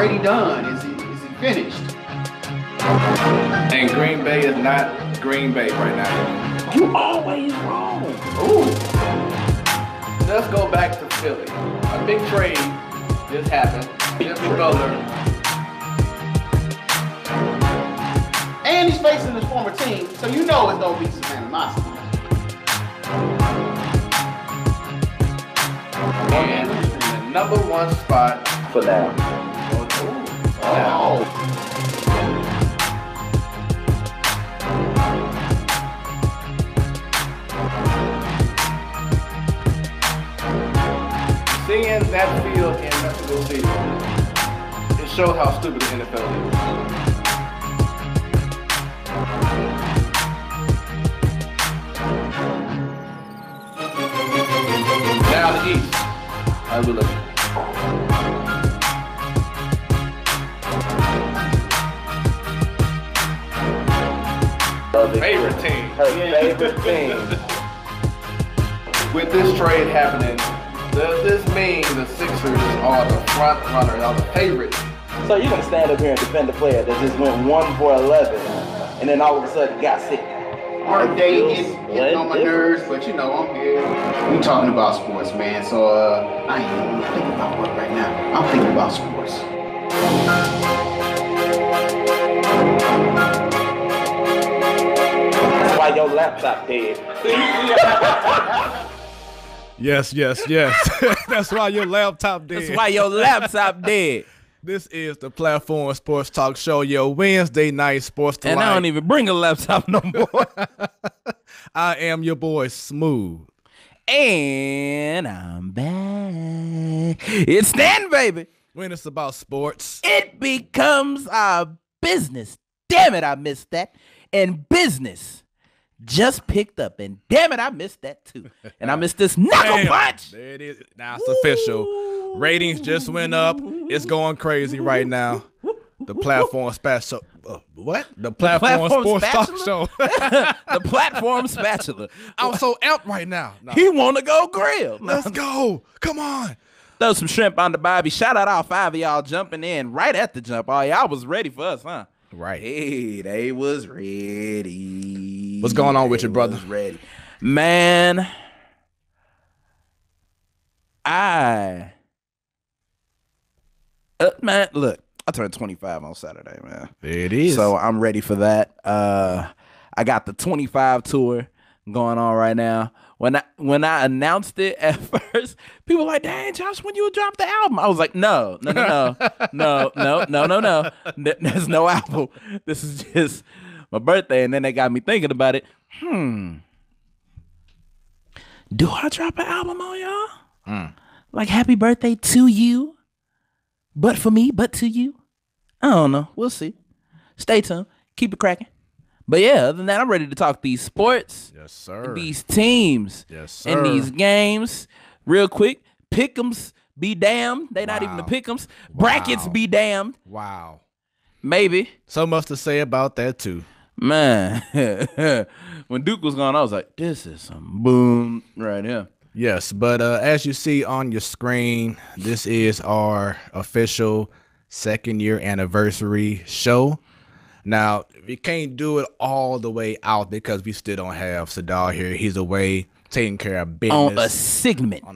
Brady done? Is he finished? And Green Bay is not Green Bay right now. You always wrong. Ooh. Let's go back to Philly. A big trade just happened. Jimmy Butler. And he's facing his former team, so you know it's gonna be some animosity. And in the number one spot For now. Oh. Seeing that field in Mexico City, it shows how stupid the NFL is. Now the East. How we looking? Favorite team. Her favorite team. With this trade happening, does this mean the Sixers are the front runners, are the favorites? So you're going to stand up here and defend the player that just went 1 for 11 and then all of a sudden got sick. Work day getting on my nerves, but you know, I'm here. We talking about sports, man. So I ain't even thinking about work right now. I'm thinking about sports. That's why your laptop dead. Yes. That's why your laptop dead. That's why your laptop dead. This is the Platform Sports Talk Show, your Wednesday night sports talk. And I don't even bring a laptop no more. I am your boy, Smooth. And I'm back. It's Stan, baby. When it's about sports, It becomes our business. Damn it, I missed that. And business just picked up. And damn it, I missed that too. And I missed this knuckle Damn. punch. There it is. Now it's official. Ratings just went up. It's going crazy right now. The Platform Special. What? The Platform Sports Talk Show. The platform spatula. I'm so amped right now. No. He want to go grill. Let's go. Come on. Throw some shrimp on the bobby. Shout out all 5 of y'all jumping in right at the jump. Oh, y'all was ready for us, huh? Right. Hey, they was ready. What's going on with you, brother? Ready. Man, man, look, I turned 25 on Saturday, man. There it is. So I'm ready for that. I got the 25 tour going on right now. When I announced it at first, people were like, "Dang, Josh, when you drop the album?" I was like, "No. There's no album. This is just my birthday." And then they got me thinking about it. Do I drop an album on y'all? Like happy birthday to you, but for me, but to you? I don't know. We'll see. Stay tuned. Keep it cracking. But yeah, other than that, I'm ready to talk these sports. Yes, sir. And these teams. Yes, sir. And these games. Real quick, pick'ems be damned. They not even the pick'ems. Brackets be damned. Wow. Maybe. So much to say about that, too. Man, when Duke was gone, I was like, this is some boom right here. Yes, but as you see on your screen, this is our official 2nd year anniversary show. Now, we can't do it all the way out because we still don't have Sadal here. He's away taking care of business. On a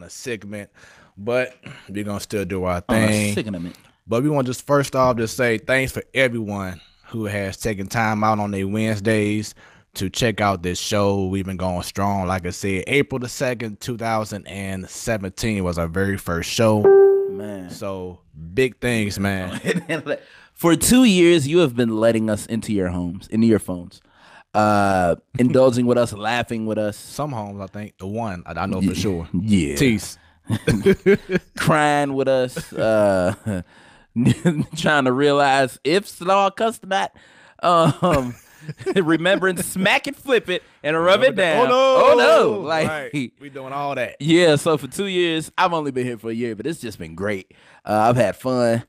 segment. But we're going to still do our thing. On a segment. But we want to just first off just say thanks for everyone who has taken time out on their Wednesdays to check out this show. We've been going strong. Like I said, April the 2nd, 2017 was our very first show. Man. So big things, man. For 2 years, you have been letting us into your homes, into your phones, indulging with us, laughing with us. Some homes, I think. The one, I know for sure. Yeah. Tease. Crying with us, trying to realize if Slaw cussed or not. Remembering smack it, flip it, and rub it down. Oh no! Like right. We doing all that. Yeah. So for 2 years, I've only been here for a year, but it's just been great. I've had fun.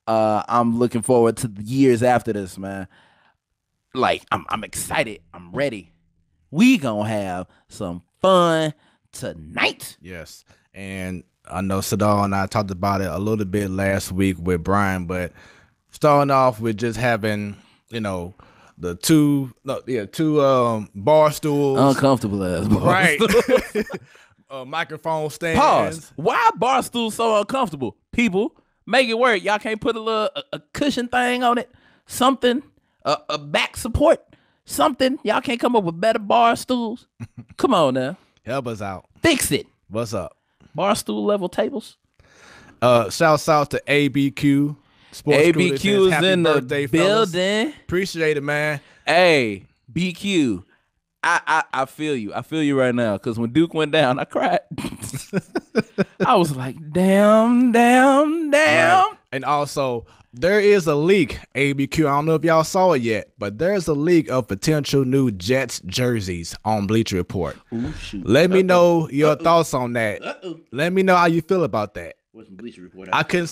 I'm looking forward to the years after this, man. Like I'm excited. I'm ready. We gonna have some fun tonight. Yes. And I know Sadal and I talked about it a little bit last week with Brian, but starting off with just having, the two bar stools. Uncomfortable as bar Right. stools. Microphone stands. Pause. Why bar stools so uncomfortable? People, make it work. Y'all can't put a cushion thing on it? Something? A back support? Something? Y'all can't come up with better bar stools? Come on now. Help us out. Fix it. What's up? Bar stool level tables. Shouts out to ABQ. ABQ is Happy in the birthday, fellas. building. Appreciate it, man. Hey, BQ. I feel you. I feel you right now. Because when Duke went down, I cried. I was like, damn. Right. And also, there is a leak, ABQ. I don't know if y'all saw it yet, but there's a leak of potential new Jets jerseys on Bleacher Report. Ooh, shoot. Let me know your thoughts on that. Let me know how you feel about that. What's Bleacher Report? I couldn't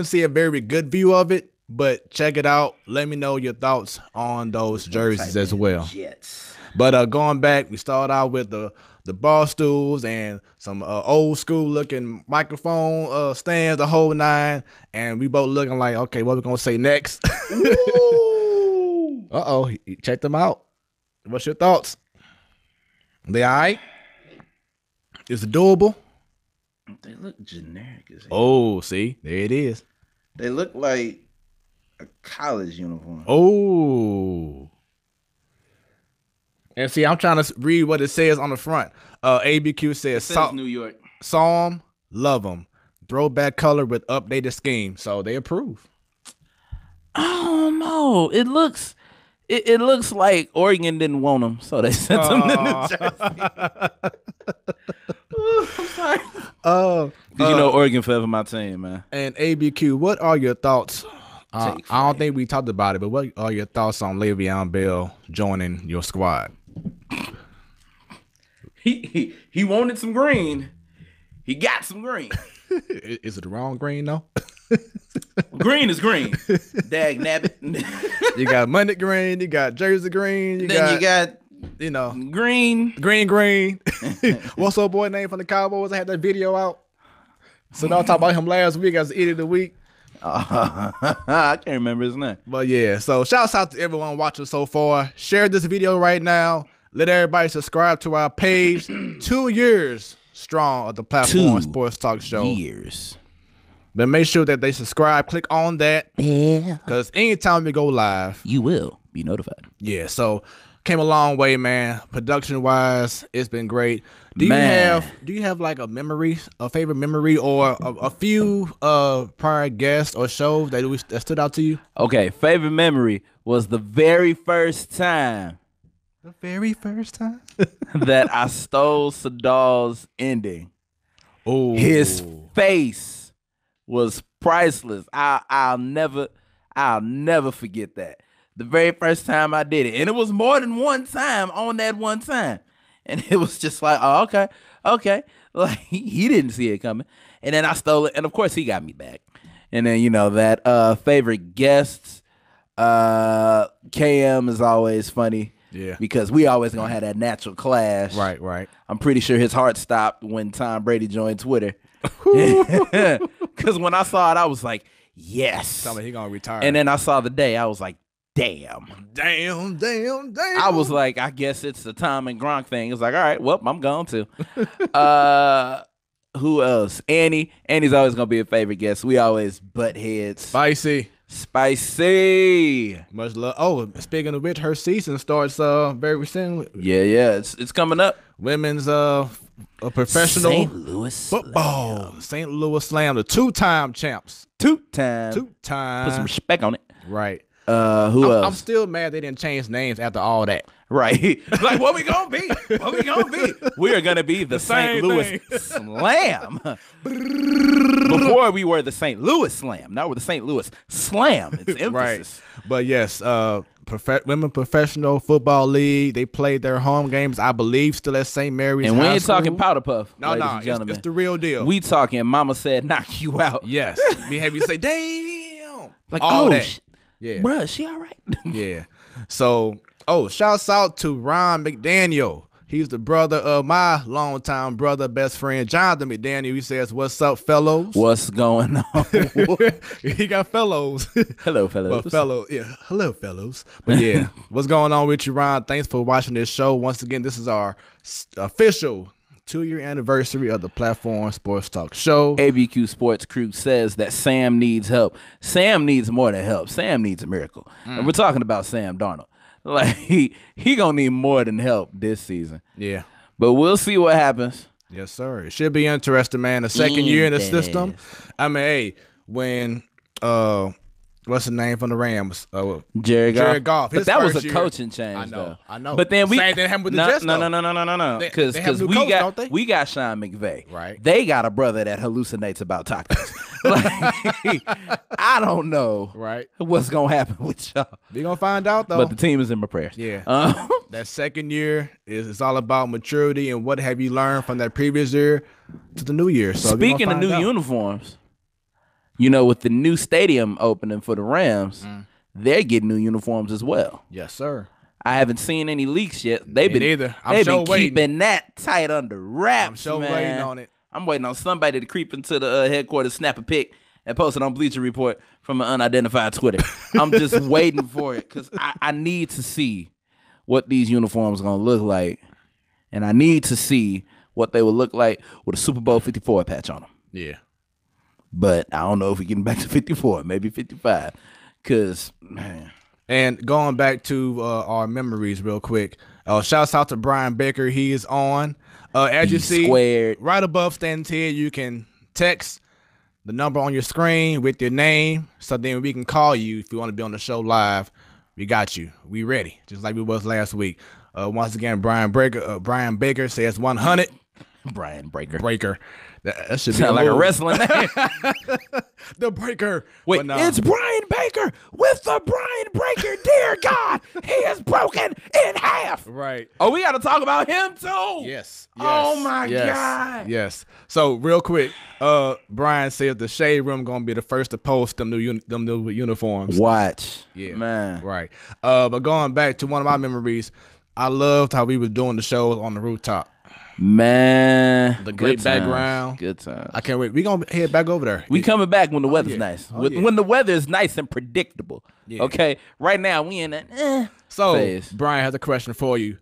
see a very good view of it, but check it out. Let me know your thoughts on those jerseys as well. Jets. But going back, we started out with the bar stools and some old school looking microphone stands, the whole nine, and we both looking like, okay, what we gonna say next? Uh-oh, check them out. What's your thoughts? They all right? Is it doable? They look generic as hell. Oh, see, there it is. They look like a college uniform. Oh. And see, I'm trying to read what it says on the front. ABQ says, New York. Psalm, love them. Throwback color with updated scheme. So they approve. I don't know. It looks like Oregon didn't want them, so they sent them to New Jersey. Ooh, I'm sorry. Did you know Oregon forever my team, man? And ABQ, what are your thoughts? I don't think we talked about it, but what are your thoughts on Le'Veon Bell joining your squad? He wanted some green. He got some green. Is it the wrong green though? Green is green. Dag nabbit. You got Monday green, you got Jersey green, you got green. What's up boy name from the Cowboys? I had that video out. So now I talked about him last week as the idiot of the week. I can't remember his name. But yeah, so shouts out to everyone watching so far. Share this video right now. Let everybody subscribe to our page. 2 years strong of the platform Sports Talk Show. 2 years. But make sure that they subscribe. Click on that. Yeah. Because anytime we go live, you will be notified. Yeah, so came a long way, man. Production wise, it's been great. Do you have like a favorite memory, or a few prior guests or shows that stood out to you? Okay, favorite memory was the very first time. The very first time that I stole Sadal's ending. Oh, his face was priceless. I'll never forget that. The very first time I did it, and it was more than one time on that one time, and it was just like, oh, okay, like he didn't see it coming, and then I stole it, and of course he got me back, and then that favorite guests, KM is always funny. Yeah, because we always gonna have that natural clash. Right. I'm pretty sure his heart stopped when Tom Brady joined Twitter. Because when I saw it, I was like, yes. Tell me he gonna retire. And then I saw the day, I was like, damn. I was like, I guess it's the Tom and Gronk thing. It's like, all right, well, I'm going to. Who else? Annie. Annie's always gonna be a favorite guest. We always butt heads. Spicy. Much love. Oh, speaking of which, her season starts very soon. Yeah. It's coming up. Women's professional ST.LOUIS football. St. Louis Slam, the two-time champs. Two-time. Two time. Put some respect on it. Right. Who else? I'm still mad they didn't change names after all that. Right. Like, what we gonna be? What we gonna be? We are gonna be the St. Louis Slam. Before we were the St. Louis Slam. Now we're the St. Louis Slam. It's emphasis. Right. But yes, Women Professional Football League, they played their home games, I believe, still at St. Mary's And we ain't School. talking powder puff. No, it's the real deal. We talking Mama Said Knock You Out. Yes. We have you say, damn. Like, all that. Yeah. Bruh, she all right? Yeah. So, shouts out to Ron McDaniel. He's the brother of my longtime brother, best friend, Jonathan McDaniel. He says, "What's up, fellows?" What's going on? He got fellows. Hello, fellows. But hello, fellows. But yeah, what's going on with you, Ron? Thanks for watching this show. Once again, this is our official 2-year anniversary of the Platform Sports Talk Show. ABQ Sports Crew says that Sam needs help. Sam needs more than help. Sam needs a miracle. And we're talking about Sam Darnold. Like he gonna need more than help this season. Yeah. But we'll see what happens. Yes, sir. It should be interesting, man. The second year in the system. I mean, hey, when what's the name from the Rams? Jared Goff. His But that was first a year. coaching change. I know. Though. I know. But then Same thing happened with the Jets, no. though. Because they have a new coach, don't they? we got Sean McVay. Right. They got a brother that hallucinates about tacos. Like, I don't know. Right. What's gonna happen with y'all? We're gonna find out though. But the team is in my prayers. Yeah. That second year is all about maturity and what have you learned from that previous year to the new year. So speaking of new uniforms, you know, with the new stadium opening for the Rams, they're getting new uniforms as well. Yes, sir. I haven't seen any leaks yet. They've been keeping that tight under wraps. I'm waiting on it. I'm waiting on somebody to creep into the headquarters, snap a pic, and post it on Bleacher Report from an unidentified Twitter. I'm just waiting for it because I need to see what these uniforms are going to look like. And I need to see what they will look like with a Super Bowl 54 patch on them. Yeah. But I don't know if we're getting back to 54, maybe 55. Because, man. And going back to our memories real quick, shouts out to Brian Baker. He is on. As you see, right above Stan's head, you can text the number on your screen with your name, so then we can call you if you want to be on the show live. We got you. We ready, just like we was last week. Once again, Brian Baker says 100. Brian Breaker. Breaker. That should sound like a wrestling name. The Breaker. Wait, it's Brian Baker with the Brian Breaker. Dear God, he is broken in half. Right. Oh, we got to talk about him too. Yes. Oh my God. Yes. So real quick, Brian says the Shade Room gonna be the first to post them new uniforms. Watch. Yeah. Man. Right. But going back to one of my memories, I loved how we were doing the shows on the rooftop. Man, the great background. Good time. I can't wait. We gonna head back over there. We coming back when the weather's nice. When the weather is nice and predictable. Yeah. Okay. Right now we in that phase. Brian has a question for you.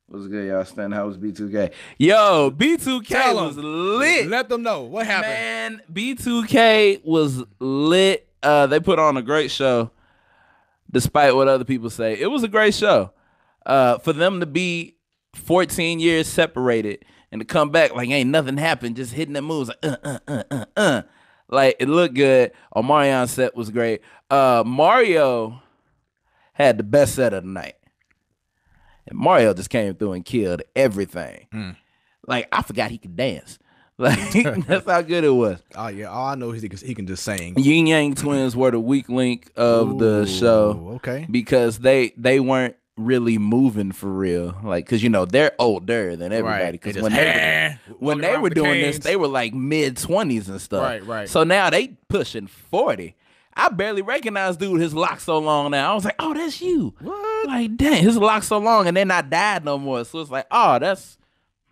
What's good, y'all? Stan, how was B2K? Yo, B2K was lit. Let them know what happened. Man, B2K was lit. They put on a great show, despite what other people say. It was a great show. For them to be 14 years separated and to come back like ain't nothing happened, just hitting the moves like like it looked good. Omarion's set was great. Mario had the best set of the night. And Mario just came through and killed everything. Like I forgot he could dance. Like that's how good it was. Oh yeah, all I know is he can just sing. Yin Yang Twins were the weak link of the show. Okay, because they weren't really moving for real, like because you know they're older than everybody. Because when they were doing this, they were like mid-20s and stuff. Right. So now they pushing 40. I barely recognized dude. His lock so long now. I was like, oh, that's you. What? Like, dang, his lock so long, and then I died no more. So it's like, oh, that's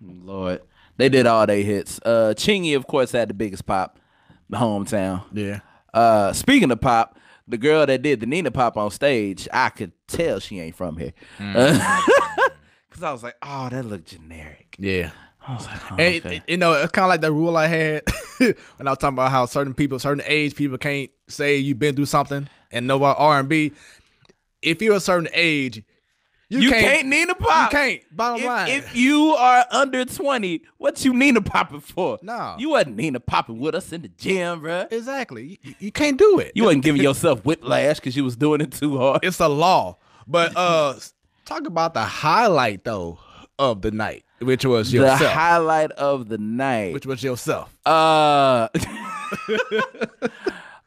Lord. They did all their hits. Chingy, of course, had the biggest pop, the hometown. Yeah. Speaking of pop, the girl that did the Nina pop on stage, I could tell she ain't from here. Because I was like, oh, that looked generic. Yeah. I was like, oh, and okay. you know, it's kind of like that rule I had when I was talking about how certain age people can't say you've been through something and know about R&B. If you're a certain age, you can't Nina pop. You can't. Bottom line. If you are under 20, what you Nina popping for? No. You wasn't Nina popping with us in the gym, bro. Exactly. You can't do it. You wasn't giving yourself whiplash because you was doing it too hard. It's a law. But talk about the highlight, though, of the night, which was yourself. The highlight of the night. Which was yourself.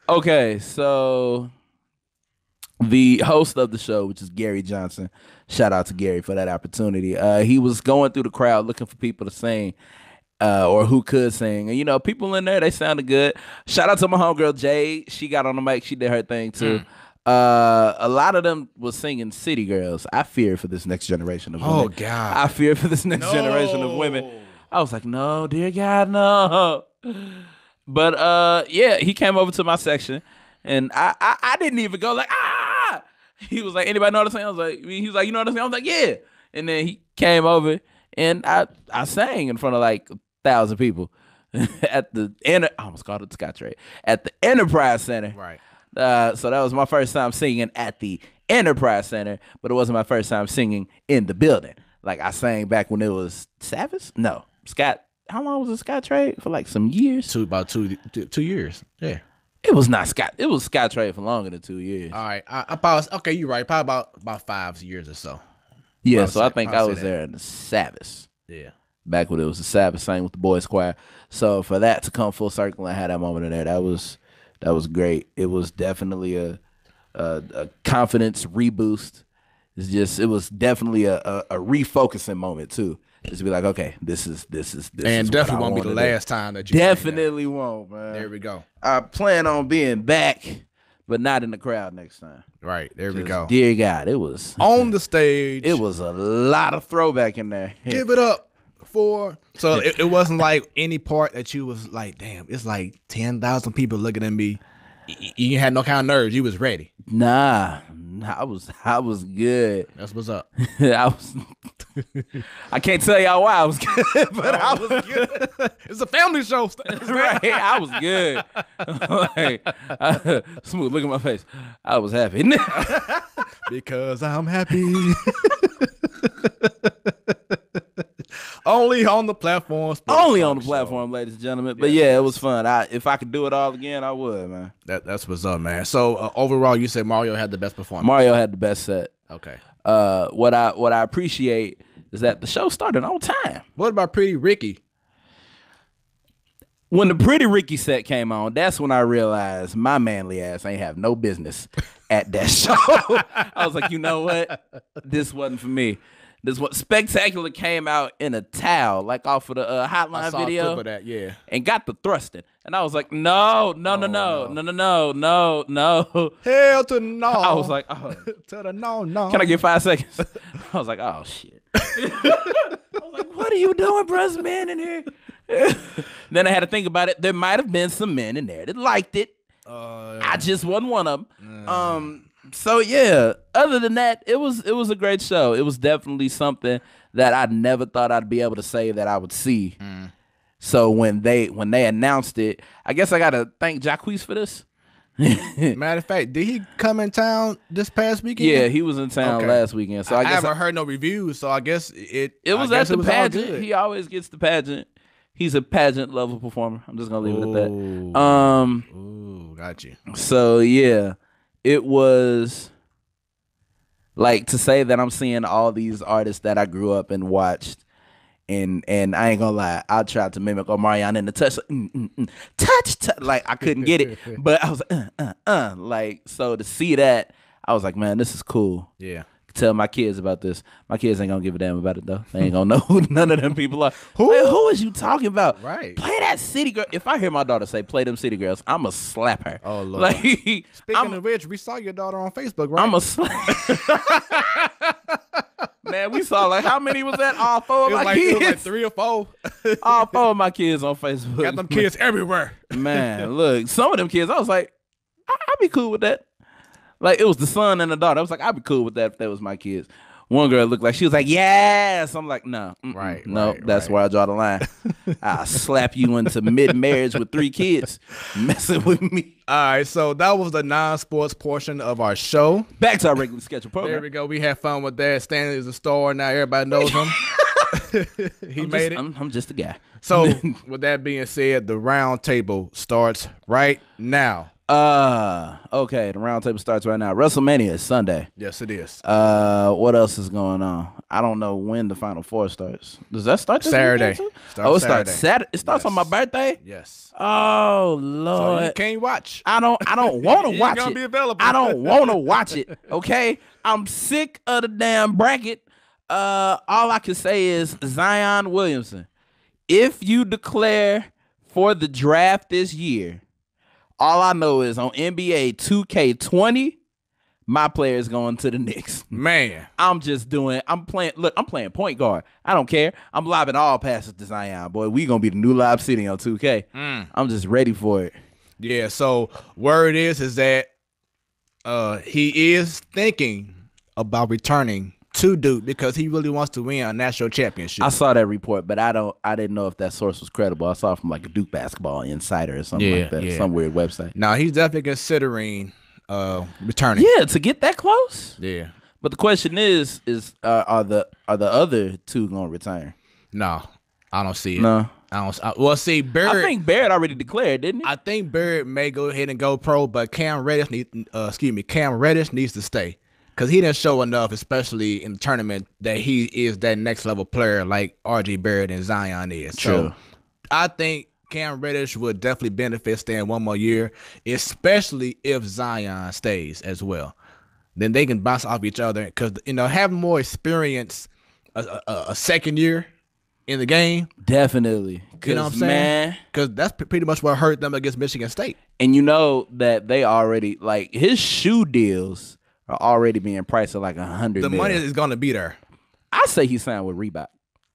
Okay, so the host of the show, which is Gary Johnson, shout out to Gary for that opportunity. He was going through the crowd looking for people to sing or who could sing. And, you know, people in there, they sounded good. Shout out to my homegirl, Jade. She got on the mic. She did her thing, too. A lot of them was singing City Girls. I fear for this next generation of women. Oh, God. I fear for this next generation of women. I was like, no, dear God, no. But yeah, he came over to my section, and I didn't even go like, ah. He was like, anybody know what I'm saying? I was like, he was like, you know what I'm saying? I was like, yeah. And then he came over, and I sang in front of like 1,000 people at the I almost called it Scottrade at the Enterprise Center. Right. So that was my first time singing at the Enterprise Center, but it wasn't my first time singing in the building. Like I sang back when it was Savage. No, Scott. How long was it Scottrade? For like some years. About two years. Yeah. It was not Scott. It was Scottrade for longer than 2 years. All right. I paused. Okay, you're right. Probably about 5 years or so. Yeah. So I think I was there in the Savage. Yeah. Back when it was the Savage, sang with the boys choir. So for that to come full circle and have that moment in there, that was great. It was definitely a confidence reboost. It was definitely a refocusing moment too. Just be like, okay, this is And is definitely what I won't be the wanna do. last time that you Definitely won't, man. There we go. I plan on being back, but not in the crowd next time. Right. There we go. Dear God, it was On the stage. it was a lot of throwback in there. Give it up for. So it wasn't like any part that you was like, damn, it's like 10,000 people looking at me. You had no kind of nerves. You was ready. Nah, I was good. That's what's up. I can't tell y'all why I was good, but I was good. It's a family show. Right, I was good. Smooth, look at my face. I was happy. Because I'm happy. Only on the platform. Only on the platform, ladies and gentlemen. But yeah, it was fun. If I could do it all again, I would, man. That's what's up, man. So overall, you said Mario had the best performance. Mario had the best set. Okay. What I appreciate is that the show started on time. What about Pretty Ricky? When the Pretty Ricky set came on, that's when I realized my manly ass ain't have no business at that show. I was like, you know what? This wasn't for me. This what Spectacular came out in a towel, like off of the Hotline video, a clip of that, yeah, and got the thrusting. And I was like, no. Hell to no. I was like, oh. To the no. Can I get 5 seconds? I was like, oh shit. I was like, what are you doing, bruh, man, in here? Then I had to think about it. There might have been some men in there that liked it. I just wasn't one of them. So yeah, other than that, it was a great show. It was definitely something that I never thought I'd be able to say that I would see. So when they announced it, I guess I gotta thank Jacquees for this. Matter of fact, did he come in town this past weekend? Yeah, he was in town last weekend. So I guess haven't heard no reviews. So I guess it was at the pageant. He always gets the pageant. He's a pageant level performer. I'm just gonna leave it at that. Ooh, got you. So yeah. It was like to say that I'm seeing all these artists that I grew up and watched, and I ain't gonna lie, I tried to mimic Omarion in the touch, touch, like I couldn't get it, but I was like, like so to see that, I was like, man, this is cool. Yeah. Tell my kids about this. My kids ain't gonna give a damn about it though. They ain't gonna know who none of them people are. Who is you talking about? Right. Play that City Girl. If I hear my daughter say play them City Girls, I'ma slap her. Oh Lord. Like, Speaking of which, we saw your daughter on Facebook, right? I'ma slap. Man, we saw like how many was that? All 4 of my kids. It was like 3 or 4. All 4 of my kids on Facebook. Got them kids everywhere. Man, look, some of them kids, I was like, I'd be cool with that. Like, it was the son and the daughter. I was like, I'd be cool with that if that was my kids. One girl looked like she was like, yes. I'm like, no. That's where I draw the line. I'll slap you into mid-marriage with 3 kids messing with me. All right, so that was the non-sports portion of our show. Back to our regularly scheduled program. There we go. We had fun with that. Stanley is a star. Now everybody knows him. I'm just a guy. So with that being said, the round table starts right now. Okay, the round table starts right now. WrestleMania is Sunday. Yes, it is. What else is going on? I don't know when the Final Four starts. Does that start this Saturday? It starts Saturday. It starts on my birthday. Yes. Oh Lord, so you can't watch. I don't want to watch gonna it. Be available. I don't want to watch it. Okay, I'm sick of the damn bracket. All I can say is Zion Williamson. If you declare for the draft this year, all I know is on NBA 2K20, My player is going to the Knicks. Man. I'm playing point guard. I don't care. I'm lobbing all passes to Zion. Boy, we going to be the new Lob City on 2K. I'm just ready for it. Yeah, so word is that he is thinking about returning to Duke because he really wants to win a national championship. I saw that report, but I didn't know if that source was credible. I saw it from like a Duke basketball insider or something like that. Some weird website. Now he's definitely considering returning. Yeah, to get that close. Yeah. But the question is are the other two gonna return? No, I don't see it. No. Well, see, Barrett. I think Barrett already declared, didn't he? I think Barrett may go ahead and go pro, but Cam Reddish needs to stay because he didn't show enough, especially in the tournament, that he is that next level player like RJ Barrett and Zion is. True. So I think Cam Reddish would definitely benefit staying one more year, especially if Zion stays as well. Then they can bounce off each other because having more experience a second year in the game. Definitely. You know what I'm saying? Because that's pretty much what hurt them against Michigan State. And you know that they already, like, his shoe deals are already being priced at like $100 The money is going to be there. I say he signed with Reebok.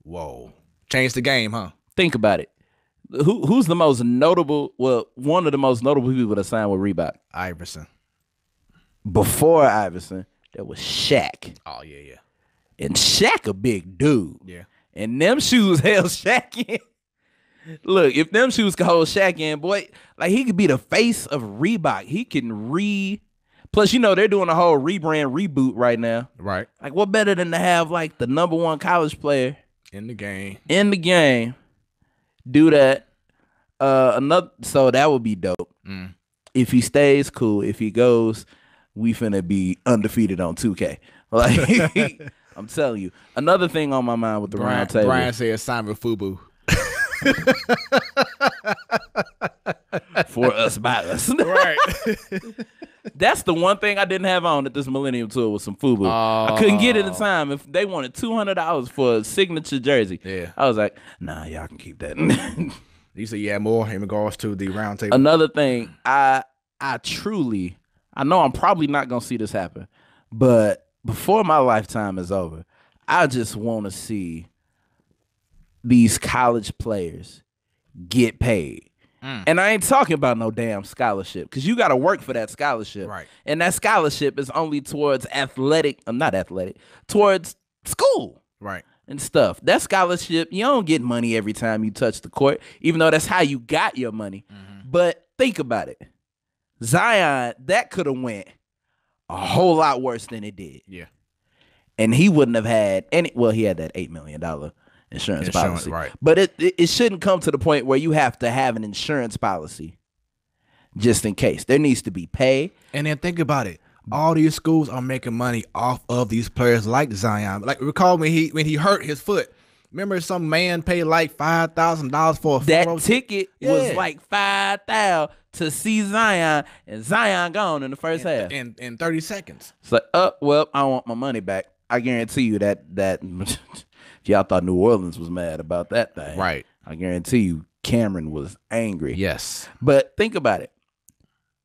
Whoa. Changed the game, huh? Think about it. Who's the most notable, one of the most notable people that signed with Reebok? Iverson. Before Iverson, there was Shaq. Oh, yeah. And Shaq a big dude. Yeah. And them shoes held Shaq in. Look, if them shoes could hold Shaq in, boy, like he could be the face of Reebok. He can plus, they're doing a whole rebrand reboot right now. Right. Like, what better than to have like the #1 college player in the game do that? So that would be dope. If he stays, cool. If he goes, we finna be undefeated on 2K. Like, I'm telling you. Another thing on my mind with the round table. Brian said Simon Fubu. For us by us. Right. That's the one thing I didn't have on at this Millennium Tour was some FUBU. I couldn't get it at the time. If they wanted $200 for a signature jersey, I was like, nah, y'all can keep that. You said more in regards to the round table. Another thing, I know I'm probably not gonna see this happen, but before my lifetime is over, I just want to see these college players get paid. And I ain't talking about no damn scholarship because you got to work for that scholarship. Right. And that scholarship is only towards towards school. Right. And stuff. That scholarship, you don't get money every time you touch the court, even though that's how you got your money. But think about it. Zion, that could have went a whole lot worse than it did. Yeah. And he wouldn't have had he had that $8 million insurance policy. Right. But it shouldn't come to the point where you have to have an insurance policy just in case. There needs to be pay. And then think about it. All these schools are making money off of these players like Zion. Like, recall when he hurt his foot. Remember some man paid like $5,000 for that ticket was like $5,000 to see Zion, and Zion gone in the first half. In 30 seconds. It's like, I want my money back. I guarantee you that if y'all thought New Orleans was mad about that thing. Right. I guarantee you Cameron was angry. Yes. But think about it.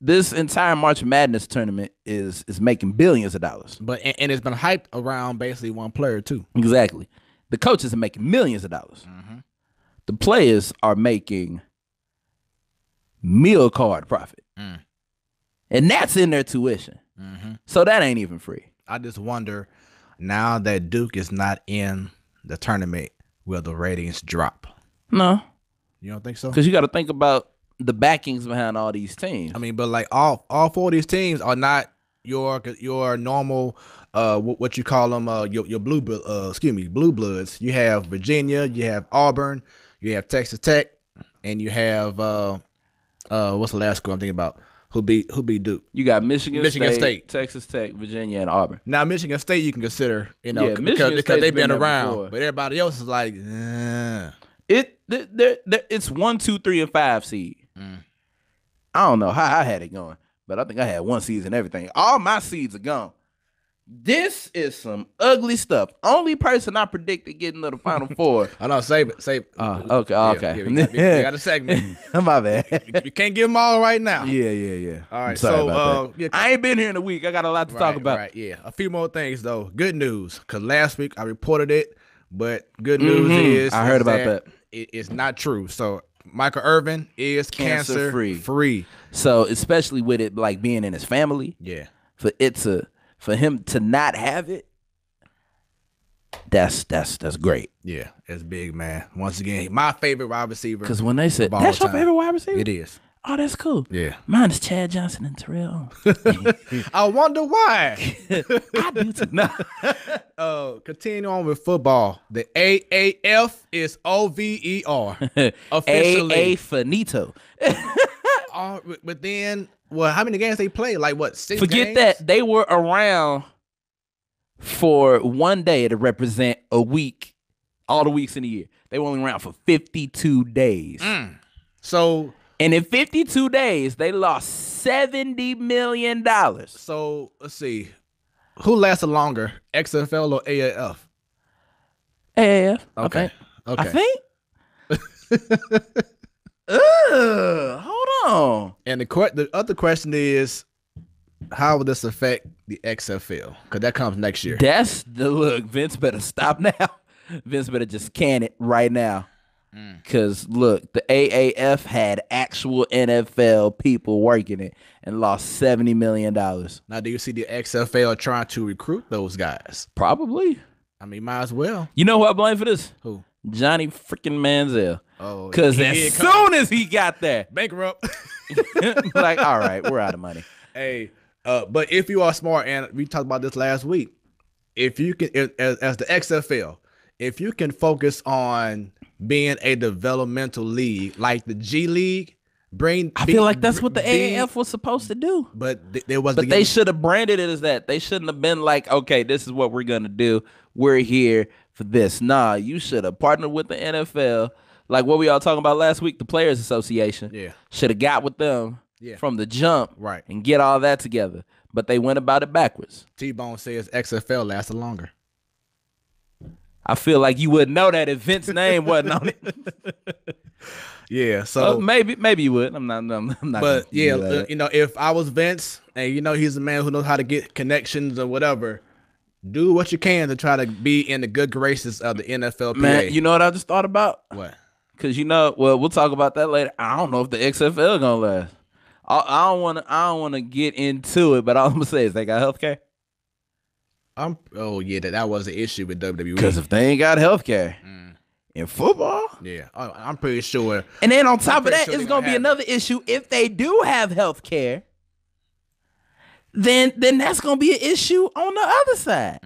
This entire March Madness tournament is making billions of dollars. But and it's been hyped around basically one player too. Exactly. The coaches are making millions of dollars. The players are making meal card profit. And that's in their tuition. So that ain't even free. I just wonder, now that Duke is not in the tournament, will the ratings drop? No. You don't think so? Because you got to think about the backings behind all these teams. I mean, but like all four of these teams are not your normal what you call them your blue bloods. You have Virginia, you have Auburn, you have Texas Tech, and you have what's the last school I'm thinking about? Who beat Duke? You got Michigan State, Texas Tech, Virginia, and Auburn. Now Michigan State you can consider, because they've been around, before. But everybody else is like, it's 1, 2, 3, and 5 seed. I don't know how I had it going, but I think I had 1 seed and everything. All my seeds are gone. This is some ugly stuff. Only person I predicted getting to the Final Four. I know, save it. Okay. Yeah, we got a segment. My bad. You can't give them all right now. Yeah. All right, I'm sorry so about that. yeah, I ain't been here in a week. I got a lot to talk about. Right, yeah. A few more things though. Good news, because last week I reported it, but good news is I heard about that. It's not true. So Michael Irvin is cancer free. So especially with it like being in his family, Yeah. For him to not have it, that's great. Yeah, it's big, man. Once again, my favorite wide receiver. Because when they said of all that's your time. favorite wide receiver, It is. Oh, that's cool. Yeah. Mine is Chad Johnson and Terrell. I wonder why. I do too. Continue on with football. The AAF is OVER officially. A finito. But then, well, how many games they play? Like what? 6 Forget games? that. They were around for one day to represent a week, all the weeks in the year. They were only around for 52 days. So, and in 52 days, they lost $70 million. So let's see, who lasted longer, XFL or AAF? AAF. Okay. I think. Hold on. And the other question is, how will this affect the XFL? Because that comes next year. That's the look. Vince better stop now. Vince better just can it right now. Because, look, the AAF had actual NFL people working it and lost $70 million. Now, do you see the XFL trying to recruit those guys? Probably. I mean, might as well. You know who I blame for this? Who? Johnny freaking Manziel. Oh, because as soon as he got there, bankrupt. Like, all right, we're out of money. Hey, but if you are smart, and we talked about this last week, if you can, as the XFL, if you can focus on being a developmental league like the G League, I feel like that's what the AAF was supposed to do. But there was. But they should have branded it as that. They shouldn't have been like, okay, this is what we're gonna do. We're here for this. Nah, you should have partnered with the NFL, like what we all talking about last week. The Players Association. Yeah, should have got with them from the jump, right, and get all that together. But they went about it backwards. T-Bone says XFL lasted longer. I feel like you wouldn't know that if Vince's name wasn't on it. Yeah, so maybe you would. I'm not. But yeah, you know, if I was Vince, and you know he's a man who knows how to get connections or whatever, do what you can to try to be in the good graces of the NFLPA. Man, you know what I just thought about? What? Because we'll talk about that later. I don't know if the XFL gonna last. I don't want to get into it, but all I'm gonna say is they got healthcare. That was the issue with WWE. Because if they ain't got healthcare in football, I'm pretty sure. And then on top of that, it's gonna be another issue if they do have healthcare. Then that's gonna be an issue on the other side.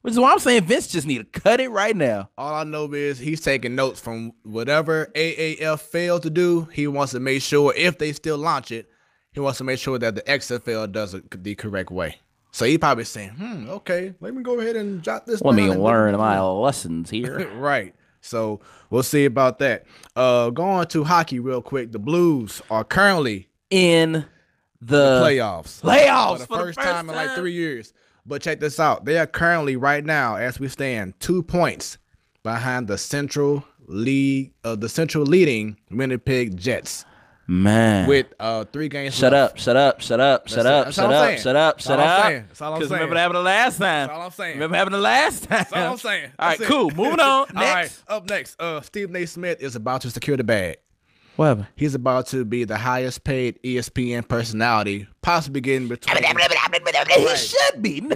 Which is why I'm saying Vince just need to cut it right now. All I know is he's taking notes from whatever AAF failed to do. He wants to make sure if they still launch it, he wants to make sure that the XFL does it the correct way. So he probably saying, okay, let me go ahead and jot this down. Let me learn my lessons here. Right. So we'll see about that. Going to hockey real quick. The Blues are currently in the playoffs. For the first time in like 3 years. But check this out. They are currently right now, as we stand, 2 points behind the Central leading Winnipeg Jets. Man, with 3 games Shut left. up. That's all I'm saying. That's all I'm saying. Because remember what happened the last time. That's all I'm saying. Remember what happened the last time. That's all I'm saying. All right, cool. Moving on. Next. All right, up next, Stephen A. Smith is about to secure the bag. What happened? He's about to be the highest paid ESPN personality, possibly getting between. He should be.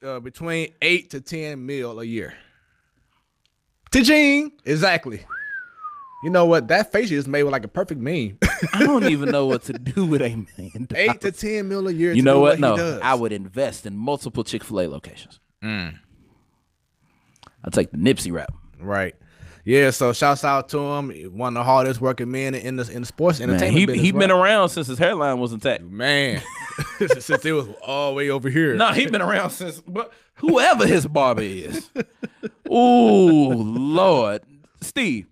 Between 8 to 10 mil a year. Ta-ching! Exactly. You know what? That face you just made with like a perfect meme. I don't even know what to do with $1 million. 8 to 10 mil a year. You know what? No, I would invest in multiple Chick-fil-A locations. I'll take the Nipsey rap. Right. Yeah. So shouts out to him. One of the hardest working men in the sports entertainment business. He been around since his hairline was intact. Man, since it was all the way over here. No, he been around since. But whoever his barber is. Ooh, Lord, Steve,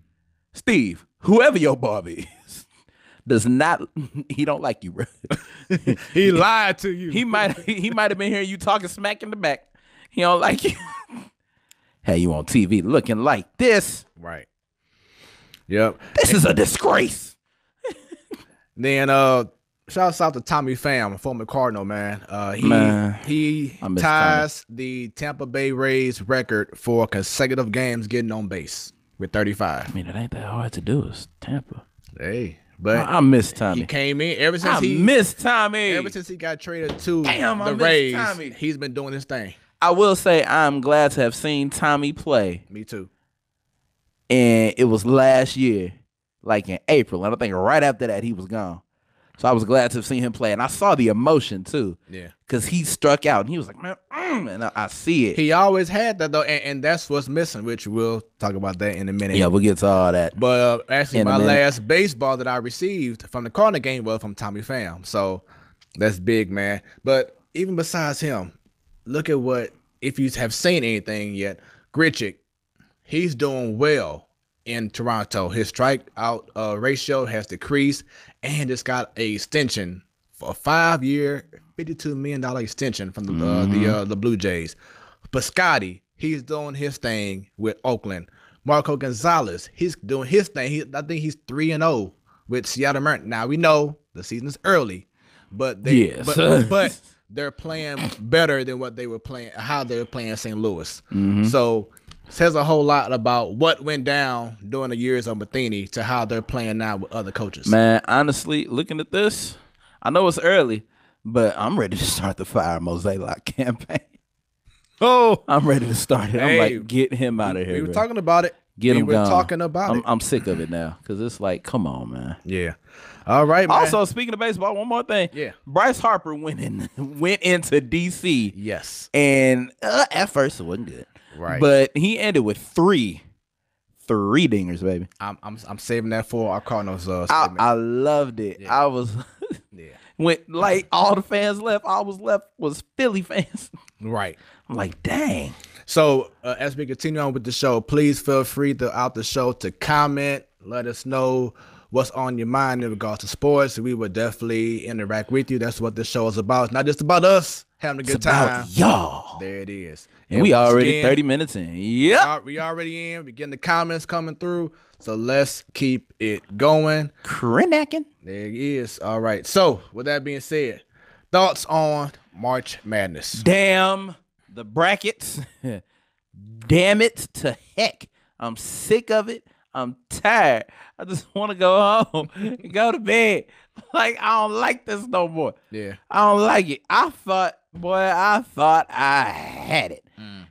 whoever your barber is, he don't like you, bro. He lied to you. He might have been hearing you talking smack in the back. He don't like you. Hey, you on TV looking like this. Right. Yep. This is a disgrace. Then shouts out to Tommy Pham, former Cardinal, man. He ties the Tampa Bay Rays record for consecutive games getting on base with 35. I mean, it ain't that hard to do. It's Tampa. Hey, but I miss Tommy. He came in ever since Ever since he got traded to the Rays, he's been doing his thing. I will say I'm glad to have seen Tommy play. Me too. And it was last year, like in April. And I think right after that, he was gone. So I was glad to have seen him play. And I saw the emotion, too. Yeah. Because he struck out. And he was like, man, and I see it. He always had that, though. And that's what's missing, which we'll talk about that in a minute. Yeah, we'll get to all that. But actually, my last baseball that I received from the Cardinal game was from Tommy Pham. So that's big, man. But even besides him, look at what, if you have seen anything yet, Grichuk, he's doing well in Toronto. His strikeout ratio has decreased, and it's got a extension for a 5-year, $52 million extension from the Blue Jays. Piscotty, he's doing his thing with Oakland. Marco Gonzalez, he's doing his thing. I think he's 3-0 with Seattle Mariners. Now we know the season's early, but but they're playing better than what they were playing, how they were playing St. Louis. So says a whole lot about what went down during the years of Matheny to how they're playing now with other coaches. Man, honestly, looking at this, I know it's early, but I'm ready to start the Fire Mosaic campaign. Oh, I'm ready to start it. I'm like, get him out of here. We were talking about it. Get him gone. Talking about it. I'm sick of it now because it's like, come on, man. Yeah. All right, man. Also, speaking of baseball, one more thing. Yeah. Bryce Harper went into D.C. Yes. And at first it wasn't good. Right. But he ended with three dingers, baby. I'm saving that for our Cardinals segment. I loved it. Yeah. I was when like all the fans left, all was left was Philly fans. Right. I'm like, dang. So as we continue on with the show, please feel free throughout the show to comment. Let us know what's on your mind in regards to sports. We will definitely interact with you. That's what this show is about. It's not just about us having a good time. About y'all. There it is. And we already 30 minutes in. Yep. We already in. We're getting the comments coming through. So let's keep it going. Crinacking. There it is. All right. So with that being said, thoughts on March Madness? Damn the brackets. Damn it to heck. I'm sick of it. I'm tired. I just want to go home and go to bed. Like, I don't like this no more. Yeah. I don't like it. I thought I had it.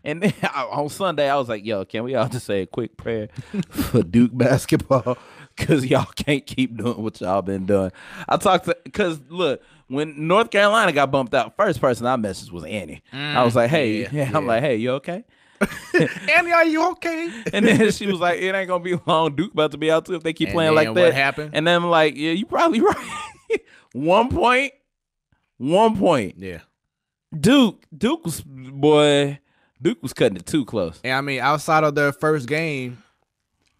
And then on Sunday, I was like, yo, can we all just say a quick prayer for Duke basketball? Because y'all can't keep doing what y'all been doing. Because look, when North Carolina got bumped out, first person I messaged was Annie. I was like, hey, I'm like, hey, you okay? Annie, are you okay? And then she was like, it ain't gonna be long. Duke about to be out too if they keep playing like that. What happened? And then I'm like, yeah, you probably right. 1 point. Yeah. Duke was cutting it too close. And I mean, outside of their first game,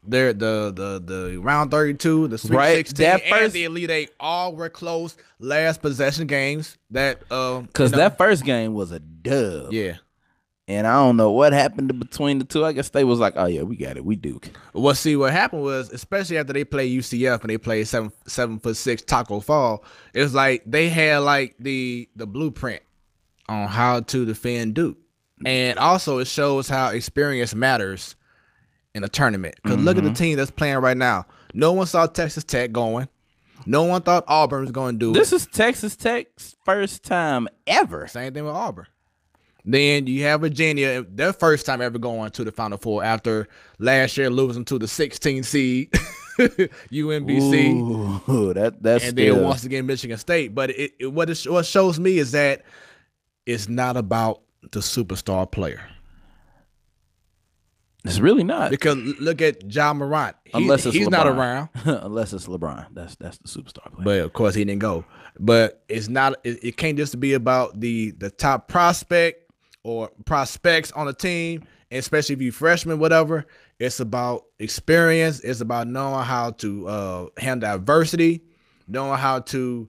the round 32, the Sweet 16, and the Elite Eight all were close last possession games. Because that first game was a dub. Yeah. And I don't know what happened between the two. I guess they was like, oh, yeah, we got it. We Duke. Well, see, what happened was, especially after they played UCF and they played 7'6" Taco Fall, it was like they had like the blueprint on how to defend Duke. And also it shows how experience matters in a tournament. Because look at the team that's playing right now. No one saw Texas Tech going. No one thought Auburn was going to do it. This is Texas Tech's first time ever. Same thing with Auburn. Then you have Virginia, their first time ever going to the Final Four after last year losing to the 16 seed UMBC. Ooh, that's and then once again Michigan State. But what shows me is that it's not about the superstar player. It's really not. Because look at Ja Morant. Unless he's not around. Unless it's LeBron. That's the superstar player. But of course he didn't go. But it's not. It can't just be about the top prospect or prospects on the team, especially if you're freshman, whatever. It's about experience. It's about knowing how to handle adversity, knowing how to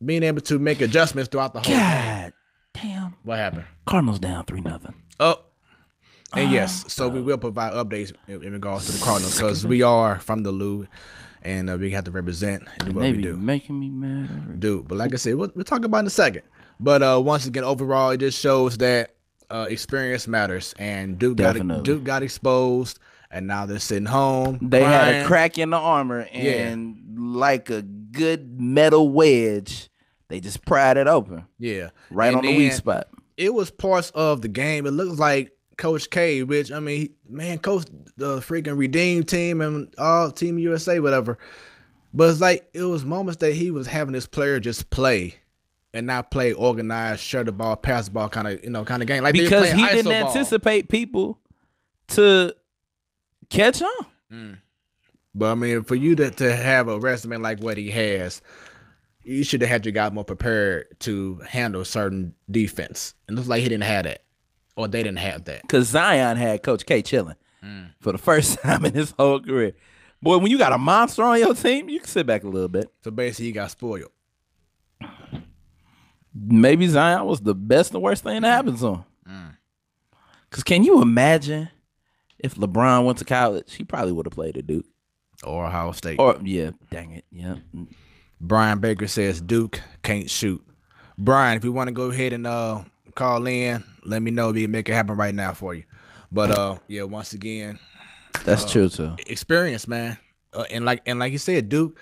being able to make adjustments throughout the whole game. Damn. What happened? Cardinals down 3-0. Oh. And yes, so we will provide updates in regards to the Cardinals because we are from the Lou, and we have to represent and do what They we be do. making me mad. Dude, but like I said, we'll talk about it in a second. But once again, overall, it just shows that experience matters, and Duke got exposed, and now they're sitting home. They crying. had a crack in the armor, and like a good metal wedge, they just pried it open. Yeah, right on the weak spot. It was parts of the game. It looks like Coach K, which I mean, man, coach the freaking Redeem team and all Team USA, whatever. But it's like it was moments that he was having his player just play and not play organized, share the ball, pass the ball kind of game. Like because he didn't anticipate people to catch on. But I mean, for you to have a resume like what he has, you should have had your guy more prepared to handle certain defense. And it looks like he didn't have that. Or they didn't have that. Because Zion had Coach K chilling for the first time in his whole career. Boy, when you got a monster on your team, you can sit back a little bit. So basically, he got spoiled. Maybe Zion was the best and worst thing that happened to him. Because can you imagine if LeBron went to college? He probably would have played at Duke. Or Ohio State. Or, yeah, dang it, yeah. Brian Baker says Duke can't shoot. Brian, if you want to go ahead and call in, let me know. We can make it happen right now for you. But yeah, once again, that's true too. Experience, man. And like you said, Duke,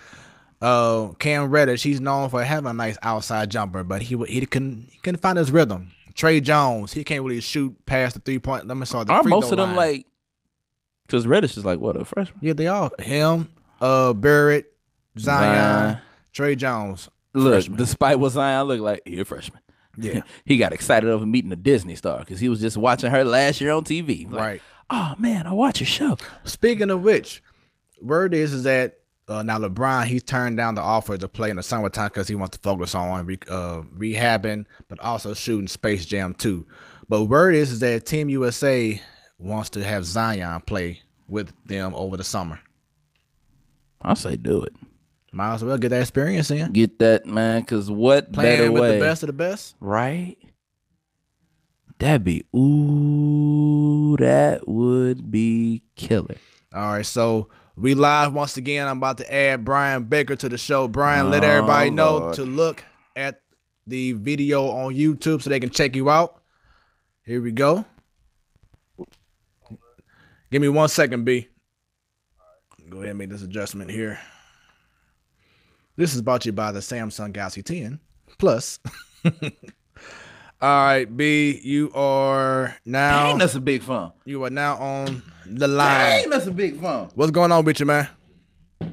Cam Reddish, he's known for having a nice outside jumper, but he couldn't find his rhythm. Trey Jones, he can't really shoot past the 3-point. Let me saw the Are free most throw of them line. like? Because Reddish is like what, a freshman? Yeah, they all him, Barrett, Zion, Trey Jones. Look, freshman. despite what Zion looked like, he's a freshman. Yeah, he got excited over meeting a Disney star because he was just watching her last year on TV. Like, right. Oh man, I watch your show. Speaking of which, word is that now LeBron, he's turned down the offer to play in the summertime because he wants to focus on rehabbing, but also shooting Space Jam 2. But word is that Team USA wants to have Zion play with them over the summer. I say do it. Might as well get that experience in. Get that, man, because what Playing better with way? the best of the best? Right? That would be killer. All right, so we live once again. I'm about to add Brian Baker to the show. Brian, let everybody know to look at the video on YouTube so they can check you out. Here we go. Give me 1 second, B. Go ahead and make this adjustment here. This is brought to you by the Samsung Galaxy 10 Plus. All right, B, you are now. Dang, that's a big phone. You are now on the line. Dang, that's a big phone. What's going on with you, man?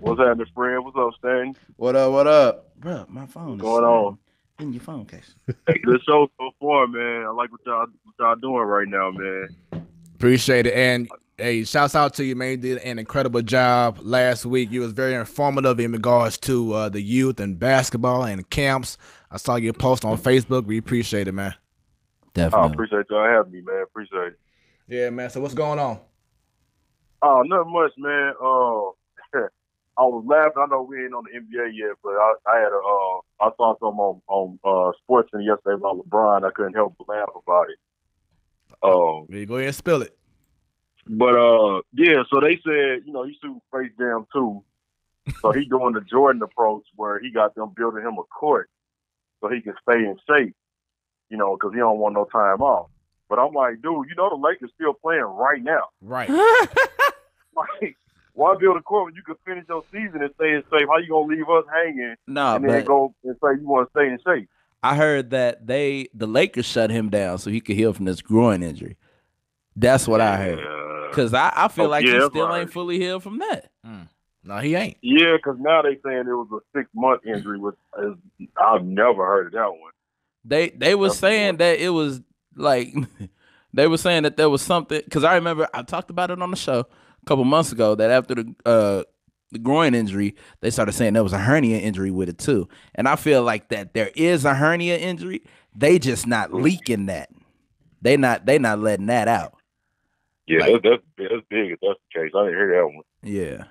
What's happening, Fred? What's up, Stan? What up? Bro, my phone What's going on? In your phone case. Hey, good show so far, man. I like what y'all doing right now, man. Appreciate it. And hey, shouts out to you, man. You did an incredible job last week. You was very informative in regards to the youth and basketball and camps. I saw your post on Facebook. We appreciate it, man. Definitely. I appreciate y'all having me, man. Appreciate it. Yeah, man. So what's going on? Oh, nothing much, man. I was laughing. I know we ain't on the NBA yet, but I saw something on Sports yesterday about LeBron. I couldn't help but laugh about it. Go ahead and spill it. But yeah, so they said, you shoot Space Jam 2. So he doing the Jordan approach where he got them building him a court so he can stay in shape, because he don't want no time off. But I'm like, dude, the Lakers still playing right now. Right. Like, why build a court when you can finish your season and stay in shape? How you gonna leave us hanging and then go and say you want to stay in shape? I heard that the Lakers shut him down so he could heal from this groin injury. That's what I heard. Because I feel like he still ain't fully healed from that. No, he ain't. Yeah, because now they saying it was a 6-month injury, which I've never heard of that one. They were saying that it was like they were saying that there was something, because I remember I talked about it on the show a couple months ago that after the groin injury, they started saying there was a hernia injury with it too. And I feel like that there is a hernia injury. They just not leaking that. They not letting that out. Yeah, like, that's big if that's the case. I didn't hear that one. Yeah.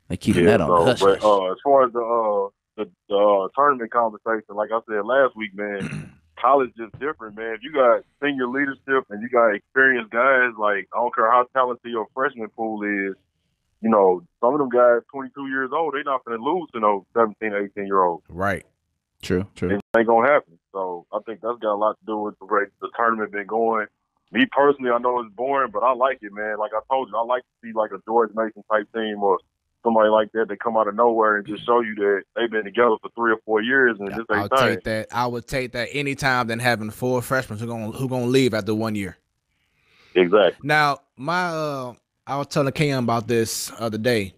They keeping that on hush. But as far as the tournament conversation, like I said last week, man, college is different, man. If you got senior leadership and you got experienced guys, like I don't care how talented your freshman pool is, you know, some of them guys 22 years old, they're not going to lose to those 17, 18-year-olds. Right. True. It ain't going to happen. So I think that's got a lot to do with the way the tournament been going. Me personally, I know it's boring, but I like it, man. Like I told you, I like to see like a George Mason type team or somebody like that come out of nowhere and just show you that they've been together for 3 or 4 years and this ain't thing. Take that. I would take that any time than having 4 freshmen who gonna leave after 1 year. Exactly. Now, I was telling Cam about this other day.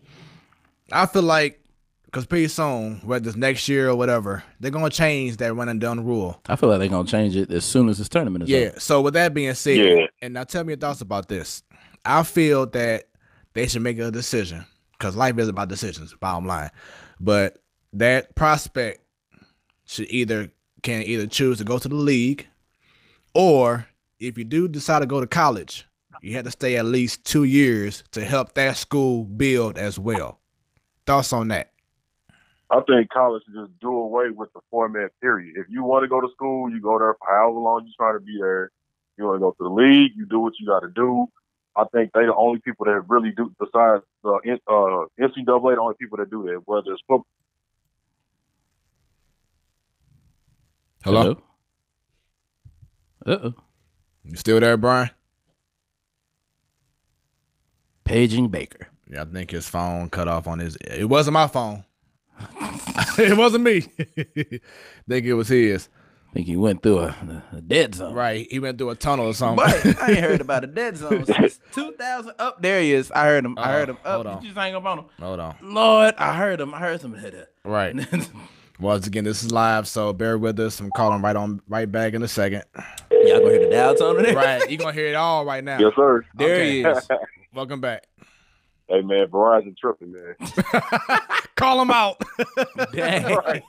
I feel like because pretty soon, whether it's next year or whatever, they're gonna change that run and done rule. I feel like they're gonna change it as soon as this tournament is over. So with that being said, and now tell me your thoughts about this. I feel that they should make a decision because life is about decisions, bottom line. But that prospect can either choose to go to the league, or if you do decide to go to college, you have to stay at least 2 years to help that school build as well. Thoughts on that? I think college should just do away with the format, period. If you want to go to school, you go there for however long you're trying to be there. You want to go to the league, you do what you got to do. I think they the only people that really do, besides the NCAA, the only people that do that, whether it's football. Hello? Uh-oh. You still there, Brian? Paging Baker. Yeah, I think his phone cut off on his. It wasn't my phone. It wasn't me. Think it was his. I think he went through a dead zone. Right, he went through a tunnel or something. But I ain't heard about a dead zone since 2000. Up there he is. I heard him. I heard him. Hold Up. on. You just hang up on him. Hold on. Lord, I heard him. I heard some hit it. Right. Once again, this is live, so bear with us. I'm calling right back in a second. Y'all gonna hear the dial tone there? Right, you gonna hear it all right now. Yes, sir. There he is. Welcome back. Hey, man, Verizon tripping, man. Call him out. Dang. Right.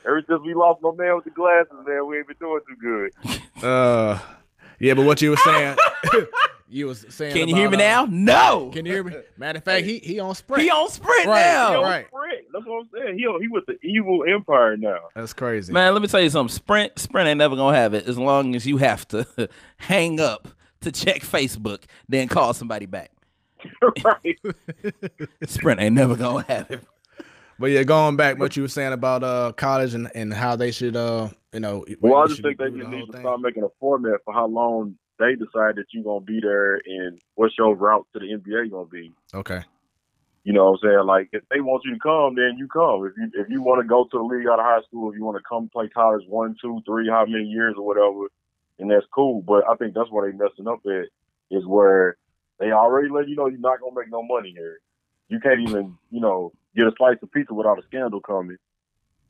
Ever since we lost my man with the glasses, man, we ain't been doing too good. Yeah, but what you were saying, you was saying. Can you hear me now? No. Can you hear me? Matter of fact, he on Sprint. He on Sprint Right, now. right. Sprint. That's what I'm saying. He with the evil empire now. That's crazy. Man, let me tell you something. Sprint ain't never gonna have it as long as you have to hang up to check Facebook, then call somebody back. Right. Sprint ain't never gonna have it. But yeah, going back, what you were saying about college and how they should, Well, I just think they just need to start making a format for how long they decide that you're gonna be there and what's your route to the NBA gonna be. Okay. You know what I'm saying? Like, if they want you to come, then you come. If you want to go to the league out of high school, if you want to come play college 1, 2, 3, how many years or whatever, and that's cool. But I think that's where they messing up at, is where they already let you know you're not gonna make no money here. You can't even, get a slice of pizza without a scandal coming.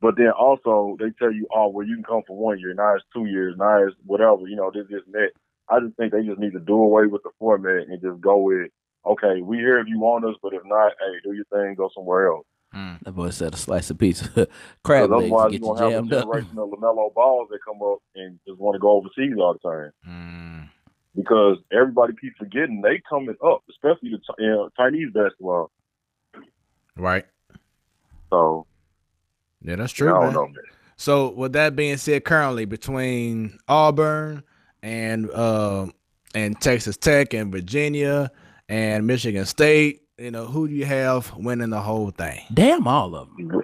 But then also they tell you, oh, well, you can come for 1 year. Now it's 2 years. Now it's whatever. This and that. I just think they just need to do away with the format and just go with, okay, we here if you want us, but if not, hey, do your thing, go somewhere else. That boy said a slice of pizza. Crab legs otherwise, to get you're you going to have a jammed up. generation of LaMelo balls that come up and just want to go overseas all the time. Because everybody keeps forgetting they coming up, especially the Chinese basketball. Right. So, yeah, that's true. I Man. don't know, man. So with that being said, currently between Auburn and Texas Tech and Virginia and Michigan State, who do you have winning the whole thing? Damn, all of them.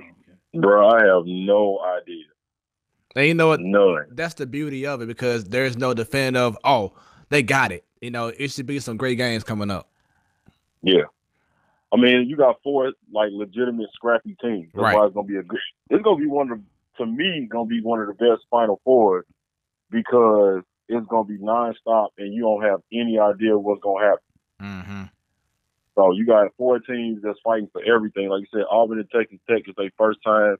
Bro, I have no idea. And you know what? None. That's the beauty of it, because there's no definitive, oh, they got it. It should be some great games coming up. Yeah. I mean, you got 4 legitimate scrappy teams. That's why it's gonna be it's gonna be one of the best Final Fours, because it's gonna be nonstop and you don't have any idea what's gonna happen. Mm-hmm. So you got 4 teams that's fighting for everything. Like you said, Auburn and Texas Tech is their first time.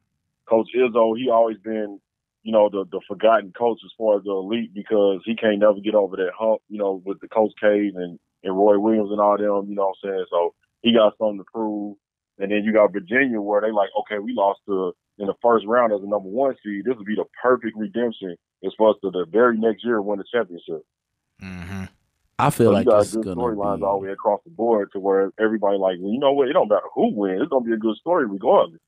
Coach Izzo, he always been, the forgotten coach as far as the elite, because he can't never get over that hump, with the Coach K and Roy Williams and all them, you know what I'm saying? So he got something to prove. And then you got Virginia, where they like, okay, we lost in the first round as a number 1 seed. This would be the perfect redemption as far as to the very next year win the championship. Mm-hmm. I feel like you got it's good gonna storylines be all the way across the board, to where everybody like, well, you know what? It don't matter who wins. It's gonna be a good story regardless.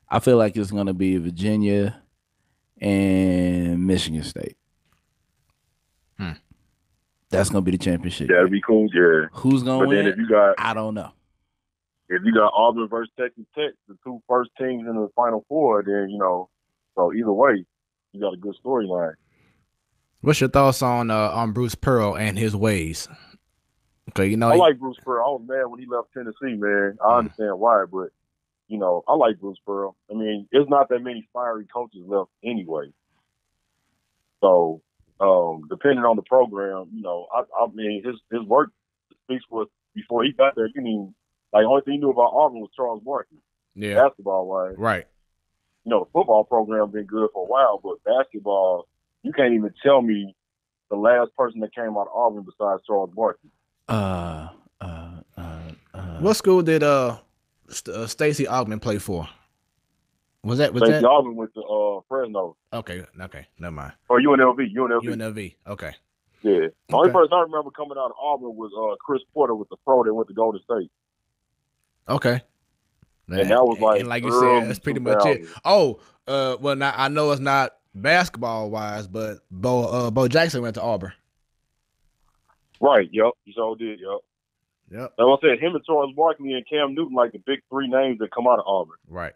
I feel like it's gonna be Virginia and Michigan State. That's gonna be the championship. That'd be cool. Yeah. Who's gonna win? Then if you got, I don't know. If you got Auburn versus Texas Tech, the two first teams in the Final Four, then so either way, you got a good storyline. What's your thoughts on Bruce Pearl and his ways? Okay, I like Bruce Pearl. I was mad when he left Tennessee, man. I understand why, but I like Bruce Pearl. I mean, there's not that many fiery coaches left anyway. So, depending on the program, I mean, his work speaks for before he got there. The only thing he knew about Auburn was Charles Barkley. Yeah. Basketball-wise. Right. The football program been good for a while, but basketball, you can't even tell me the last person that came out of Auburn besides Charles Barkley. What school did Stacey Augmon play for? Was that Stacey Augmon went to Fresno. Okay, never mind. Or UNLV. Okay. Yeah. The only person I remember coming out of Auburn was Chris Porter with the pro that went to Golden State. Okay. And that was like you said, that's pretty much it. Oh, well, now I know it's not basketball wise, but Bo Jackson went to Auburn. Right. Yep. He sure did. Yep. Like I said, him and Charles Barkley and Cam Newton, like the big three names that come out of Auburn. Right.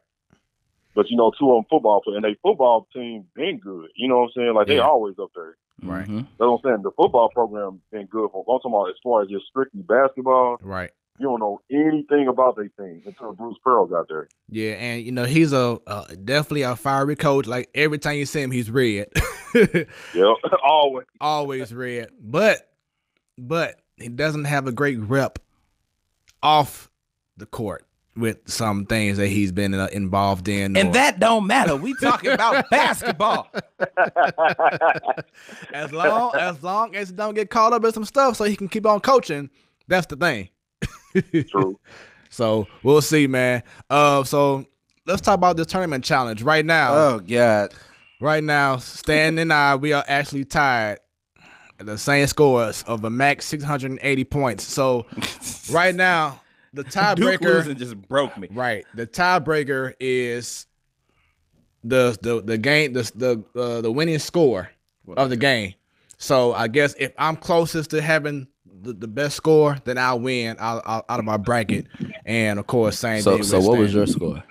But two of them football players, and they football team been good. You know what I'm saying? Like they always up there. Right. Mm-hmm. That's what I'm saying. The football program been good for. I'm talking about as far as just strictly basketball. Right. You don't know anything about their team until Bruce Pearl got there. Yeah, and he's definitely a fiery coach. Like every time you see him, he's red. Yep, always red. But he doesn't have a great rep off the court with some things that he's been involved in. And that don't matter. We talking about basketball. As long as he don't get caught up in some stuff, so he can keep on coaching. That's the thing. True. So we'll see, man. So let's talk about this tournament challenge right now. Oh God! Right now, Stan and I, we are actually tied at the same scores of a max 680 points. So right now, the tiebreaker losing just broke me. Right, the tiebreaker is the game, the winning score of the game. So I guess if I'm closest to having the best score, then I'll win out of my bracket. And of course, same thing. So what was your score?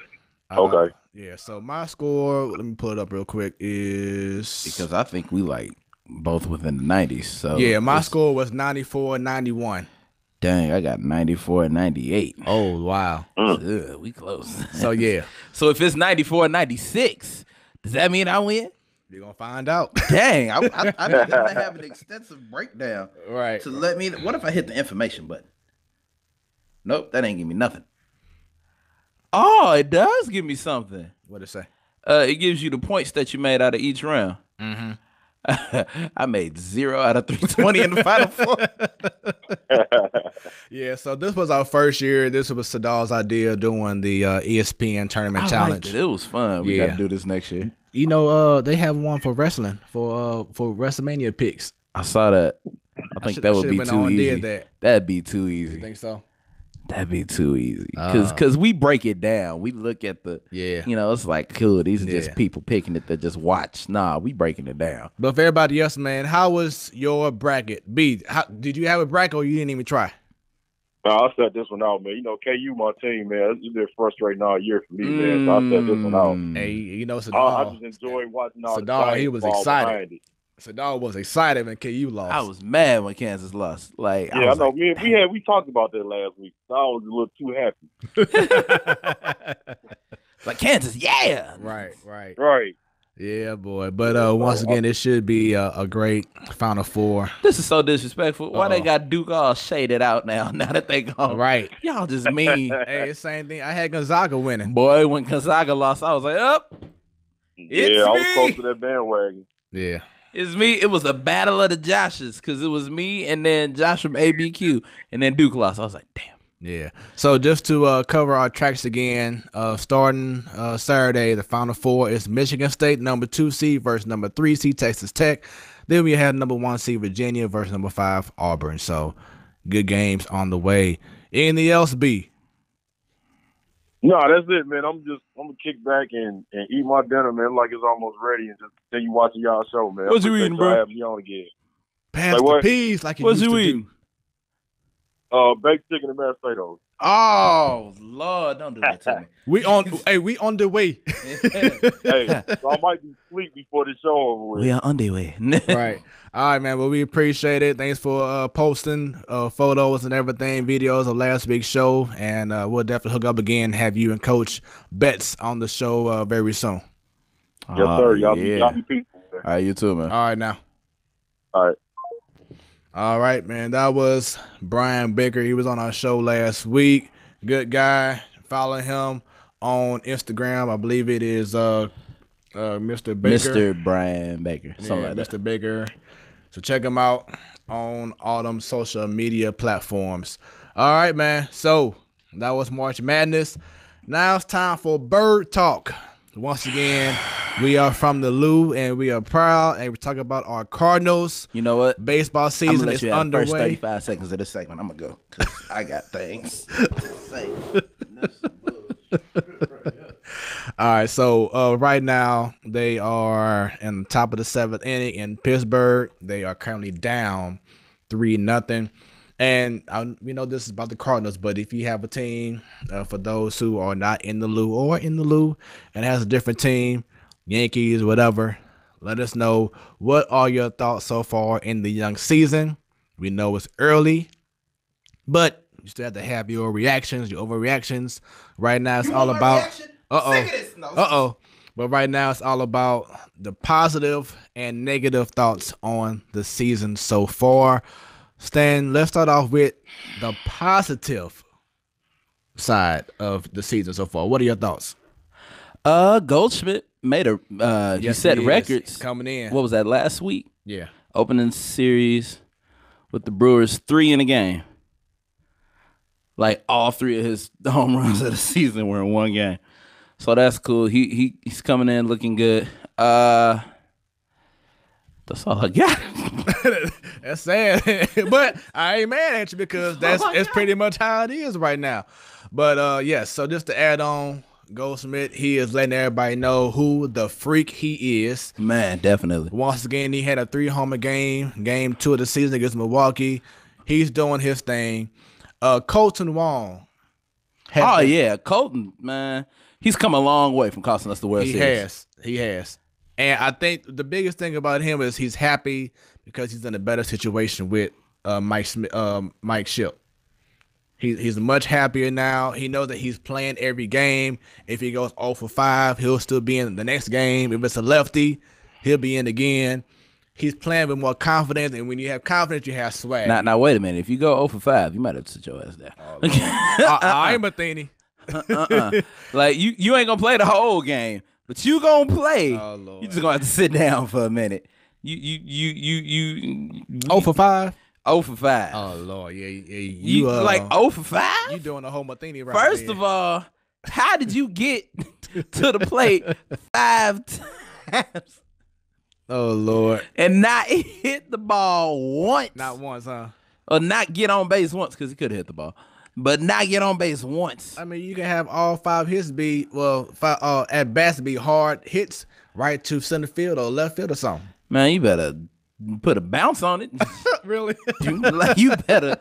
Okay. Yeah. So my score, let me pull it up real quick. Is because I think we like both within the 90s. So yeah, my score was 94-91. Dang, I got 94-98. Oh wow. Ugh, we close. So yeah. So if it's 94-96, does that mean I win? You're gonna find out. Dang, I need them to have an extensive breakdown. Right. To let me. What if I hit the information button? Nope, that ain't give me nothing. Oh, it does give me something. What'd it say? It gives you the points that you made out of each round. Mm-hmm. I made 0 out of 320 in the Final Four. Yeah, so this was our first year. This was Sadal's idea doing the ESPN tournament challenge. Liked it. It was fun. We got to do this next year. They have one for wrestling for WrestleMania picks. I saw that. I think that would be too easy. That'd be too easy. You think so? That'd be too easy. Because we break it down. We look at the, it's like, cool, these are just people picking it that just watch. Nah, we breaking it down. But for everybody else, man, how was your bracket? B, did you have a bracket or you didn't even try? No, I set this one out, man. KU, my team, man. It's been frustrating all year for me, man. So I set this one out. Hey, Sadal. I just enjoy watching all Sadal, he was excited. Sadal was excited when KU lost. I was mad when Kansas lost. Like, yeah, I know. Like, we talked about that last week. So I was a little too happy. Like Kansas, yeah. Right. Yeah, boy. But once again, it should be a great Final Four. This is so disrespectful. Why they got Duke all shaded out now that they gone? Right. Y'all just mean. Hey, it's the same thing. I had Gonzaga winning. Boy, when Gonzaga lost, I was like, I was close to that bandwagon. Yeah. It's me. It was a battle of the Joshes because it was me and then Josh from ABQ and then Duke lost. I was like, damn. Yeah. So just to cover our tracks again, starting Saturday, the Final Four is Michigan State, number 2 seed versus number 3 seed Texas Tech. Then we had number 1 seed Virginia versus number 5 Auburn. So good games on the way. Anything else, B? No, that's it, man. I'm gonna kick back and eat my dinner, man, like it's almost ready, and just continue watching y'all show, man. What you Appreciate eating, y'all bro? having me on again. Pass Like the what? peas like you What used you to eating? do. Baked chicken and mashed potatoes. Oh Lord, don't do that to me. We on the way. Hey, so I might be asleep before the show over with. We are on the way. Right. All right, man. Well, we appreciate it. Thanks for posting photos and everything, videos of last week's show. And we'll definitely hook up again, have you and Coach Betts on the show very soon. Yes, sir. Y'all yeah. be peaceful, man. All right, you too, man. All right, now. All right. All right, man. That was Brian Baker. He was on our show last week. Good guy. Follow him on Instagram. I believe it is Mr. Baker. Mr. Brian Baker. Something like that. Mr. Baker. So check him out on all them social media platforms. All right, man. So that was March Madness. Now it's time for Bird Talk. Once again, we are from the Lou, and we are proud, and we talk about our Cardinals. You know what? Baseball season is I'm gonna let you have the first underway. 35 seconds of this segment. I'm gonna go because I got things to say. All right, so right now they are in the top of the 7th inning in Pittsburgh. They are currently down 3-0. And we know this is about the Cardinals, but if you have a team, for those who are not in the Lou or in the Lou and has a different team, Yankees, whatever, let us know what are your thoughts so far in the young season. We know it's early, but you still have to have your reactions, your overreactions. Right now it's all about But right now it's all about the positive and negative thoughts on the season so far. Stan, let's start off with the positive side of the season so far. What are your thoughts? Goldschmidt made a he set records coming in. What was that, last week? Yeah. Opening series with the Brewers, 3 in a game. Like all 3 of his home runs of the season were in one game. So that's cool. He's coming in looking good. That's all I got. That's sad. But I ain't mad at you because it's pretty much how it is right now. But yes, so just to add on, Goldsmith, he is letting everybody know who the freak he is. Man, definitely. Once again, he had a 3-homer game 2 of the season against Milwaukee. He's doing his thing. Colton Wong. Colton, man. He's come a long way from costing us the World Series. He has. And I think the biggest thing about him is he's happy because he's in a better situation with Mike Ship. He's much happier now. He knows that he's playing every game. If he goes 0 for 5, he'll still be in the next game. If it's a lefty, he'll be in again. He's playing with more confidence, and when you have confidence, you have swag. Now wait a minute. If you go 0 for 5, you might have to sit your ass down. I'm Matheny. Like you ain't gonna play the whole game, but you gonna play. Oh, Lord. You just gonna have to sit down for a minute. You 0 for 5? 0 for 5. Oh Lord, yeah. You like 0 for 5? You doing the whole Matheny right First there. of all, how did you get to the plate 5 times Oh Lord, and not hit the ball once? not once, huh? Or not get on base once, because he could have hit the ball, but not get on base once. I mean, you can have all 5 hits be at best be hard hits right to center field or left field or something. Man, you better put a bounce on it. Really? you better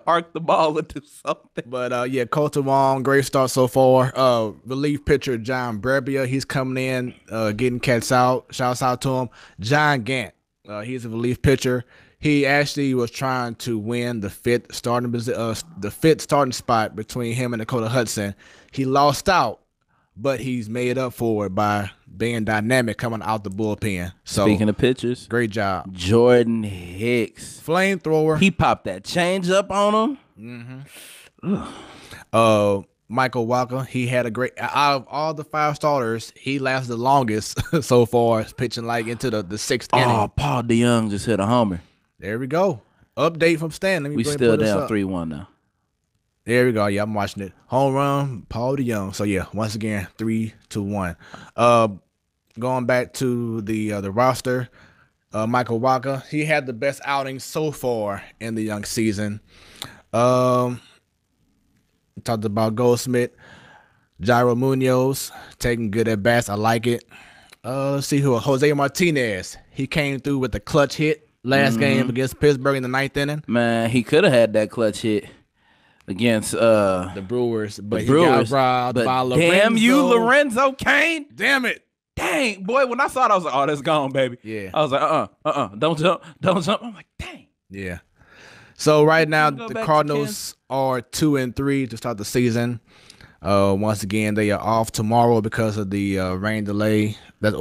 arc the ball or do something. But yeah, Colton Wong, great start so far. Relief pitcher John Brebbia, he's coming in, getting cats out. Shouts out to him. John Gant, he's a relief pitcher. He actually was trying to win the fifth starting spot between him and Dakota Hudson. He lost out, but he's made up for it by being dynamic coming out the bullpen. So speaking of pitchers, great job. Jordan Hicks, flamethrower. He popped that change up on him. Mm-hmm. Michael Walker, he had a great, out of all the 5 starters, he lasted the longest so far, pitching like into the 6th inning. Oh, Paul DeYoung just hit a homer. There we go. Update from Stan. We still down 3-1 now. There we go. Yeah, I'm watching it. Home run, Paul DeYoung. So yeah, once again, 3-1. Going back to the roster, Michael Walker, he had the best outing so far in the young season. We talked about Goldsmith, Jairo Munoz taking good at bats. I like it. Let's see who. Jose Martinez. He came through with the clutch hit last game against Pittsburgh in the 9th inning. Man, he could have had that clutch hit against the Brewers, but he Brewers, got robbed by Lorenzo. Damn you, Lorenzo Kane. Damn it. Dang, boy, when I saw it, I was like, oh, that's gone, baby. Yeah. I was like, don't jump. I'm like, dang. Yeah. So right now, Go the back to Cardinals are 2-3 to start the season. Once again, they are off tomorrow because of the rain delay the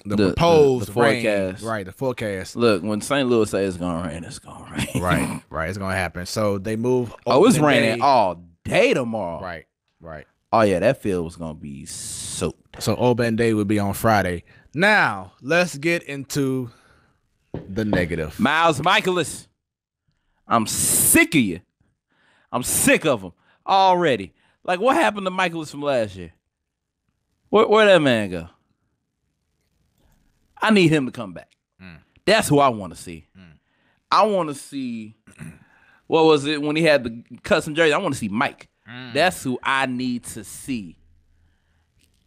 proposed forecast. Rain. Right, the forecast. Look, when St. Louis says it's gonna rain, it's gonna rain. Right, it's gonna happen. So they move. It's raining all day tomorrow. Right. Oh yeah, that field was gonna be soaked. So open day will be on Friday. Now let's get into the negative. Miles Michaelis, I'm sick of you. I'm sick of him already. Like, what happened to Michaelis from last year? Where'd that man go? I need him to come back. That's who I want to see. I want to see, what was it when he had the custom jersey? I want to see Mike. That's who I need to see.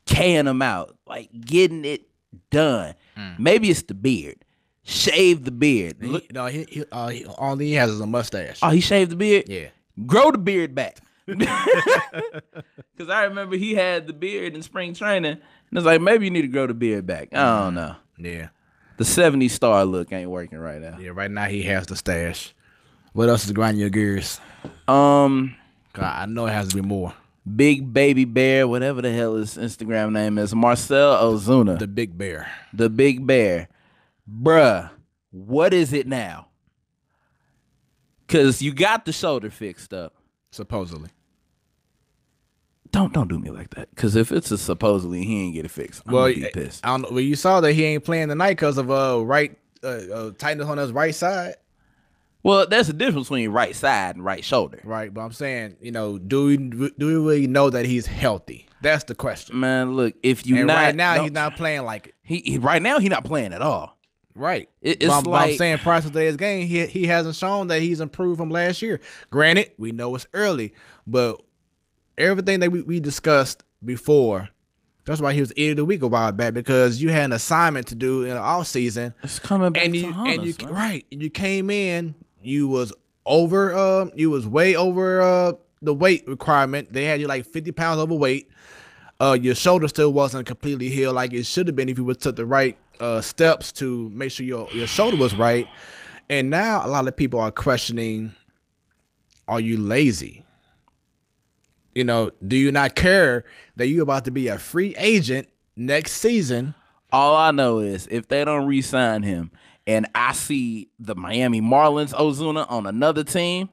K'ing him out, like getting it done. Maybe it's the beard. Shave the beard. All he has is a mustache. Oh, he shaved the beard? Yeah. Grow the beard back. Because I remember he had the beard in spring training. And it's like, maybe you need to grow the beard back. I don't know. Yeah. The 70s star look ain't working right now. Yeah, right now he has the stash. What else is grinding your gears? I know it has to be more. Big Baby Bear, whatever the hell his Instagram name is, Marcel Ozuna. The Big Bear. The Big Bear. Bruh, what is it now? Because you got the shoulder fixed up. Supposedly. Don't do me like that. Because if it's a supposedly, he ain't get it fixed. I'm gonna be pissed. I don't know. Well, you saw that he ain't playing tonight because of tightness on his right side. Well, there's a difference between right side and right shoulder. Right, but I'm saying, do we really know that he's healthy? That's the question. Man, look, if you right now he's not playing like it. He right now he's not playing at all. Right. It's but I'm saying prior to today's game, he hasn't shown that he's improved from last year. Granted, we know it's early, but everything that we discussed before, that's why he was Idiot of the Week a while back, because you had an assignment to do in the off season. It's coming back to Hunters, right. You came in, you was way over the weight requirement. They had you like 50 pounds overweight. Your shoulder still wasn't completely healed like it should have been if you would took the right steps to make sure your shoulder was right. And now a lot of people are questioning, are you lazy? Do you not care that you're about to be a free agent next season? All I know is if they don't re-sign him and I see the Miami Marlins Ozuna on another team,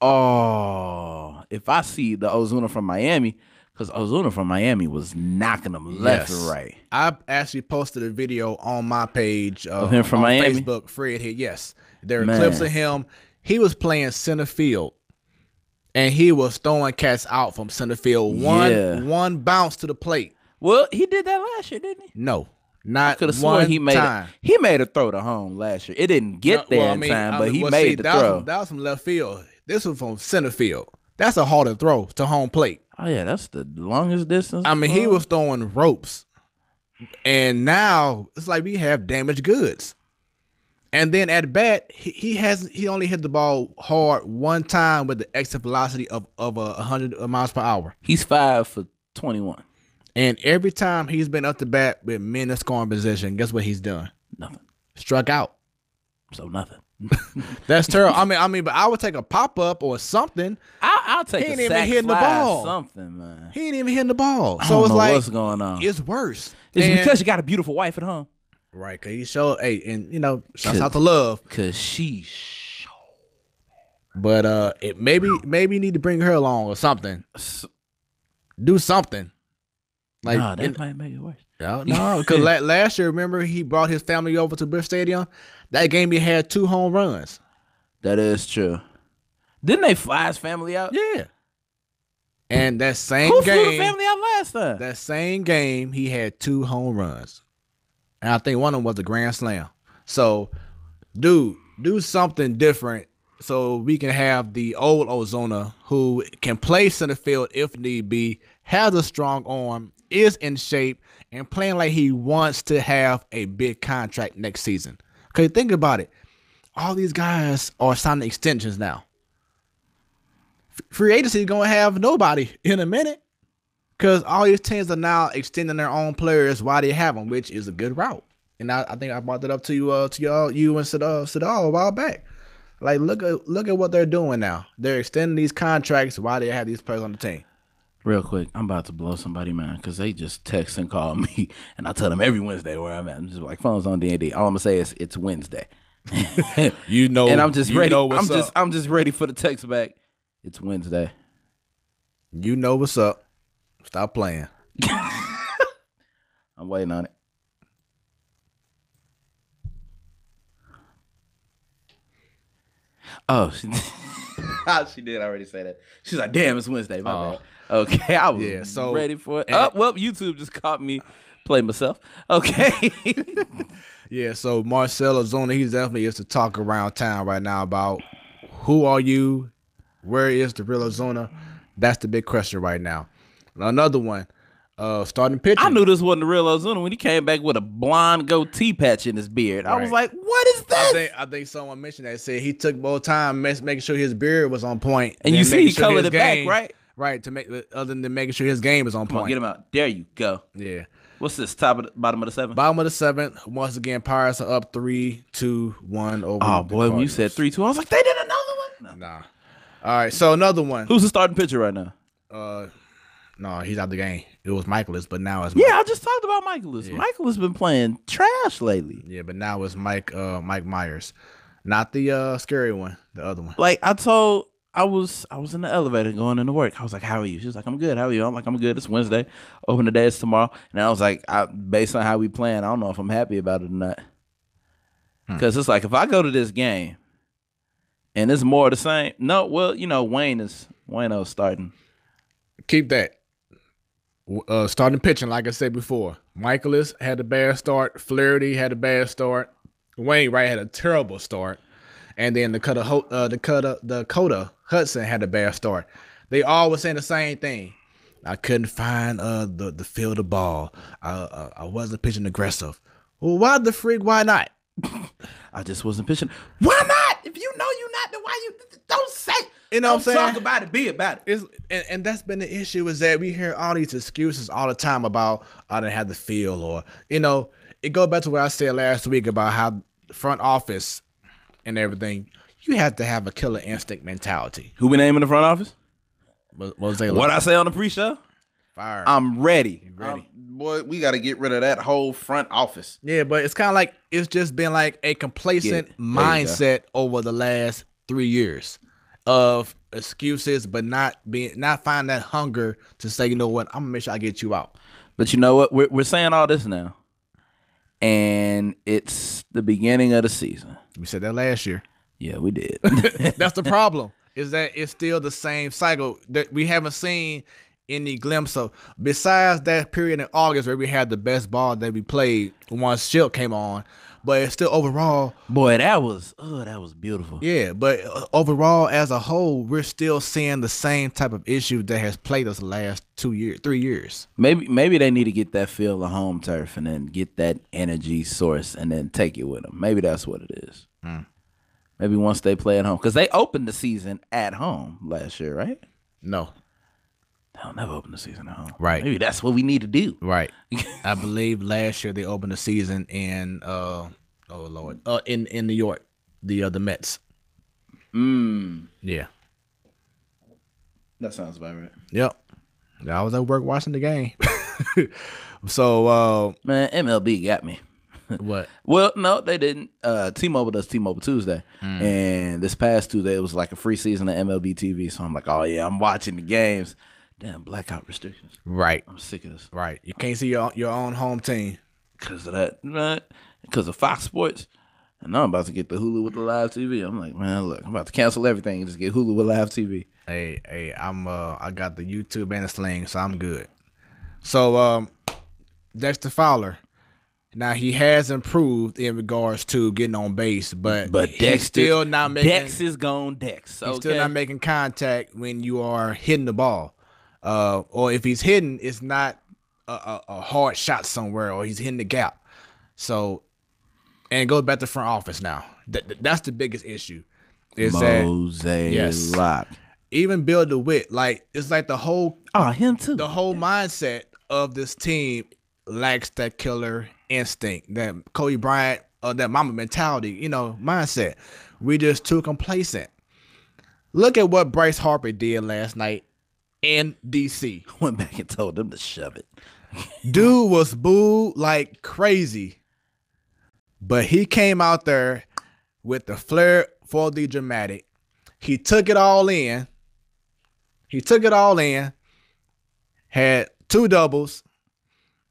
if I see the Ozuna from Miami, because Ozuna from Miami was knocking them left and right. I actually posted a video on my page of him from Miami? Facebook. Fred hit, yes. There are clips of him. He was playing center field, and he was throwing cats out from center field. One bounce to the plate. Well, he did that last year, didn't he? No, not could have one sworn he made time. He made a throw to home last year. It didn't get there in time, but he made the throw. That was from left field. This was from center field. That's a harder throw to home plate. Oh, yeah, that's the longest distance. He was throwing ropes. And now it's like we have damaged goods. And then at bat, he only hit the ball hard one time with the exit velocity of 100 miles per hour. He's 5 for 21. And every time he's been up to bat with men in scoring position, guess what he's done? Nothing. Struck out. So nothing. That's terrible. But I would take a pop up or something. I'll take he a ain't sack even hitting the fly ball. Or something, man. He ain't even hitting the ball. I So don't it's know like what's going on. It's worse. It's because you got a beautiful wife at home. Right, cause he showed, shouts out to Love, cause she. But it maybe you need to bring her along or something. Do something. Like that might make it worse. No, because last year, remember he brought his family over to Busch Stadium. That game he had 2 home runs. That is true. Didn't they fly his family out? Yeah. And that same Who game, flew the family out last time? That same game, he had 2 home runs. And I think one of them was a grand slam. So, dude, do something different so we can have the old Ozuna who can play center field if need be, has a strong arm, is in shape, and playing like he wants to have a big contract next season. Okay, think about it. All these guys are signing extensions now. Free agency is going to have nobody in a minute because all these teams are now extending their own players while they have them, which is a good route. And I think I brought that up to you, you and Sadal a while back. Like, look at what they're doing now. They're extending these contracts while they have these players on the team. Real quick, I'm about to blow somebody, man, because they just text and call me, and I tell them every Wednesday where I'm at. I'm just like, phone's on D&D. All I'm gonna say is it's Wednesday. You know, and I'm just ready. Up. I'm just ready for the text back. It's Wednesday. You know what's up. Stop playing. I'm waiting on it. Oh, she did already say that. She's like, damn, it's Wednesday. My bad. Okay, I was ready for it. Well, YouTube just caught me play myself. Okay. Yeah, so Marcell Ozuna, he definitely is to talk around town right now about who are you, where is the real Ozuna? That's the big question right now. Another one, starting pitching. I knew this wasn't the real Ozuna when he came back with a blonde goatee patch in his beard. Right. I was like, what is this? I think someone mentioned that. Said he took more time making sure his beard was on point. And you see he colored it back, right? Right, to make other than making sure his game is on point. Get him out. There you go. Yeah. What's this? Bottom of the seventh? Bottom of the seventh. Once again, Pirates are up 3-2-1 over. Oh boy, when you said 3-2, I was like, they did another one. No. Nah. All right, so another one. Who's the starting pitcher right now? No, he's out the game. It was Michaelis, but now it's I just talked about Michaelis. Yeah. Michaelis been playing trash lately. Yeah, but now it's Mike Myers, not the scary one, the other one. Like I was in the elevator going into work. I was like, "How are you?" She was like, "I'm good. How are you?" I'm like, "I'm good. It's Wednesday. Open the day is tomorrow." And I was like, based on how we playing, I don't know if I'm happy about it or not. Because it's like if I go to this game and it's more of the same. No, well, Wayno's starting. Keep that. Starting pitching, like I said before. Michaelis had a bad start. Flaherty had a bad start. Wainwright had a terrible start. And then Dakota Hudson had a bad start. They all were saying the same thing. I couldn't find the field of ball. I wasn't pitching aggressive. Well, why the freak? Why not? I just wasn't pitching. Why not? If you know you're not, then why you don't say? You know what I'm saying? Talk about it. Be about it. And that's been the issue is that we hear all these excuses all the time about I didn't have the feel or it goes back to what I said last week about how front office and everything, you have to have a killer instinct mentality. Who we name in the front office? What I say on the pre-show? Fire. I'm ready. Ready. Boy, we got to get rid of that whole front office. Yeah, but it's kind of like it's just been like a complacent mindset over the last 3 years of excuses, but not finding that hunger to say, you know what, I'm gonna make sure I get you out. But you know what? We're saying all this now, and it's the beginning of the season. We said that last year. Yeah, we did. That's the problem. Is that it's still the same cycle that we haven't seen any glimpse of. Besides that period in August where we had the best ball that we played once Shilp came on, but it's still overall. Boy, that was beautiful. Yeah, but overall as a whole, we're still seeing the same type of issue that has plagued us the last 3 years. Maybe they need to get that feel of home turf and then get that energy source and then take it with them. Maybe that's what it is. Maybe once they play at home. Because they opened the season at home last year, right? No. They'll never open the season at home. Right. Maybe that's what we need to do. Right. I believe last year they opened the season in in New York, the Mets. Yeah. That sounds about right. Yep. I was at work watching the game. So man, MLB got me. What? Well, no, they didn't. T-Mobile does T-Mobile Tuesday. And this past Tuesday, it was like a free season of MLB TV. So I'm like, oh, yeah, I'm watching the games. Damn, blackout restrictions. Right. I'm sick of this. Right. You can't see your own home team. Because of that, right? Because of Fox Sports. And I'm about to get the Hulu with the live TV. I'm like, man, look, I'm about to cancel everything and just get Hulu with live TV. Hey, I got the YouTube and the Sling, so I'm good. So, Dexter Fowler. Now he has improved in regards to getting on base, but Dex still not making. Dex is gone. Dex. Okay. He's still not making contact when you are hitting the ball, or if he's hitting, it's not a hard shot somewhere, or he's hitting the gap. So, and it goes back to front office now. That's the biggest issue. Is Mosaic Lock. Even Bill DeWitt, like it's like the whole him too. The whole mindset of this team lacks that killer instinct, that Kobe Bryant, that Mamba mentality, mindset. We just too complacent. Look at what Bryce Harper did last night in DC. Went back and told them to shove it. Dude was booed like crazy, but he came out there with the flair for the dramatic. He took it all in. Had 2 doubles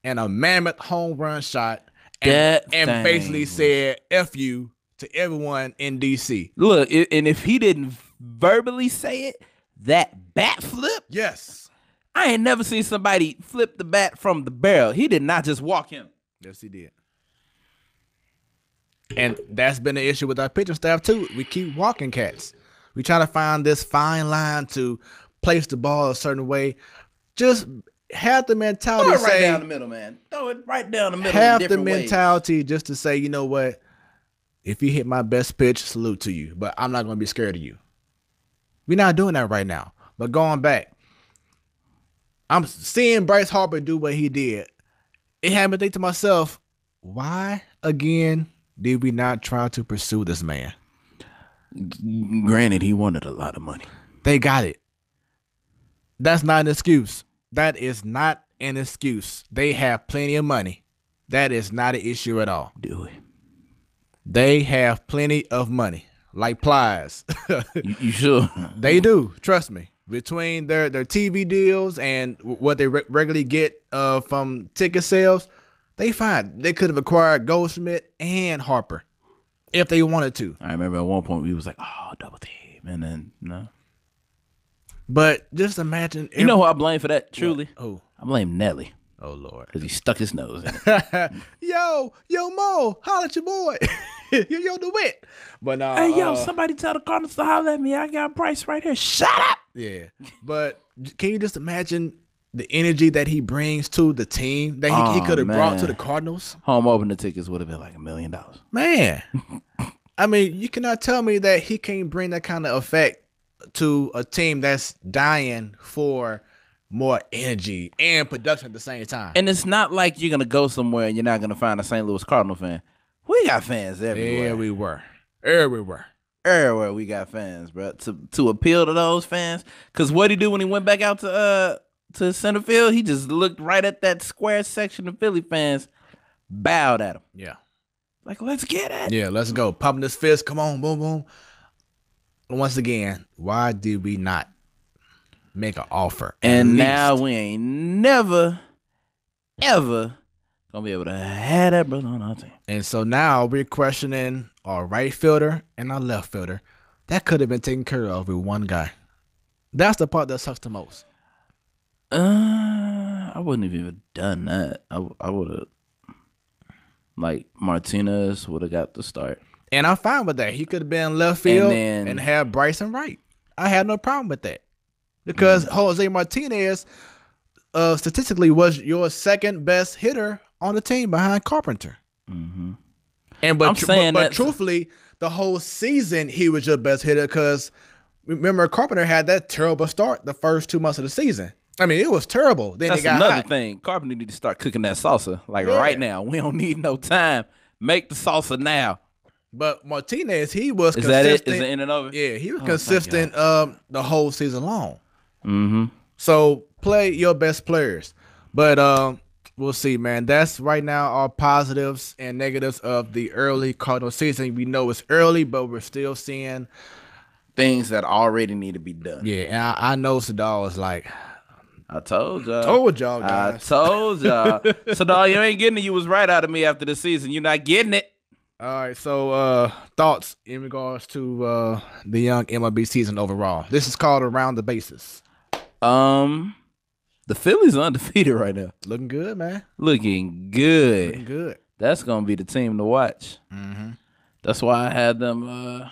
and a mammoth home run shot, and basically said F you to everyone in DC. Look, and if he didn't verbally say it, that bat flip, yes. I ain't never seen somebody flip the bat from the barrel. He did not just walk him. Yes, he did. And that's been the issue with our pitching staff too. We keep walking cats. We try to find this fine line to place the ball a certain way. Just have the mentality. Throw it right down the middle, man. Throw it right down the middle. Have the mentality just to say, you know what? If you hit my best pitch, salute to you. But I'm not going to be scared of you. We're not doing that right now. But going back, I'm seeing Bryce Harper do what he did. It had me think to myself, why again did we not try to pursue this man? Granted, he wanted a lot of money. They got it. That's not an excuse. That is not an excuse. They have plenty of money. That is not an issue at all. Do it. They have plenty of money. Like Plies. You sure? They do. Trust me. Between their TV deals and what they regularly get from ticket sales, they fine. They could have acquired Goldschmidt and Harper if they wanted to. I remember at one point we was like, oh, double team. And then, no. But just imagine. You know who I blame for that, truly? Oh, I blame Nelly. Oh, Lord. Because he stuck his nose in it. Yo, Mo, holla at your boy. Yo, DeWitt. But hey, yo, somebody tell the Cardinals to holler at me. I got Bryce right here. Shut up. Yeah. But can you just imagine the energy that he brings to the team that he could have brought to the Cardinals? Home opener tickets would have been like $1 million. Man. I mean, you cannot tell me that he can't bring that kind of effect to a team that's dying for more energy and production at the same time. And it's not like you're going to go somewhere and you're not going to find a St. Louis Cardinal fan. We got fans everywhere. Everywhere we got fans, bro. To appeal to those fans. Because what he do when he went back out to center field, he just looked right at that square section of Philly fans, bowed at him. Yeah. Like, let's get it. Yeah, let's go. Pumping his fist. Come on, boom, boom. Once again, why did we not make an offer? And now we ain't never, ever gonna be able to have that brother on our team. And so now we're questioning our right fielder and our left fielder. That could have been taken care of with one guy. That's the part that sucks the most. I wouldn't have even done that. I would have, like, Martinez would have got the start. And I'm fine with that. He could have been left field and have Bryson right. I had no problem with that. Because Jose Martinez statistically was your second best hitter on the team behind Carpenter. Mm-hmm. But truthfully, the whole season he was your best hitter because remember Carpenter had that terrible start the first 2 months of the season. I mean, it was terrible. Then that's it got another hot. thing. Carpenter need to start cooking that salsa right now. We don't need no time. Make the salsa now. But Martinez, he was consistent. That it? Is it in and over? Yeah, he was consistent the whole season long. Mm-hmm. So play your best players. But we'll see, man. That's right now our positives and negatives of the early Cardinal season. We know it's early, but we're still seeing things that already need to be done. Yeah, and I know Sadal is like, I told y'all. Told y'all guys. I told y'all. Sadal, you ain't getting it. You was right out of me after the season. You're not getting it. All right, so thoughts in regards to the young MLB season overall. This is called Around the Bases. The Phillies are undefeated right now. Looking good, man. Looking good. Looking good. That's gonna be the team to watch. Mm-hmm. That's why I had them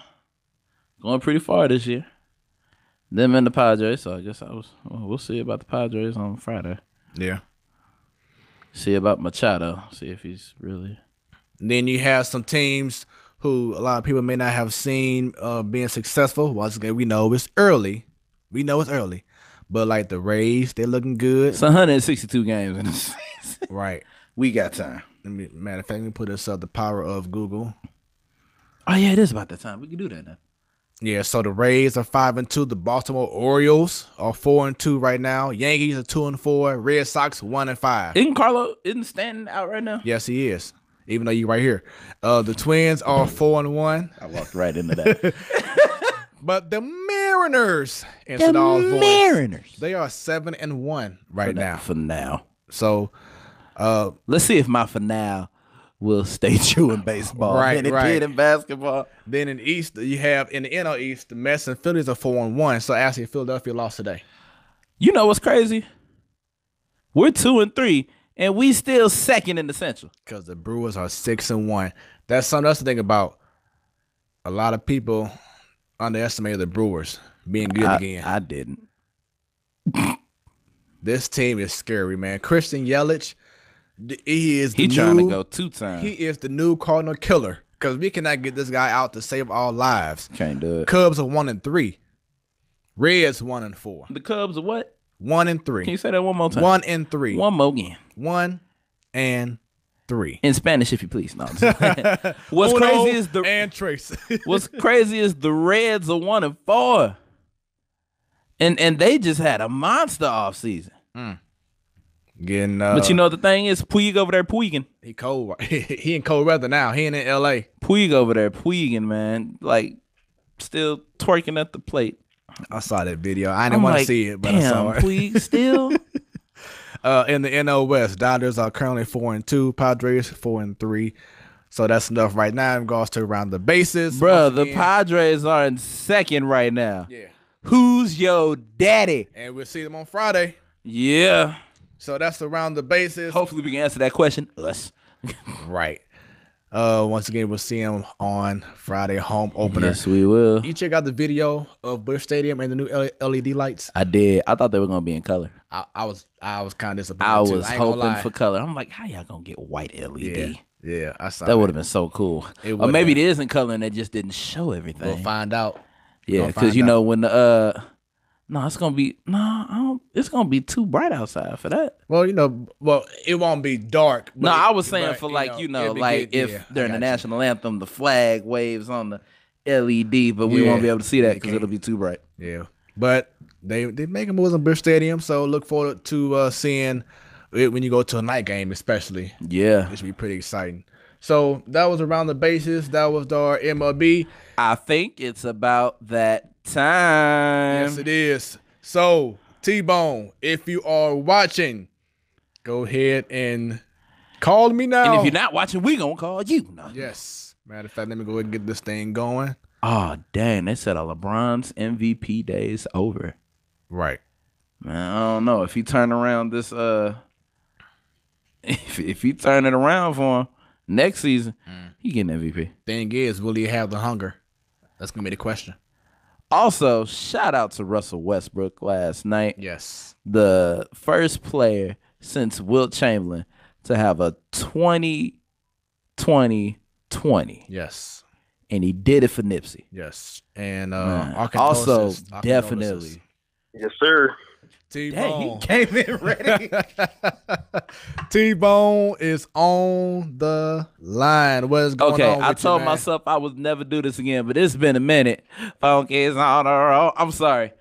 going pretty far this year. Them and the Padres. So I guess we'll see about the Padres on Friday. Yeah. See about Machado. See if he's really. Then you have some teams who a lot of people may not have seen being successful. Once again, we know it's early. But like the Rays, they're looking good. It's 162 games in the season. Right. We got time. Matter of fact, let me put this up. The power of Google. Oh yeah, it is about that time. We can do that now. Yeah, so the Rays are 5-2. The Baltimore Orioles are 4-2 right now. Yankees are 2-4. Red Sox 1-5. Isn't Stanton out right now? Yes, he is. Even though you're right here. The Twins are 4-1. I walked right into that. But the Mariners, in Sadal's voice, they are 7-1 right now. For now. So let's see if my for now will stay true in baseball than it did in basketball. Then in the East, you have in the NL East, the Mets and Phillies are 4-1. So actually, Philadelphia lost today. You know what's crazy? We're 2-3, and we still second in the Central. Because the Brewers are 6-1. That's something else to think about. A lot of people underestimated the Brewers being good again. I didn't. This team is scary, man. Christian Yelich, he trying to go 2 times. He is the new Cardinal killer because we cannot get this guy out to save our lives. Can't do it. Cubs are 1-3. Reds 1-4. The Cubs are what? 1-3. Can you say that one more time? 1-3. One more again. 1-3. In Spanish, if you please. No, I'm just what's crazy is what's crazy is the Reds are 1-4, and they just had a monster offseason. But you know the thing is, Puig over there, Puigin. He cold. He in cold weather now. He ain't in L.A. Puig over there, Puigin, man, like still twerking at the plate. I saw that video. I didn't want to see it, but I saw it. Puig still. In the NL West, Dodgers are currently 4-2. Padres 4-3. So that's enough right now in regards to around the bases. Bro, the Padres are in second right now. Yeah. Who's your daddy? And we'll see them on Friday. Yeah. So that's around the bases. Hopefully we can answer that question. Us. Right. Once again, we'll see them on Friday, home opener. Yes, we will. You check out the video of Busch Stadium and the new LED lights. I did. I thought they were gonna be in color. I was kind of disappointed. I was hoping for color. I'm like, how y'all gonna get white LED? Yeah, I saw that would have been so cool. Or maybe it is in color and they just didn't show everything. We'll find out. Yeah, because you know when the it's gonna be too bright outside for that. Well, it won't be dark. No, I was saying for if during the national anthem the flag waves on the LED, but we won't be able to see that because it'll be too bright. Yeah, but they make moves in Busch Stadium, so look forward to seeing it when you go to a night game, especially. Yeah, it should be pretty exciting. So that was around the bases. That was our MLB. I think it's about that time. Yes, it is. So, T-Bone, if you are watching, go ahead and call me now. And if you're not watching, we gonna call you. No. Yes. Matter of fact, let me go ahead and get this thing going. Oh, dang. They said LeBron's MVP day is over. Right. Man, I don't know. If he turn around this if he turn it around for him next season, he getting MVP. Thing is, will he have the hunger? That's gonna be the question. Also, shout out to Russell Westbrook last night. Yes. The first player since Wilt Chamberlain to have a 20-20-20. Yes. And he did it for Nipsey. Yes. And also, definitely. Yes, sir. T-Bone. Dang, he came in ready. T-Bone is on the line. What is going on with I told myself I would never do this again, but it's been a minute. Funk is on the road. I'm sorry.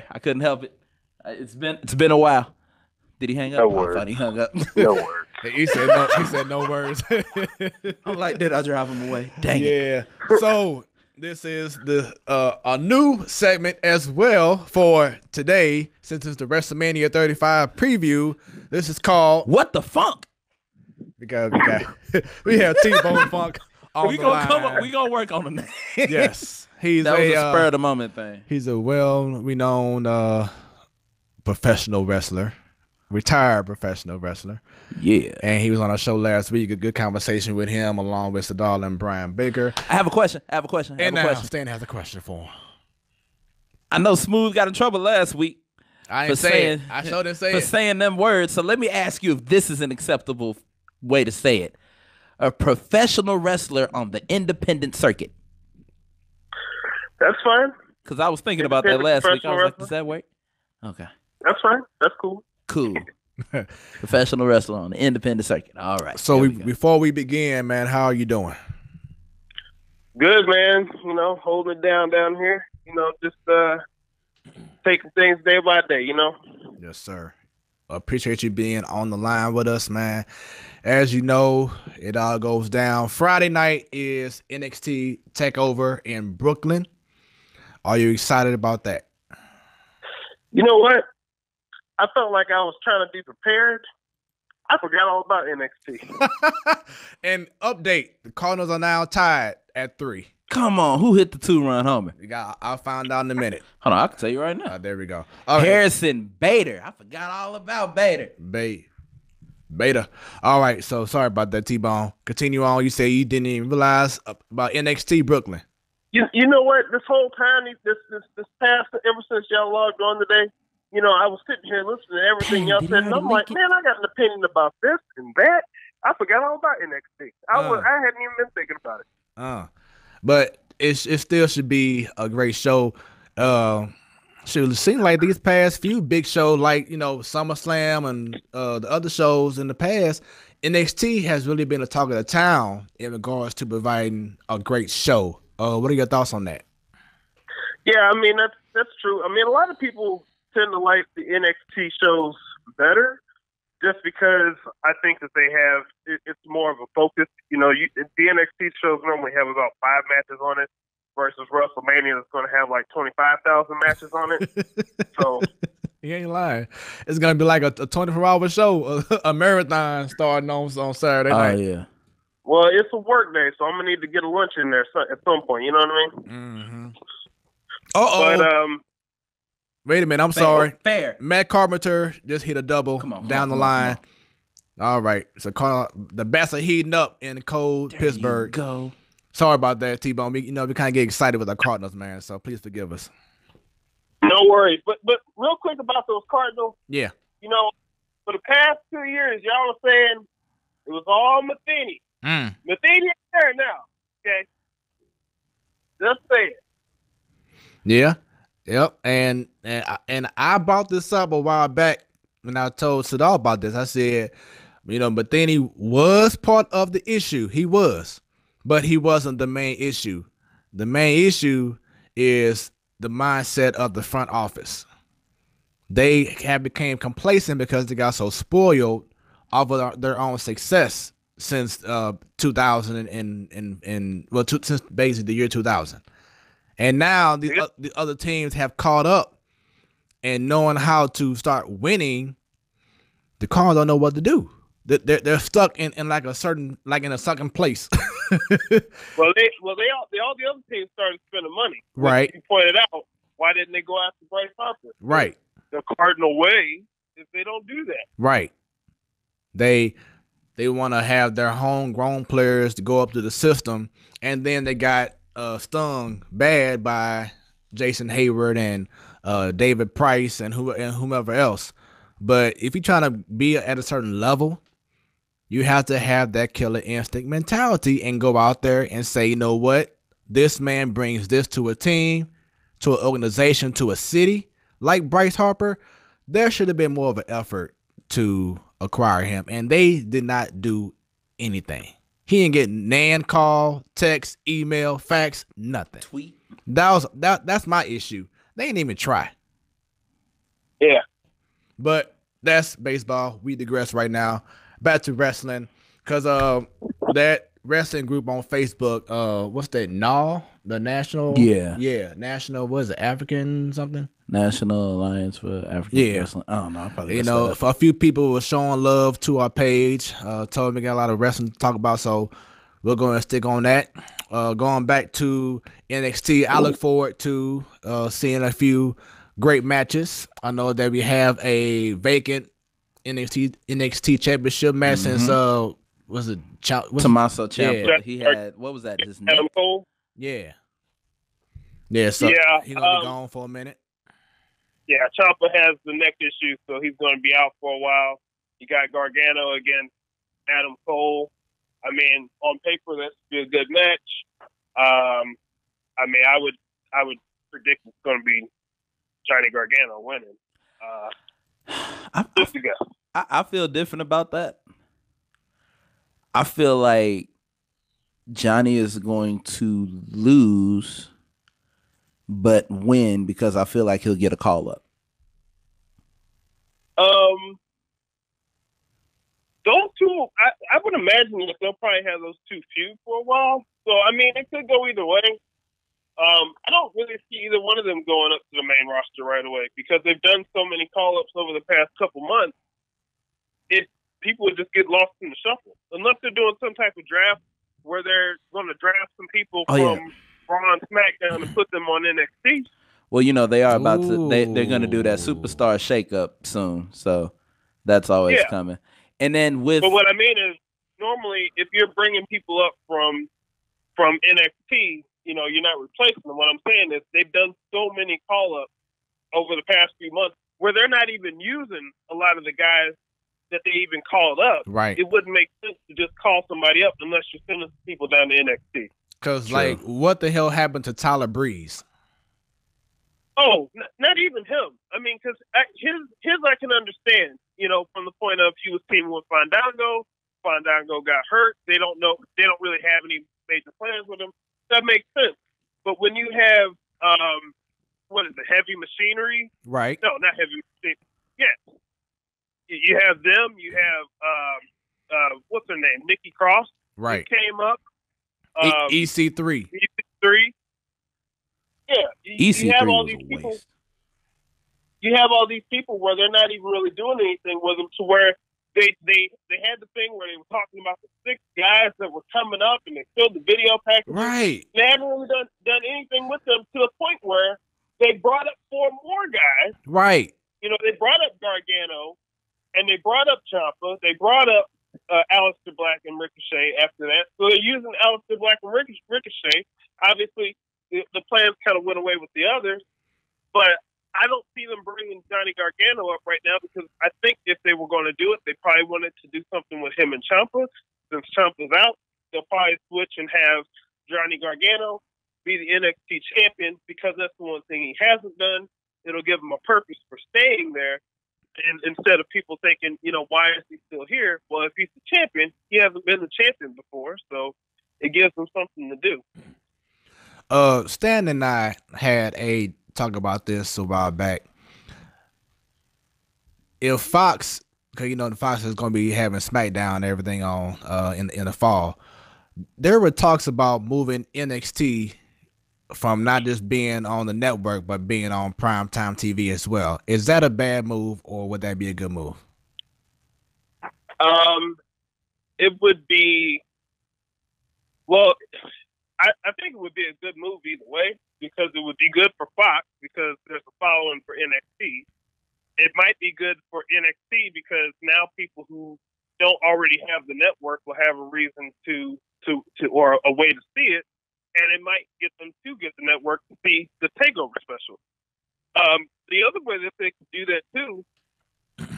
I couldn't help it. It's been a while. Did he hang up? No words. I thought he hung up. No words. He said no words. I'm like, did I drive him away? Dang it. Yeah. So this is a new segment as well for today, since it's the WrestleMania 35 preview. This is called What the Funk? Because we have T-Bone Funk on the line. We gonna work on the name. Yes, that was a spur of the moment thing. He's a well-renowned professional wrestler. retired professional wrestler. Yeah. And he was on our show last week. A good conversation with him, along with Sadal and Brian Baker. I have a question. Stan has a question for him. I know Smooth got in trouble last week. I didn't say it. I sure didn't say it. For saying them words. So let me ask you if this is an acceptable way to say it. A professional wrestler on the independent circuit. That's fine. Because I was thinking about that last week. I was like, does that work? Okay. That's fine. That's cool. Cool. Professional wrestler on the independent circuit. All right. So before we begin, man, how are you doing? Good, man. You know, holding it down here. You know, just taking things day by day, you know? Yes, sir. Appreciate you being on the line with us, man. As you know, it all goes down. Friday night is NXT TakeOver in Brooklyn. Are you excited about that? You know what? I felt like I was trying to be prepared. I forgot all about NXT. And update, the Cardinals are now tied at 3. Come on, who hit the 2-run homer? I'll find out in a minute. Hold on, I can tell you right now. There we go. Okay. Harrison Bader. I forgot all about Bader. Beta. All right, so sorry about that, T-Bone. Continue on. You say you didn't even realize about NXT Brooklyn. You know what? This whole time, this past, ever since y'all logged on today, you know, I was sitting here listening to everything y'all said, and I'm like, man, I got an opinion about this and that. I forgot all about NXT. I hadn't even been thinking about it. But it still should be a great show. Should seem like these past few big shows, like, you know, SummerSlam and the other shows in the past, NXT has really been a talk of the town in regards to providing a great show. What are your thoughts on that? Yeah, I mean, that's true. I mean, a lot of people tend to like the NXT shows better just because I think that they have it's more of a focus. You know, the NXT shows normally have about 5 matches on it versus WrestleMania that's going to have like 25,000 matches on it. So you ain't lying. It's going to be like a 24-hour show, a marathon starting on Saturday night. Oh, yeah. Well, it's a work day, so I'm going to need to get a lunch in there at some point. You know what I mean? Mm-hmm. But, wait a minute. I'm sorry. Fair. Matt Carpenter just hit a double down the line. All right. So the bats are heating up in cold Pittsburgh. Go. Sorry about that, T-Bone. We kind of get excited with our Cardinals, man. So please forgive us. No worries. But real quick about those Cardinals. Yeah. You know, for the past 2 years, y'all were saying it was all Matheny. Matheny ain't there now. Okay. Just say it. Yeah. Yep. And I brought this up a while back when I told Sadal about this. I said, you know, Matheny was part of the issue. He was. But he wasn't the main issue. The main issue is the mindset of the front office. They have become complacent because they got so spoiled off of their own success since 2000 since basically the year 2000. And now the other teams have caught up and knowing how to start winning. The Cardinals don't know what to do. They're stuck in like a second place. Well, all the other teams started spending money. Right. You pointed out, why didn't they go after Bryce Harper? Right. The Cardinal way is they don't do that. Right. They want to have their homegrown players to go up to the system, and then they got stung bad by Jason Hayward and David Price and whomever else. But if you're trying to be at a certain level, you have to have that killer instinct mentality and go out there and say, you know what? This man brings this to a team, to an organization, to a city. Like Bryce Harper, there should have been more of an effort to acquire him, and they did not do anything. He didn't get nan call, text, email, fax, nothing. Tweet. That's my issue. They didn't even try. Yeah. But that's baseball. We digress right now. Back to wrestling, because that wrestling group on Facebook, what's that? The national, national. What is it? African something? National Alliance for African Wrestling. I don't know. I probably a few people were showing love to our page. Told me we got a lot of wrestling to talk about, so we're going to stick on that. Going back to NXT, I look forward to seeing a few great matches. I know that we have a vacant NXT championship match since was it Tommaso Ciampa? Yeah. He had, what was that? His Adam neck? Cole. Yeah. So Yeah, he's gonna be gone for a minute. Yeah, Ciampa has the neck issue, so he's going to be out for a while. You got Gargano against Adam Cole. I mean, on paper, that should be a good match. I mean, I would predict it's going to be Johnny Gargano winning. Just to go. I feel different about that. I feel like Johnny is going to lose, but win because I feel like he'll get a call up. Those two, I would imagine that they'll probably have those two feud for a while. So, I mean, it could go either way. I don't really see either one of them going up to the main roster right away because they've done so many call-ups over the past couple months. People would just get lost in the shuffle. Unless they're doing some type of draft where they're going to draft some people from Raw and SmackDown and put them on NXT. Well, you know, they are about to, they're going to do that superstar shakeup soon. So that's always coming. And then But what I mean is, normally, if you're bringing people up from NXT, you know, you're not replacing them. What I'm saying is they've done so many call-ups over the past few months where they're not even using a lot of the guys that they even called up. Right. It wouldn't make sense to just call somebody up unless you're sending people down to NXT. Because, like, what the hell happened to Tyler Breeze? Oh, not even him. I mean, because his I can understand, you know, from the point of he was teaming with Fandango. Fandango got hurt. They don't really have any major plans with him. That makes sense. But when you have, what is it, Heavy Machinery? Right. No, not Heavy Machinery. Yeah. You have them. You have, what's her name? Nikki Cross. Right. He came up. EC3. EC3. Yeah. You have all these people. You have all these people where they're not even really doing anything with them to where they had the thing where they were talking about the 6 guys that were coming up and they showed the video package. Right. They haven't really done anything with them to the point where they brought up 4 more guys. Right. You know, they brought up Gargano and they brought up Ciampa. They brought up Aleister Black and Ricochet after that. So they're using Aleister Black and Ricochet. Obviously, the plans kind of went away with the others, but I don't see them bringing Johnny Gargano up right now because I think if they were going to do it, they probably wanted to do something with him and Ciampa. Since Ciampa's out, they'll probably switch and have Johnny Gargano be the NXT champion because that's the one thing he hasn't done. It'll give him a purpose for staying there. And instead of people thinking, you know, why is he still here? Well, if he's the champion, he hasn't been the champion before, so it gives him something to do. Stan and I had a talk about this a while back. If Fox, because you know the Fox is going to be having SmackDown and everything on in the fall, there were talks about moving NXT from not just being on the network but being on primetime TV as well. Is that a bad move or would that be a good move? It would be. Well, I think it would be a good move either way because it would be good for Fox because there's a following for NXT. It might be good for NXT because now people who don't already have the network will have a reason to or a way to see it, and it might get them to get the network to see the takeover special. The other way that they could do that too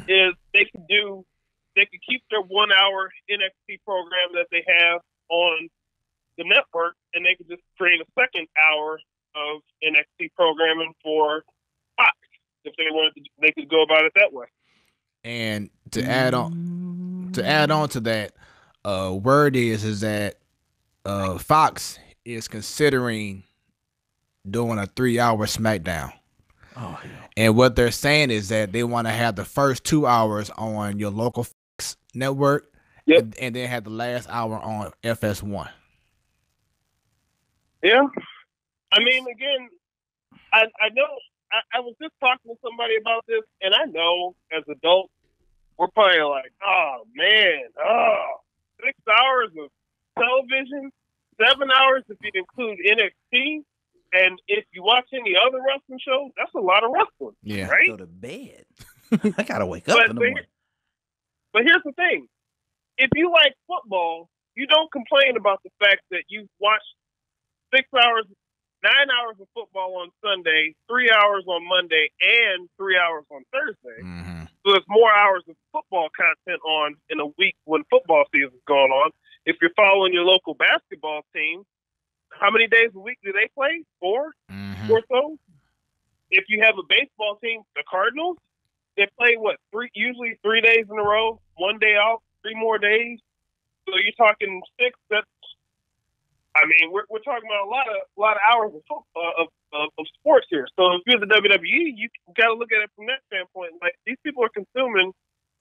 is they could keep their 1 hour NXT program that they have on the network, and they could just create a second hour of NXT programming for Fox if they wanted to. They could go about it that way. And to add on to that, word is that Fox is considering doing a 3-hour SmackDown. Oh, yeah. And what they're saying is that they want to have the first 2 hours on your local Fox network, and then have the last hour on FS1. Yeah. I mean, again, I know I was just talking to somebody about this, and I know as adults, we're probably like, oh, man, 6 hours of television, 7 hours if you include NXT, and if you watch any other wrestling shows, that's a lot of wrestling. Yeah. Right? Go to bed. I got to wake up in the morning. But here's the thing: if you like football, you don't complain about the fact that you watched 6 hours, 9 hours of football on Sunday, 3 hours on Monday, and 3 hours on Thursday. Mm-hmm. So there's more hours of football content on in a week when football season's going on. If you're following your local basketball team, how many days a week do they play? 4 or so? If you have a baseball team, the Cardinals, they play usually 3 days in a row, 1 day off, 3 more days. So you're talking 6. We're talking about a lot of hours of sports here. So if you're the WWE, you got to look at it from that standpoint. Like, these people are consuming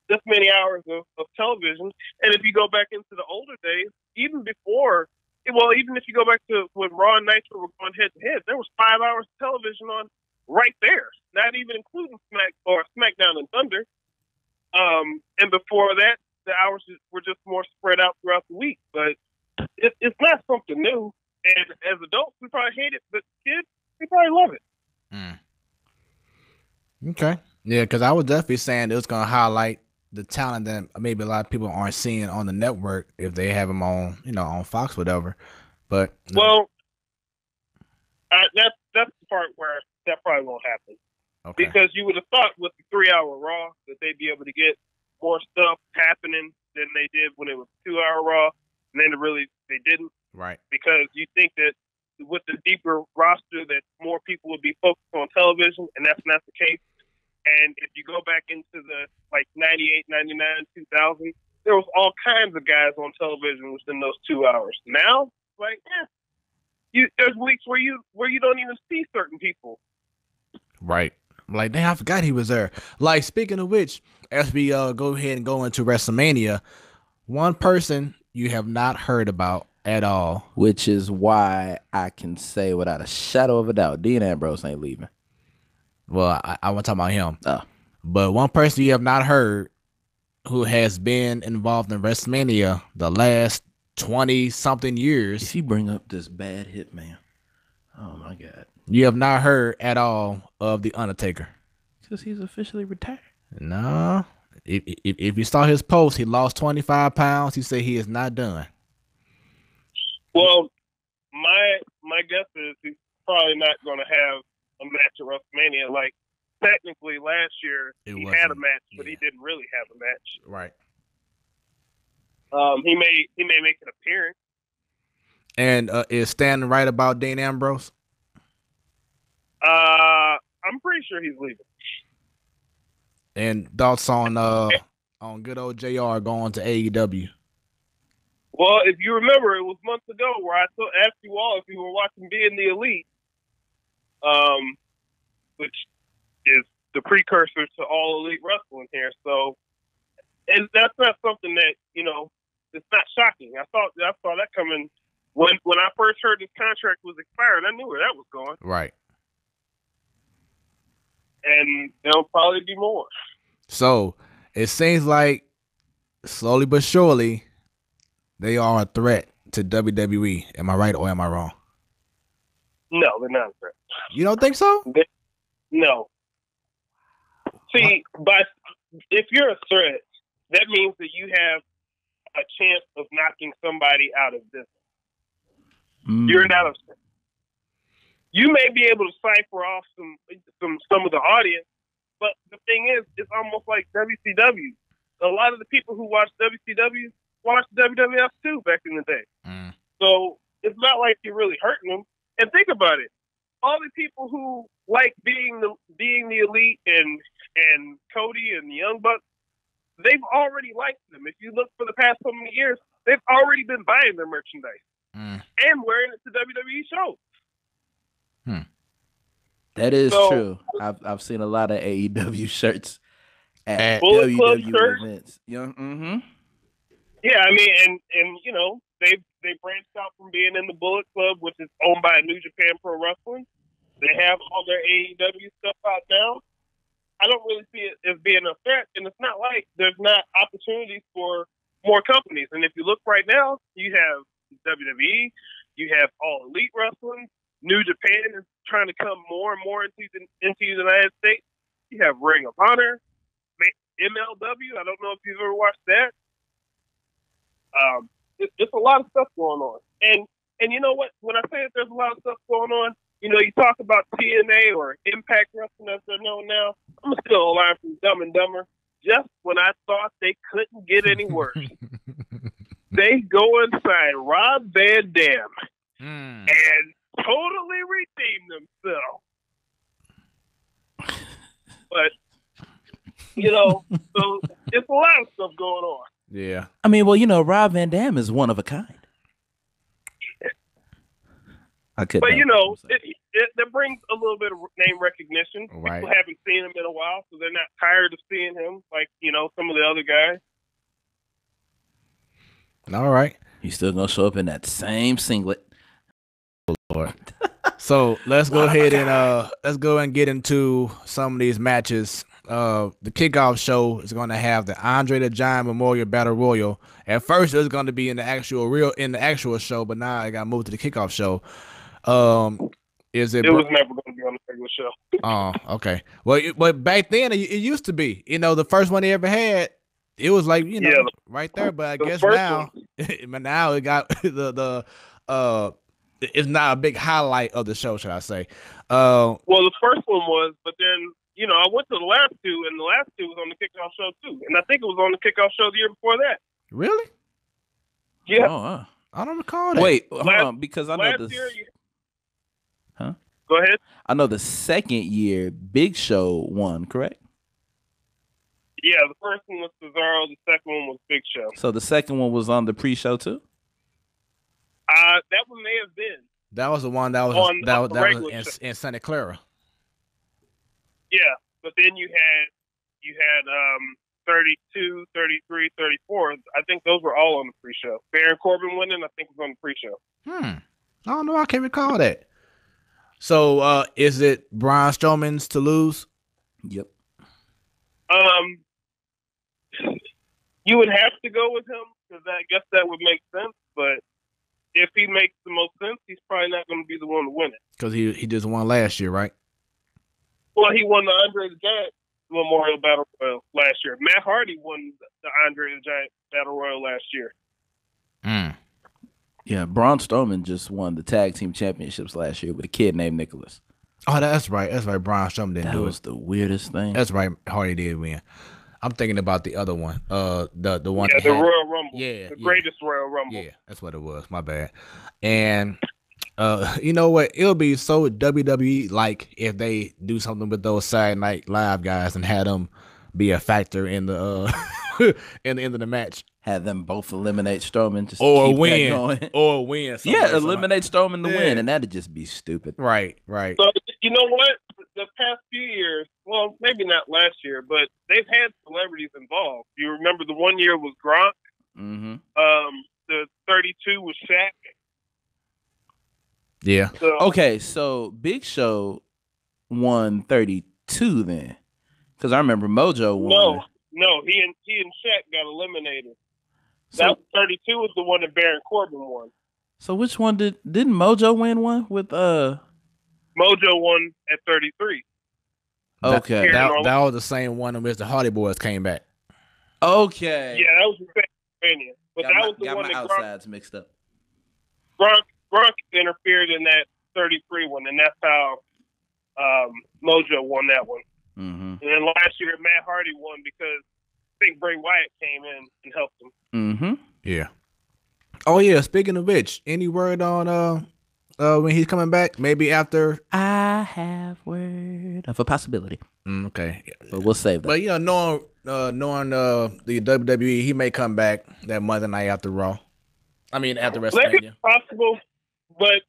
this many hours of television. And if you go back into the older days, even if you go back to when Raw and Nitro were going head to head, there was 5 hours of television on right there, not even including SmackDown and Thunder. And before that, the hours were just more spread out throughout the week. But it's not something new. And as adults, we probably hate it, but kids, we probably love it. Okay. Yeah, because I was definitely saying it was going to highlight the talent that maybe a lot of people aren't seeing on the network if they have them on, on Fox, whatever. But that's the part where that probably won't happen. Okay. Because you would have thought with the 3-hour Raw that they'd be able to get more stuff happening than they did when it was 2-hour Raw, and then they didn't. Right. Because you think that with the deeper roster that more people would be focused on television, and that's not the case. And if you go back into the 98, 99, 2000, there was all kinds of guys on television within those 2 hours. Now, there's weeks where you don't even see certain people. Right. Like, damn, I forgot he was there. Like, speaking of which, as we go ahead and go into WrestleMania, one person you have not heard about at all. Which is why I can say without a shadow of a doubt, Dean Ambrose ain't leaving. Well, I want to talk about him. Oh. But one person you have not heard who has been involved in WrestleMania the last 20-something years. If you bring up this bad hit, man. Oh, my God. You have not heard at all of The Undertaker. Because he's officially retired. No. If you saw his post, he lost 25 pounds. He said he is not done. Well, my guess is he's probably not going to have a match at WrestleMania. Like, technically, last year he had a match, but he didn't really have a match. Right. He may make an appearance. And is Stan right about Dean Ambrose? I'm pretty sure he's leaving. And thoughts on good old JR going to AEW? Well, if you remember, it was months ago where I asked you all if you were watching Being the Elite, which is the precursor to All Elite Wrestling here. So, and that's not something that, it's not shocking. I saw that coming when I first heard his contract was expiring. I knew where that was going. Right. And there'll probably be more. So it seems like slowly but surely they are a threat to WWE. Am I right or am I wrong? No, they're not a threat. You don't think so? No. See, but if you're a threat, that means that you have a chance of knocking somebody out of business. You're not a threat. You may be able to cipher off some of the audience, but the thing is, it's almost like WCW. A lot of the people who watch WCW watched WWF too back in the day. So it's not like you're really hurting them. And think about it. All the people who like being the Elite and Cody and the Young Bucks, they've already liked them. If you look for the past so many years, they've already been buying their merchandise and wearing it to WWE shows. That is true. I've seen a lot of AEW shirts at Bullet Club WWE events. Yeah, Yeah, I mean, and they branched out from being in the Bullet Club, which is owned by New Japan Pro Wrestling. They have all their AEW stuff out now. I don't really see it as being a threat, and it's not like there's not opportunities for more companies. And if you look right now, you have WWE, you have All Elite Wrestling, New Japan is trying to come more and more into the United States. You have Ring of Honor. MLW. I don't know if you've ever watched that. It's a lot of stuff going on. And you know what? When I say that there's a lot of stuff going on, you talk about TNA or Impact Wrestling as they're known now. I'm going to steal a line from Dumb and Dumber. Just when I thought they couldn't get any worse, they go and sign Rob Van Dam and totally redeem themselves. But, so it's a lot of stuff going on. Yeah. I mean, Rob Van Dam is one of a kind. But that brings a little bit of name recognition. Right. People haven't seen him in a while, so they're not tired of seeing him like some of the other guys. All right. He's still gonna show up in that same singlet. Oh Lord. So let's go ahead and get into some of these matches. The kickoff show is going to have the Andre the Giant Memorial Battle Royal. At first, it was going to be in the actual show, but now it got moved to the kickoff show. It was never going to be on the regular show. Oh, okay. Well, but back then it used to be. The first one they ever had, it was like right there. But I guess now, now it got it's not a big highlight of the show, should I say? Well, the first one was, but then I went to the last two, and the last two was on the kickoff show too, and I think it was on the kickoff show the year before that. Really? Yeah. Oh, I don't recall that. Wait, hold on, because I know this. Huh? Go ahead. I know the second year Big Show won, correct? Yeah, the first one was Cesaro, the second one was Big Show. So the second one was on the pre-show too? That one may have been. That was the one that was in Santa Clara. Yeah, but then you had 32, 33, 34. I think those were all on the pre-show. Baron Corbin winning, I think, was on the pre-show. I don't know. I can't recall that. So, is it Braun Strowman's to lose? Yep. You would have to go with him because I guess that would make sense. But if he makes the most sense, he's probably not going to be the one to win it. Because he just won last year, right? Well, he won the Andre the Giant Memorial Battle Royal last year. Matt Hardy won the Andre the Giant Battle Royal last year. Yeah, Braun Strowman just won the tag team championships last year with a kid named Nicholas. Oh, that's right. That's right. Braun Strowman didn't do it. That was the weirdest thing. That's right. Hardy did win. I'm thinking about the other one. The one. Yeah, the Royal Rumble. Yeah, the greatest Royal Rumble. Yeah, that's what it was. My bad. And you know what? It'll be so WWE like if they do something with those Saturday Night Live guys and had them be a factor in the in the end of the match. Have them both eliminate Strowman, just or keep win, going. or win. Yeah, eliminate Strowman to win, and that'd just be stupid. Right. So you know what? The past few years, well, maybe not last year, but they've had celebrities involved. You remember the one year was Gronk. Mm-hmm. The 32 was Shaq. Yeah. Okay, so Big Show won 32 then, because I remember Mojo won. No, he and Shaq got eliminated. That 32 was the one that Baron Corbin won. So which one didn't Mojo win one with Mojo won at 33. Okay. That was the same one in which the Hardy Boys came back. Okay. Yeah, that was the same opinion. But that was the one that outsides mixed up. Gronk interfered in that 33 one, and that's how Mojo won that one. Mm-hmm. And then last year, Matt Hardy won because I think Bray Wyatt came in and helped him. Mm-hmm. Yeah. Oh yeah. Speaking of which, any word on when he's coming back? Maybe after. I have word of a possibility. Okay. But we'll save that. But knowing the WWE, he may come back that Monday night after Raw. I mean after WrestleMania. Maybe it's possible, but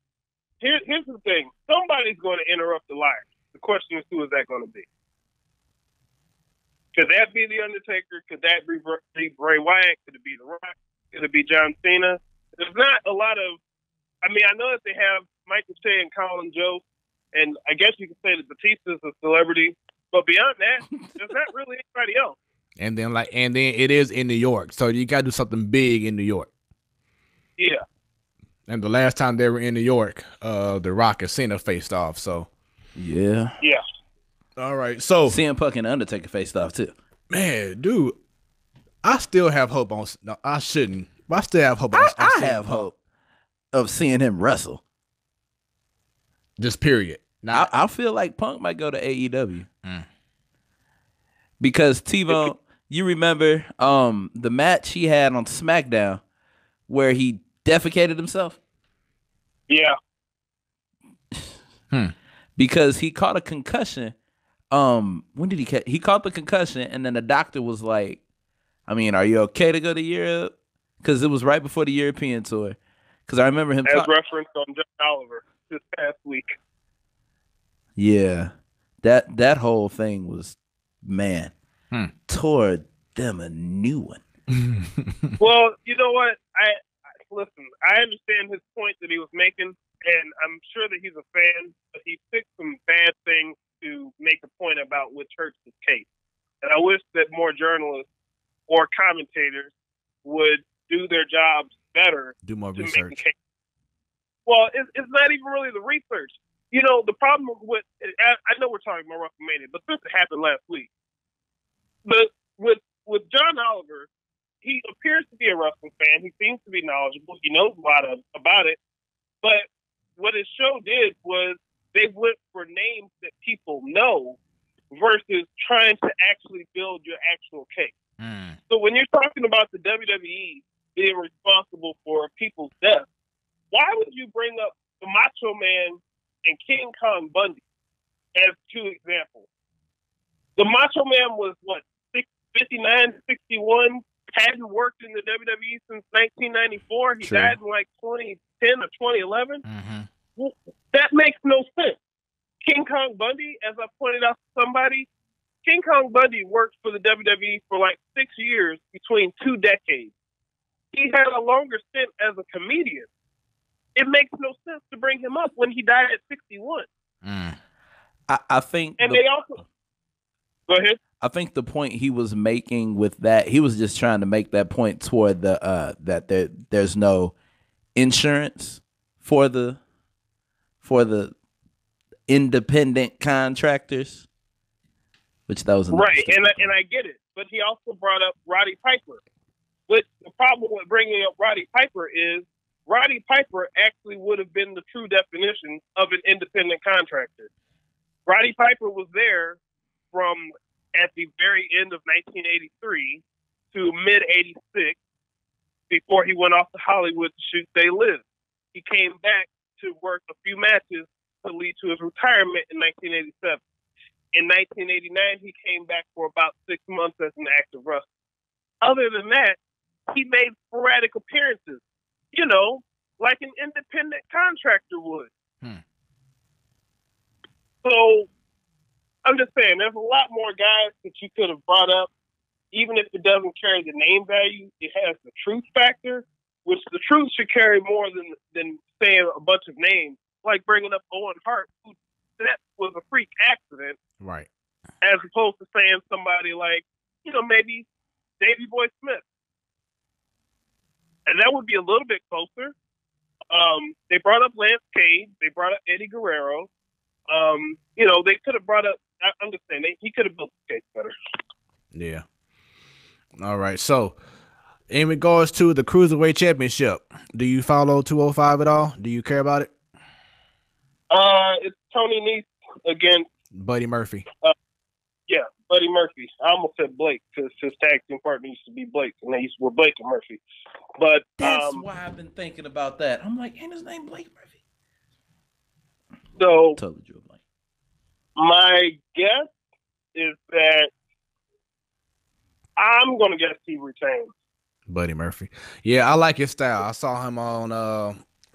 here's the thing: somebody's going to interrupt the liar. The question is, who is that going to be? Could that be The Undertaker? Could that be Bray Wyatt? Could it be The Rock? Could it be John Cena? There's not a lot of. I mean, I know that they have Michael Che and Colin Jost, and I guess you could say that Batista's a celebrity, but beyond that, there's not really anybody else. And then it is in New York, so you got to do something big in New York. Yeah. And the last time they were in New York, The Rock and Cena faced off. So. Yeah. Yeah. All right. So CM Punk and Undertaker faced off too. Man, dude, I still have hope on. No, I shouldn't. But I still have hope on. I have hope of seeing him wrestle. Just period. I feel like Punk might go to AEW because T-Bone. You remember the match he had on SmackDown where he defecated himself? Yeah. Because he caught a concussion. When did he catch? He caught the concussion, and then the doctor was like, "I mean, are you okay to go to Europe?" Because it was right before the European tour. Because I remember him. As referenced on John Oliver this past week. Yeah, that whole thing was, man, tore them a new one. Well, you know what? I listen. I understand his point that he was making, and I'm sure that he's a fan. But he picked some bad things to make a point about which hurts his case. And I wish that more journalists or commentators would do their jobs better. Do more to research. Make a case. Well, it's not even really the research. You know, the problem with I know we're talking about WrestleMania, but this happened last week. But with John Oliver, he appears to be a wrestling fan. He seems to be knowledgeable. He knows a lot about it. But what his show did was they went for names that people know versus trying to actually build your actual case. So when you're talking about the WWE being responsible for people's deaths, why would you bring up the Macho Man and King Kong Bundy as two examples? The Macho Man was, 59, 61, hadn't worked in the WWE since 1994. He died in 2010 or 2011. Well, that makes no sense. King Kong Bundy, as I pointed out to somebody, King Kong Bundy worked for the WWE for 6 years between 2 decades. He had a longer stint as a comedian. It makes no sense to bring him up when he died at 61. I think, and they also go ahead. I think the point he was making with that, he was just trying to make that point toward the that there's no insurance for the independent contractors, which that was right. And I get it, but he also brought up Roddy Piper. But the problem with bringing up Roddy Piper is Roddy Piper actually would have been the true definition of an independent contractor. Roddy Piper was there from at the very end of 1983 to mid-86 before he went off to Hollywood to shoot They Live. He came back to work a few matches to lead to his retirement in 1987. In 1989, he came back for about 6 months as an active wrestler. Other than that, he made sporadic appearances, like an independent contractor would. So I'm just saying, there's a lot more guys that you could have brought up. Even if it doesn't carry the name value, it has the truth factor, which the truth should carry more than saying a bunch of names, like bringing up Owen Hart, who that was a freak accident. Right. As opposed to saying somebody like, maybe Davey Boy Smith. And that would be a little bit closer. They brought up Lance Cade. They brought up Eddie Guerrero. They could have brought up, I'm just saying, he could have built the case better. Yeah. All right. So, in regards to the Cruiserweight Championship, do you follow 205 at all? Do you care about it? It's Tony Nese against Buddy Murphy. Yeah, Buddy Murphy. I almost said Blake because his tag team partner used to be Blake, and they were Blake and Murphy. But that's why I've been thinking about that. I'm like, ain't his name Blake Murphy? So totally drew a blank. My guess is that I'm going to guess he retains. Buddy Murphy. Yeah, I like his style. I saw him on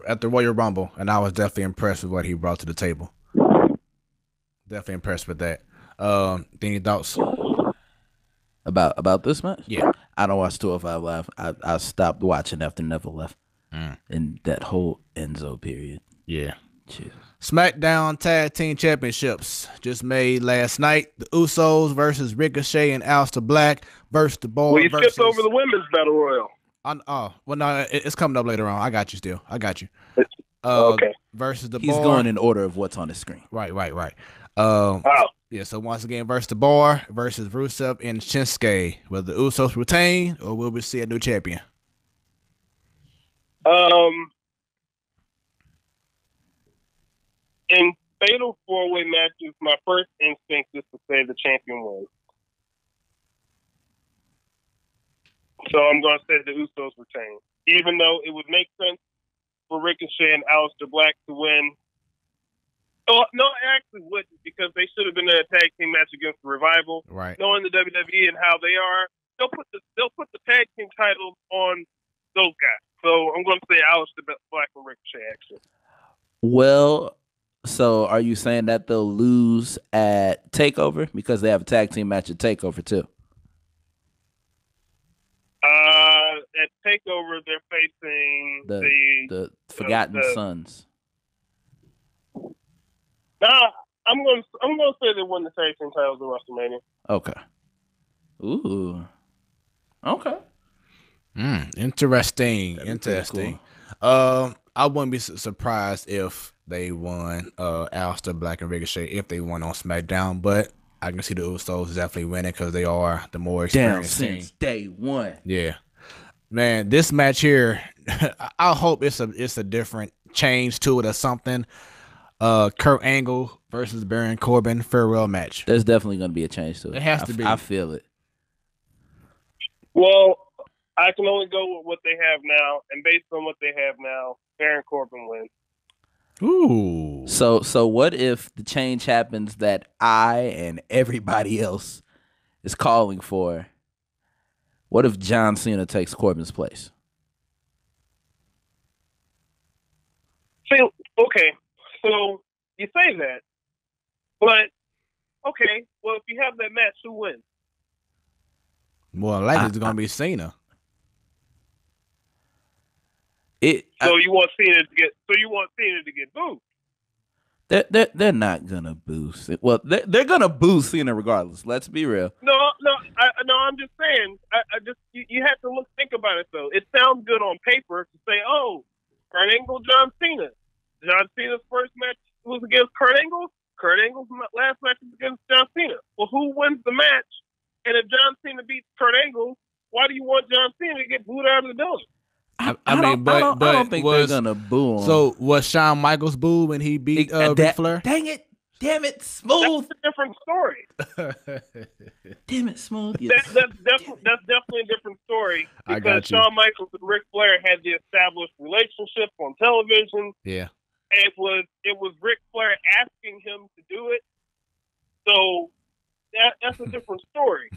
at the Royal Rumble, and I was definitely impressed with what he brought to the table. Definitely impressed with that. Any thoughts about this match? Yeah, I don't watch 205 Live. I stopped watching after Neville left, in that whole Enzo period. Yeah. Cheers. SmackDown Tag Team Championships just made last night. The Usos versus Ricochet and Aleister Black versus the Boys. Well, you skipped over the women's battle royal. Well, no, it's coming up later on. I got you still. I got you. Okay. Versus the He's Boys. going in order of what's on the screen. Right. Wow. Yeah, so once again, versus the Bar versus Rusev and Shinsuke. Will the Usos retain or will we see a new champion? In fatal four-way matches, my first instinct is to say the champion wins. So I'm going to say the Usos retain. Even though it would make sense for Ricochet and Aleister Black to win. Oh, no, it actually wouldn't, because they should have been in a tag team match against the Revival. Right. Knowing the WWE and how they are, they'll put the tag team titles on those guys. So I'm going to say Aleister Black and Ricochet, actually. Well, so are you saying that they'll lose at TakeOver because they have a tag team match at TakeOver too? At TakeOver, they're facing the Forgotten Sons. Nah, I'm going to say they won the tag team titles at WrestleMania. Okay. Ooh. Okay. Interesting. Interesting. Cool. I wouldn't be surprised if they won Aleister Black and Ricochet if they won on SmackDown, but I can see the Usos definitely winning because they are the more experienced team. Since day one. Yeah. Man, this match here, I hope it's a different change to it or something. Kurt Angle versus Baron Corbin farewell match. There's definitely going to be a change to it. It has to be. I feel it. Well, I can only go with what they have now, and based on what they have now, Baron Corbin wins. Ooh. So what if the change happens that I and everybody else is calling for? What if John Cena takes Corbin's place? See, okay, so you say that, but okay, well, if you have that match, who wins? Well, likely it's going to be Cena. So you want Cena to get booed? They're not gonna boost it. Well, they're gonna boost Cena regardless. Let's be real. No. I'm just saying. You have to think about it though. It sounds good on paper to say, "Oh, Kurt Angle, John Cena." John Cena's first match was against Kurt Angle. Kurt Angle's last match was against John Cena. Well, who wins the match? And if John Cena beats Kurt Angle, why do you want John Cena to get booed out of the building? I don't think they're gonna boo him. So was Shawn Michaels booed when he beat Ric Flair? Dang it! Damn it, Smooth. That's a different story. Damn it, Smooth. Yes. That's definitely a different story because Shawn Michaels and Ric Flair had the established relationship on television. Yeah, it was Ric Flair asking him to do it. So that's a different story.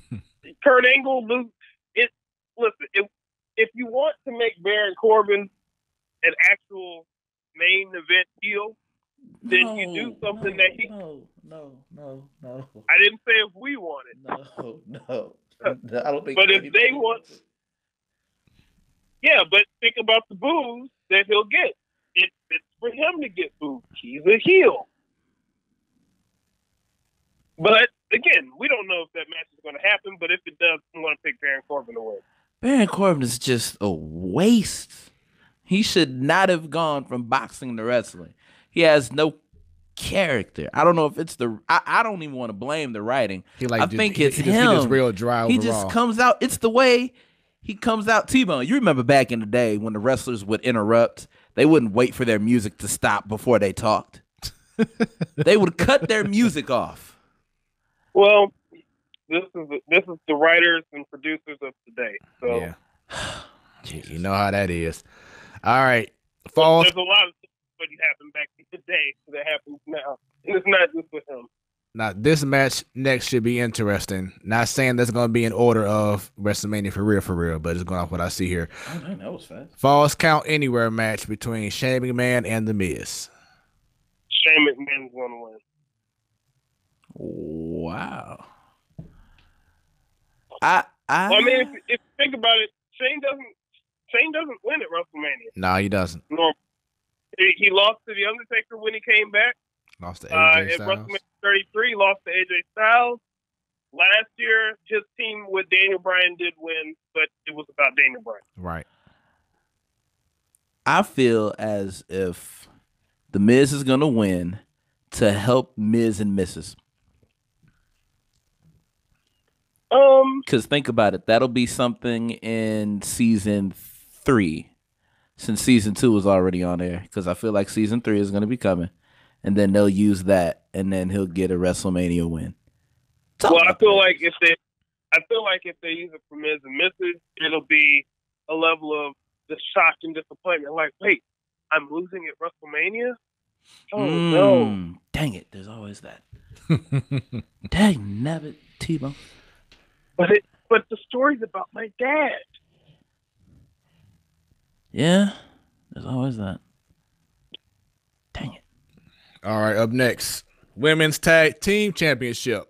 Kurt Angle if you want to make Baron Corbin an actual main event heel, then you do something that he. No. I didn't say if we want it. No. I don't think. But if they want, yeah. But think about the boos that he'll get. It's for him to get booed. He's a heel. But again, we don't know if that match is going to happen. But if it does, I'm going to pick Baron Corbin to win. Baron Corbin is just a waste. He should not have gone from boxing to wrestling. He has no character. I don't know if it's I don't even want to blame the writing. I think it's him. He just real dry overall. He just comes out. It's the way he comes out. T-Bone, you remember back in the day when the wrestlers would interrupt, they wouldn't wait for their music to stop before they talked. They would cut their music off. Well, this is the writers and producers of today. So yeah. You know how that is. All right. Falls. There's a lot of stuff that happened back in the day that happens now. And it's not just with him. Now, this match next should be interesting. Not saying that's going to be in order of WrestleMania for real, but it's going off what I see here. Oh, man, that was fast. Falls Count Anywhere match between Shane McMahon and The Miz. Shane McMahon's going to win. Wow. I mean, if you think about it, Shane doesn't win at WrestleMania. No, he doesn't. No, he lost to The Undertaker when he came back. Lost to AJ Styles. At WrestleMania 33, lost to AJ Styles. Last year, his team with Daniel Bryan did win, but it was about Daniel Bryan. Right. I feel as if The Miz is going to win to help Miz and Mrs. Because think about it, that'll be something in season 3, since season 2 is already on air. Because I feel like season 3 is going to be coming, and then they'll use that, and then he'll get a WrestleMania win. Well, I feel like if they use it for Miz and Mrs., it'll be a level of just shock and disappointment. Like, wait, I'm losing at WrestleMania? Oh no! Dang it! There's always that. Dang nabbit, T-Bone. But the story's about my dad. Yeah, there's always that. Dang it. All right, up next, Women's Tag Team Championship.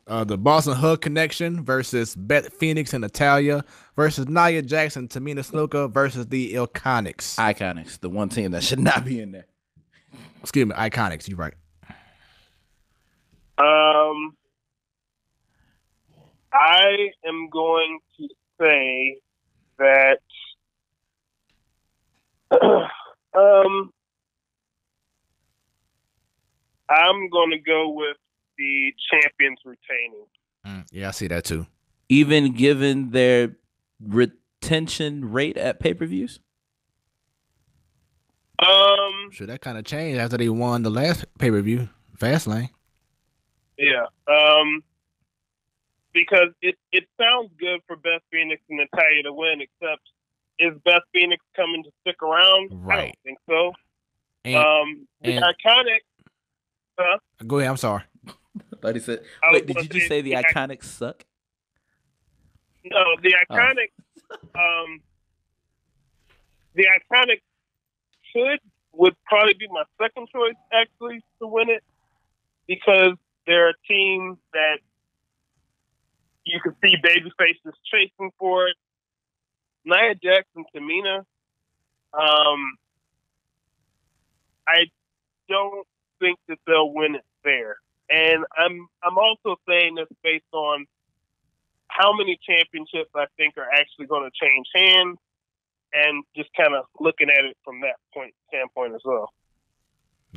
The Boston Hug Connection versus Beth Phoenix and Natalya versus Nia Jax and Tamina Snuka versus the Iconics. Iconics, the one team that should not be in there. Excuse me, Iconics, you're right. I am going to say that I'm going to go with the champions retaining. Yeah, I see that too. Even given their retention rate at pay-per-views? Sure, that kind of changed after they won the last pay-per-view, Fastlane. Yeah. Because it sounds good for Beth Phoenix and Natalya to win, except is Beth Phoenix coming to stick around? Right. I don't think so. And Iconic. Huh? Go ahead, I'm sorry. I thought he said, wait, did you just say the Iconics suck? No, the Iconics. The Iconics would probably be my second choice, actually, to win it, because they're a team that you can see babyfaces chasing for it. Nia Jax and Tamina, I don't think that they'll win it there. And I'm also saying this based on how many championships I think are actually going to change hands, and just kind of looking at it from that standpoint as well.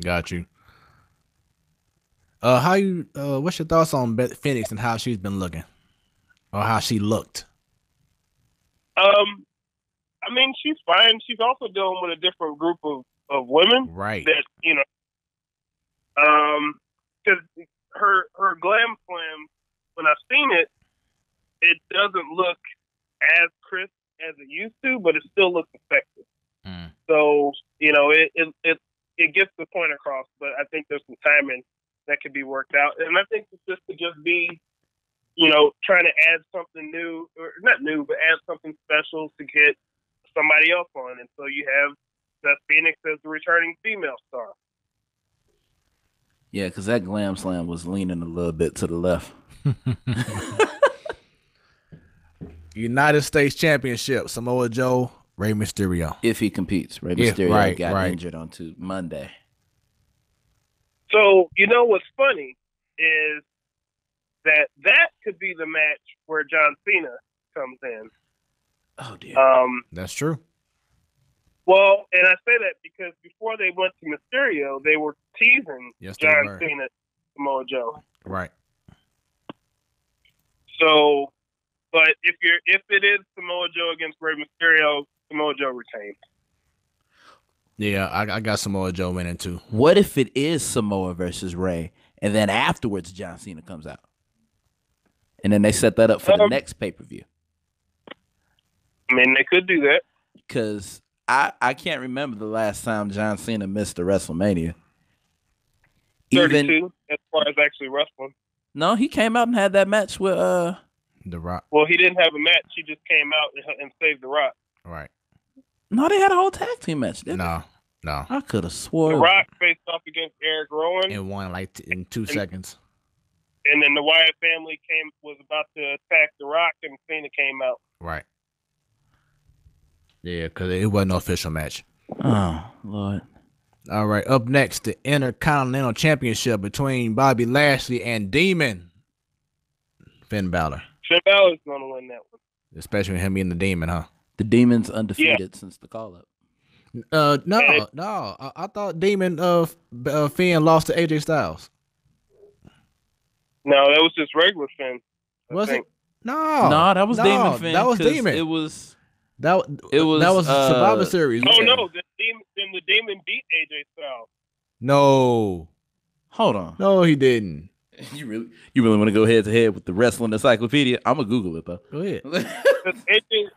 Got you. What's your thoughts on Beth Phoenix and how she's been looking, or how she looked? I mean, she's fine. She's also dealing with a different group of women, right? That because her Glam Slam, when I've seen it, it doesn't look as crisp as it used to, but it still looks effective. So it gets the point across, but I think there's some timing that could be worked out, and I think this could just be, trying to add something new, or not new, but add something special to get somebody else on, and so you have Beth Phoenix as the returning female star. Yeah, because that Glam Slam was leaning a little bit to the left. United States Championship, Samoa Joe, Rey Mysterio. If he competes. Rey Mysterio got injured on Monday. So, what's funny is that could be the match where John Cena comes in. Oh, dear. That's true. Well, and I say that because before they went to Mysterio, they were teasing John Cena, Samoa Joe. Right. So, but if it is Samoa Joe against Rey Mysterio, Samoa Joe retains. Yeah, I got Samoa Joe winning too. What if it is Samoa versus Rey, and then afterwards John Cena comes out, and then they set that up for the next pay-per-view? I mean, they could do that. Because I can't remember the last time John Cena missed a WrestleMania. 32, as far as actually wrestling. No, he came out and had that match with The Rock. Well, he didn't have a match. He just came out and saved The Rock. Right. No, they had a whole tag team match, didn't they? No. I could have swore. The Rock faced off against Eric Rowan. And won in 2 seconds. And then the Wyatt family was about to attack The Rock, and Cena came out. Right. Yeah, because it wasn't an official match. Oh, Lord. All right, up next, the Intercontinental Championship between Bobby Lashley and Demon Finn Balor. Finn Balor's going to win that one. Especially him being the Demon, huh? The Demon's undefeated since the call-up. No. I thought Demon Finn lost to AJ Styles. No, that was just regular Finn. Was it? No, that was Demon Finn. That was 'cause Demon. It was that was Survivor Series. Oh no, the Demon beat AJ Styles. No, hold on. no, he didn't. You really want to go head to head with the wrestling encyclopedia? I'm gonna Google it though. Go ahead. AJ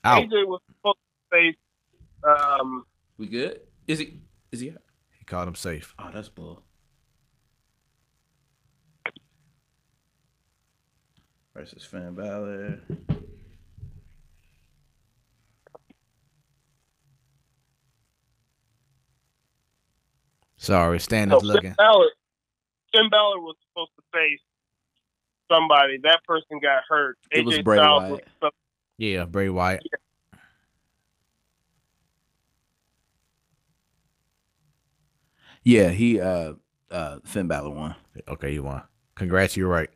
Out. AJ was supposed to face. We good? Is he? He called him safe. Oh, that's bull. Versus Finn Balor. Sorry, Stan is looking. Finn Balor was supposed to face somebody. That person got hurt. It was AJ Bray Styles Wyatt. Yeah, Bray Wyatt. Yeah, he Finn Balor won. Okay, you won. Congrats, you're right.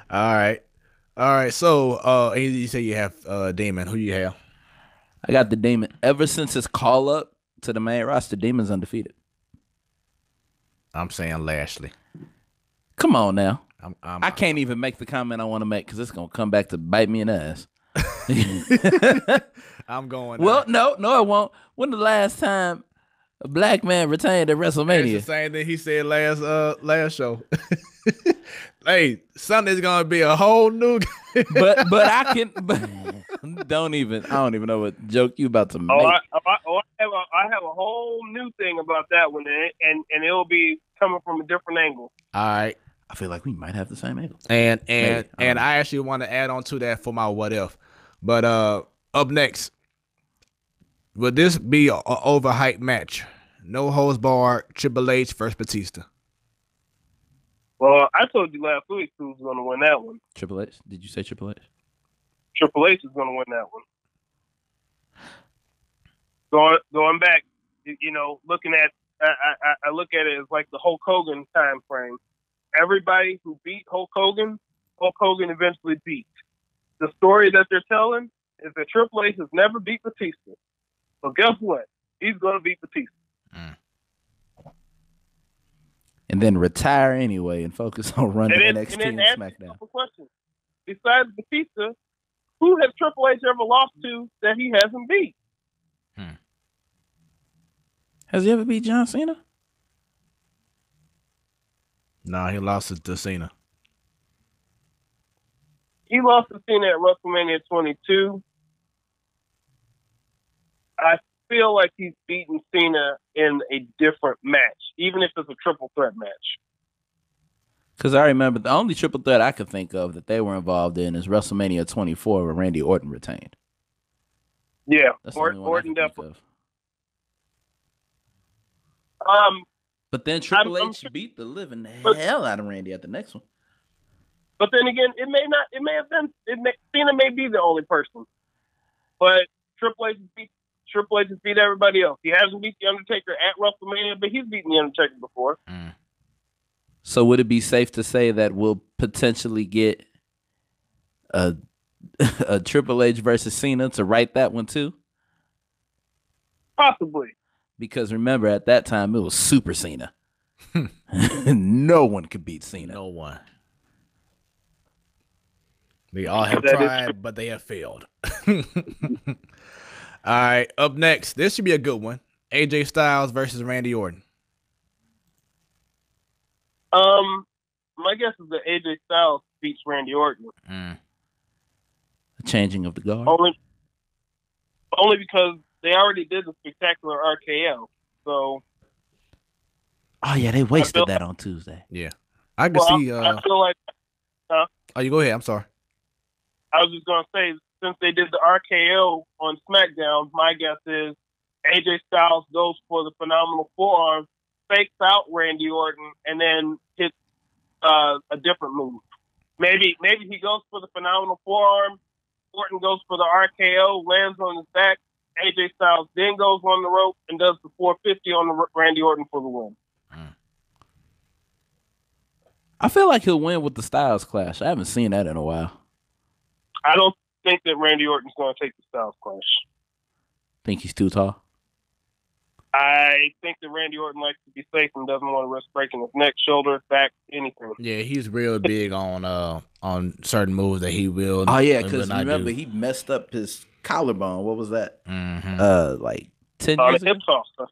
All right. So, you say you have Demon. Who you have? I got the Demon. Ever since his call up to the main roster, Demon's undefeated. I'm saying Lashley. Come on now. I I can't even make the comment I want to make because it's gonna come back to bite me in the ass. I'm going. Well, no, it won't. When the last time a black man retained at WrestleMania? That's the same thing he said last show. Hey, Sunday's gonna be a whole new. but I can. I don't even know what joke you about to make. I have a whole new thing about that one, and it'll be coming from a different angle. All right. I feel like we might have the same angle. And I actually want to add on to that for my what if. But up next, would this be an overhyped match? No holds barred, Triple H versus Batista. Well, I told you last week who's going to win that one. Triple H? Did you say Triple H? Triple H is going to win that one. Going back, looking at, I look at it as like the Hulk Hogan time frame. Everybody who beat Hulk Hogan eventually beat. The story that they're telling is that Triple H has never beat Batista. So guess what? He's going to beat Batista. And then retire anyway and focus on running NXT and SmackDown. Question. Besides Batista, who has Triple H ever lost to that he hasn't beat? Has he ever beat John Cena? No, he lost it to Cena. He lost to Cena at WrestleMania 22. I feel like he's beaten Cena in a different match, even if it's a triple threat match. Because I remember the only triple threat I could think of that they were involved in is WrestleMania 24, where Randy Orton retained. Yeah, that's Orton definitely. But then Triple H beat the living hell out of Randy at the next one. But then again, Cena may be the only person, but Triple H has beat everybody else. He hasn't beat the Undertaker at WrestleMania, but he's beaten the Undertaker before. So would it be safe to say that we'll potentially get a Triple H versus Cena to write that one too? Possibly. Because remember, at that time, it was Super Cena. No one could beat Cena. No one. They all have tried, but they have failed. All right, up next. This should be a good one. AJ Styles versus Randy Orton. My guess is that AJ Styles beats Randy Orton. The changing of the guard. Only because they already did the spectacular RKO. So. Oh yeah, they wasted that on Tuesday. Yeah, I can see. I feel like. Oh, you go ahead. I'm sorry. I was just gonna say, since they did the RKO on SmackDown, my guess is AJ Styles goes for the phenomenal forearm, fakes out Randy Orton, and then hits a different move. Maybe he goes for the phenomenal forearm. Orton goes for the RKO, lands on his back. AJ Styles then goes on the rope and does the 450 on the Randy Orton for the win. I feel like he'll win with the Styles Clash. I haven't seen that in a while. I don't think that Randy Orton's going to take the Styles Clash. Think he's too tall? I think that Randy Orton likes to be safe and doesn't want to risk breaking his neck, shoulder, back, anything. Yeah, he's real big on certain moves that he will. Oh yeah, will because not remember do. he messed up his collarbone. What was that? Mm-hmm. Like 10 On years the hip ago. toss.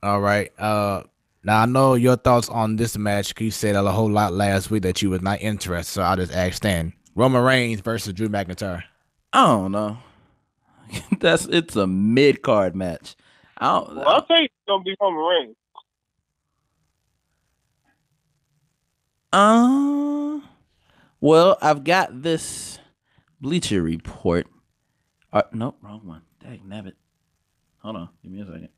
All right. Now I know your thoughts on this match. You said a whole lot last week that you was not interested, so I'll just ask then. Roman Reigns versus Drew McIntyre. I don't know. It's a mid card match. Well, I'll tell you, it's gonna be Roman Reigns. Well, I've got this Bleacher Report. Nope, wrong one. Dang, nabbit. Hold on, give me a second.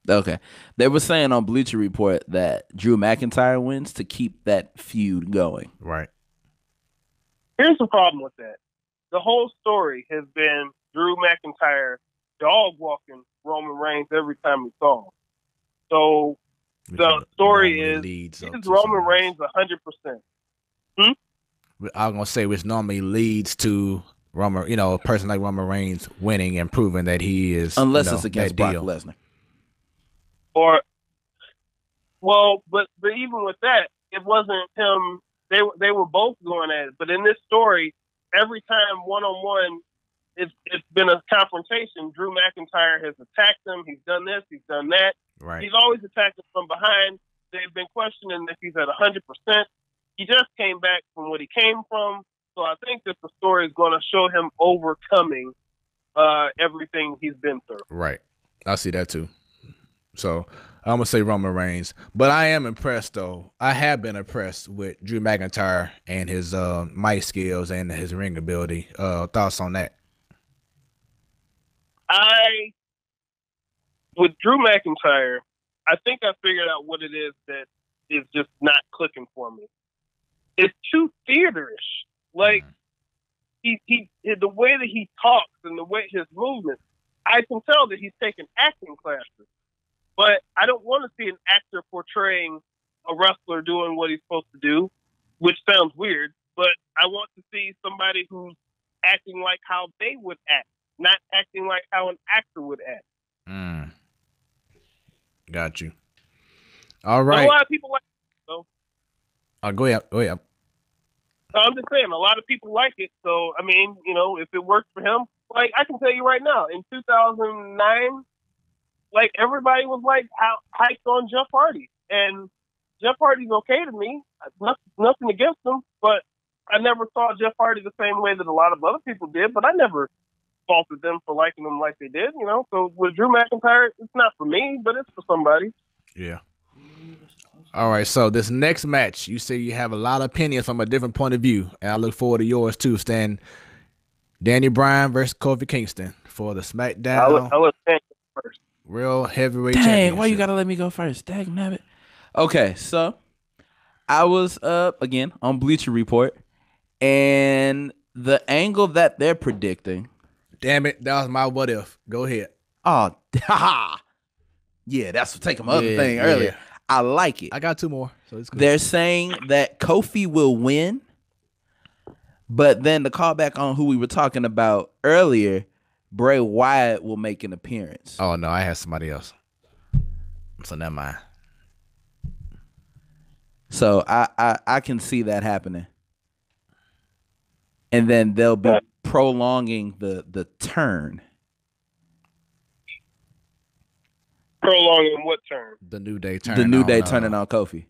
Okay, they were saying on Bleacher Report that Drew McIntyre wins to keep that feud going. Right. Here's the problem with that. The whole story has been Drew McIntyre dog walking Roman Reigns every time he saw him. So the story is Roman Reigns 100%. I was gonna say, which normally leads to Roman, a person like Roman Reigns winning and proving that he is, unless it's against Brock deal. Lesnar. But even with that, it wasn't him. They were both going at it. But in this story, every time one-on-one, it's been a confrontation. Drew McIntyre has attacked him. He's done this. He's done that. Right. He's always attacked him from behind. They've been questioning if he's at 100%. He just came back from what he came from. So I think that the story is going to show him overcoming everything he's been through. Right. I see that too. So I'm gonna say Roman Reigns, but I am impressed though. I have been impressed with Drew McIntyre and his mic skills and his ring ability. Thoughts on that? With Drew McIntyre, I think I figured out what it is that is just not clicking for me. It's too theaterish. Like he the way that he talks and the way his movements, I can tell that he's taken acting classes. But I don't want to see an actor portraying a wrestler doing what he's supposed to do, which sounds weird, but I want to see somebody who's acting like how they would act, not acting like how an actor would act. Got you. All right. A lot of people like it, so. Go ahead. I'm just saying, a lot of people like it. So, I mean, if it works for him, like I can tell you right now, in 2009, like everybody was like hyped on Jeff Hardy, and Jeff Hardy's okay to me. Nothing against him, but I never saw Jeff Hardy the same way that a lot of other people did. But I never faulted them for liking him like they did, So with Drew McIntyre, it's not for me, but it's for somebody. Yeah. All right, so this next match, you say you have a lot of opinions from a different point of view, and I look forward to yours too, Stan. Daniel Bryan versus Kofi Kingston for the SmackDown. I'll let Stan go first. Real heavyweight championship. Dang, why you gotta let me go first? Dang, nabbit. Okay, so I was up again on Bleacher Report, and the angle that they're predicting. Damn it, that was my what if. Go ahead. Oh, yeah, that's taking my other thing earlier. Yeah. I like it. I got two more, so it's good. They're saying that Kofi will win, but then the callback on who we were talking about earlier, Bray Wyatt will make an appearance. Oh no, I had somebody else. So never mind. So I can see that happening. And then they'll be prolonging the turn. Prolonging what turn? The New Day turning. The New Day turning on Kofi.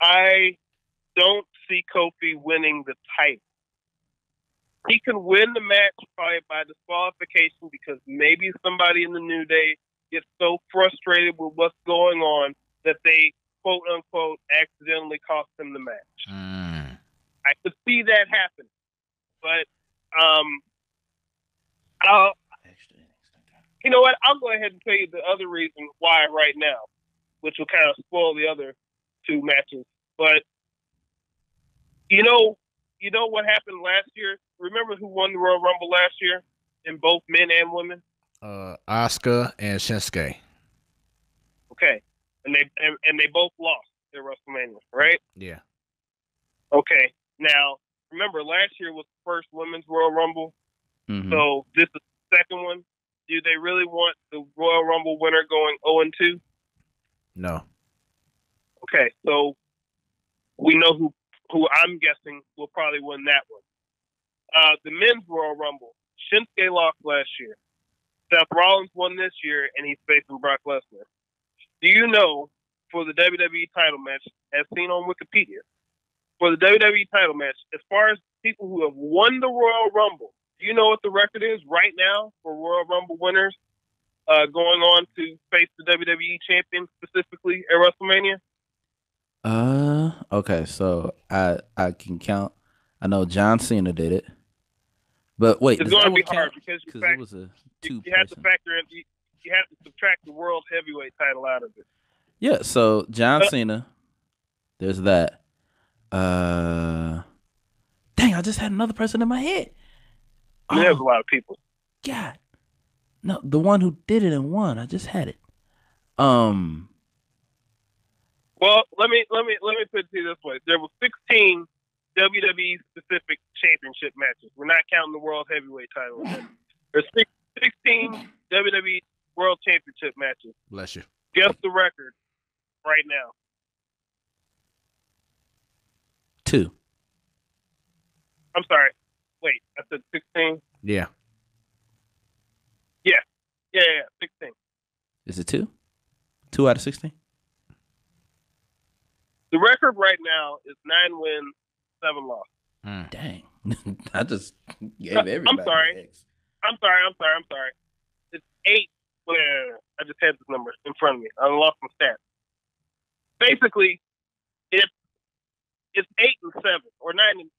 I don't see Kofi winning the title. He can win the match probably by disqualification because maybe somebody in the New Day gets so frustrated with what's going on that they, quote unquote, accidentally cost him the match. I could see that happen. But you know what? I'll go ahead and tell you the other reason why right now, which will kind of spoil the other two matches. But you know what happened last year? Remember who won the Royal Rumble last year in both men and women? Asuka and Shinsuke. Okay, and they both lost at WrestleMania, right? Yeah. Okay. Now remember last year was the first Women's Royal Rumble. Mhm. So this is the second one. Do they really want the Royal Rumble winner going 0-2? No. Okay, so we know who I'm guessing will probably win that one. The Men's Royal Rumble. Shinsuke lost last year. Seth Rollins won this year, and he's facing Brock Lesnar. Do you know, for the WWE title match, as seen on Wikipedia, for the WWE title match, as far as people who have won the Royal Rumble, do you know what the record is right now for Royal Rumble winners going on to face the WWE champion specifically at WrestleMania? Okay, so I can count. I know John Cena did it, but wait, It's does going that to be one hard count? because Because it was a two. you have to factor in, you have to subtract the World Heavyweight title out of it. Yeah, so John Cena, there's that. Dang, I just had another person in my head. I mean, there's a lot of people. God, no, the one who did it and won. I just had it. Well, let me put it to you this way: there were 16 WWE specific championship matches. We're not counting the World Heavyweight title. There's 16 WWE World Championship matches. Bless you. Guess the record right now. 2. I'm sorry. Wait, I said 16. Yeah. Yeah, 16. Is it 2? 2 out of 16? The record right now is 9 wins, 7 losses. Dang, I just gave everybody. I'm sorry. X. I'm sorry. It's 8. Well, I just had this number in front of me. I lost my stats. Basically, it's 8 and 7 or 9 and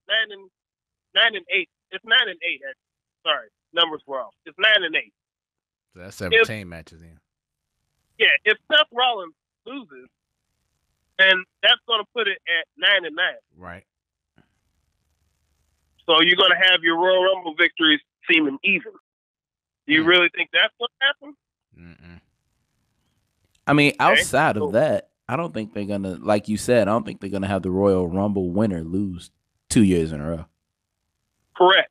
8. It's 9 and 8. Actually. Sorry, numbers were off. It's 9 and 8. So that's 17 matches then. Yeah, if Seth Rollins loses, then that's going to put it at 9 and 9. Right. So you're going to have your Royal Rumble victories seeming even. Do you really think that's what happened? I mean, outside of that, I don't think they're gonna, like you said, I don't think they're gonna have the Royal Rumble winner lose 2 years in a row. Correct.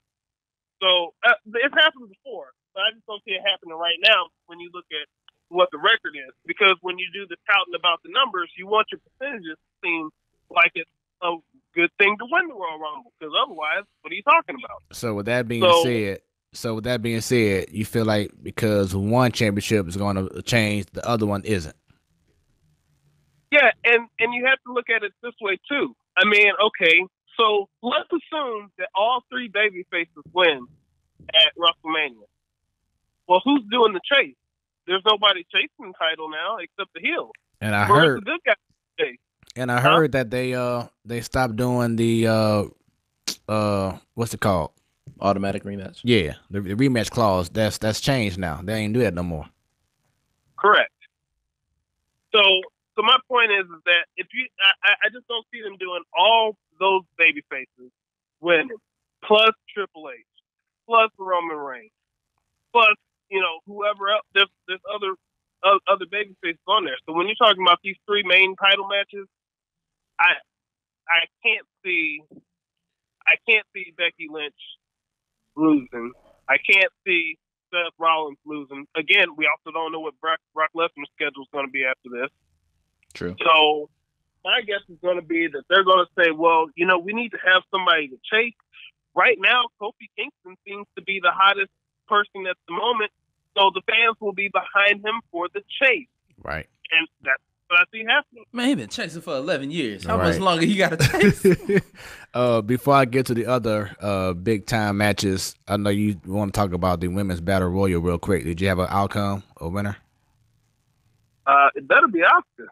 So it's happened before, but I just don't see it happening right now when you look at what the record is. Because when you do the touting about the numbers, you want your percentages to seem like it's a good thing to win the Royal Rumble. Because otherwise, what are you talking about? So with that being said, you feel like because one championship is going to change, the other one isn't. Yeah, and you have to look at it this way too. I mean, okay, so let's assume that all 3 baby faces win at WrestleMania. Well, who's doing the chase? There's nobody chasing the title now except the heel. And I Where's heard the good guy chase? And I heard that they stopped doing the what's it called? Automatic rematch. Yeah, the rematch clause. That's changed now. They ain't do that no more. Correct. So my point is that if you, I just don't see them doing all those baby faces winning, plus Triple H, plus Roman Reigns, plus whoever else. There's other baby faces on there. So when you're talking about these 3 main title matches, I can't see Becky Lynch losing. I can't see Seth Rollins losing. Again, we also don't know what Brock Lesnar's schedule is going to be after this. True. So my guess is going to be that they're going to say, well, we need to have somebody to chase. Right now, Kofi Kingston seems to be the hottest person at the moment, so the fans will be behind him for the chase. Right. And that's what I see happening. Man, he been chasing for 11 years. How Right. much longer he got to chase? Before I get to the other big time matches, I know you want to talk about the Women's Battle Royal real quick. Did you have an outcome, a winner? It better be Oscar.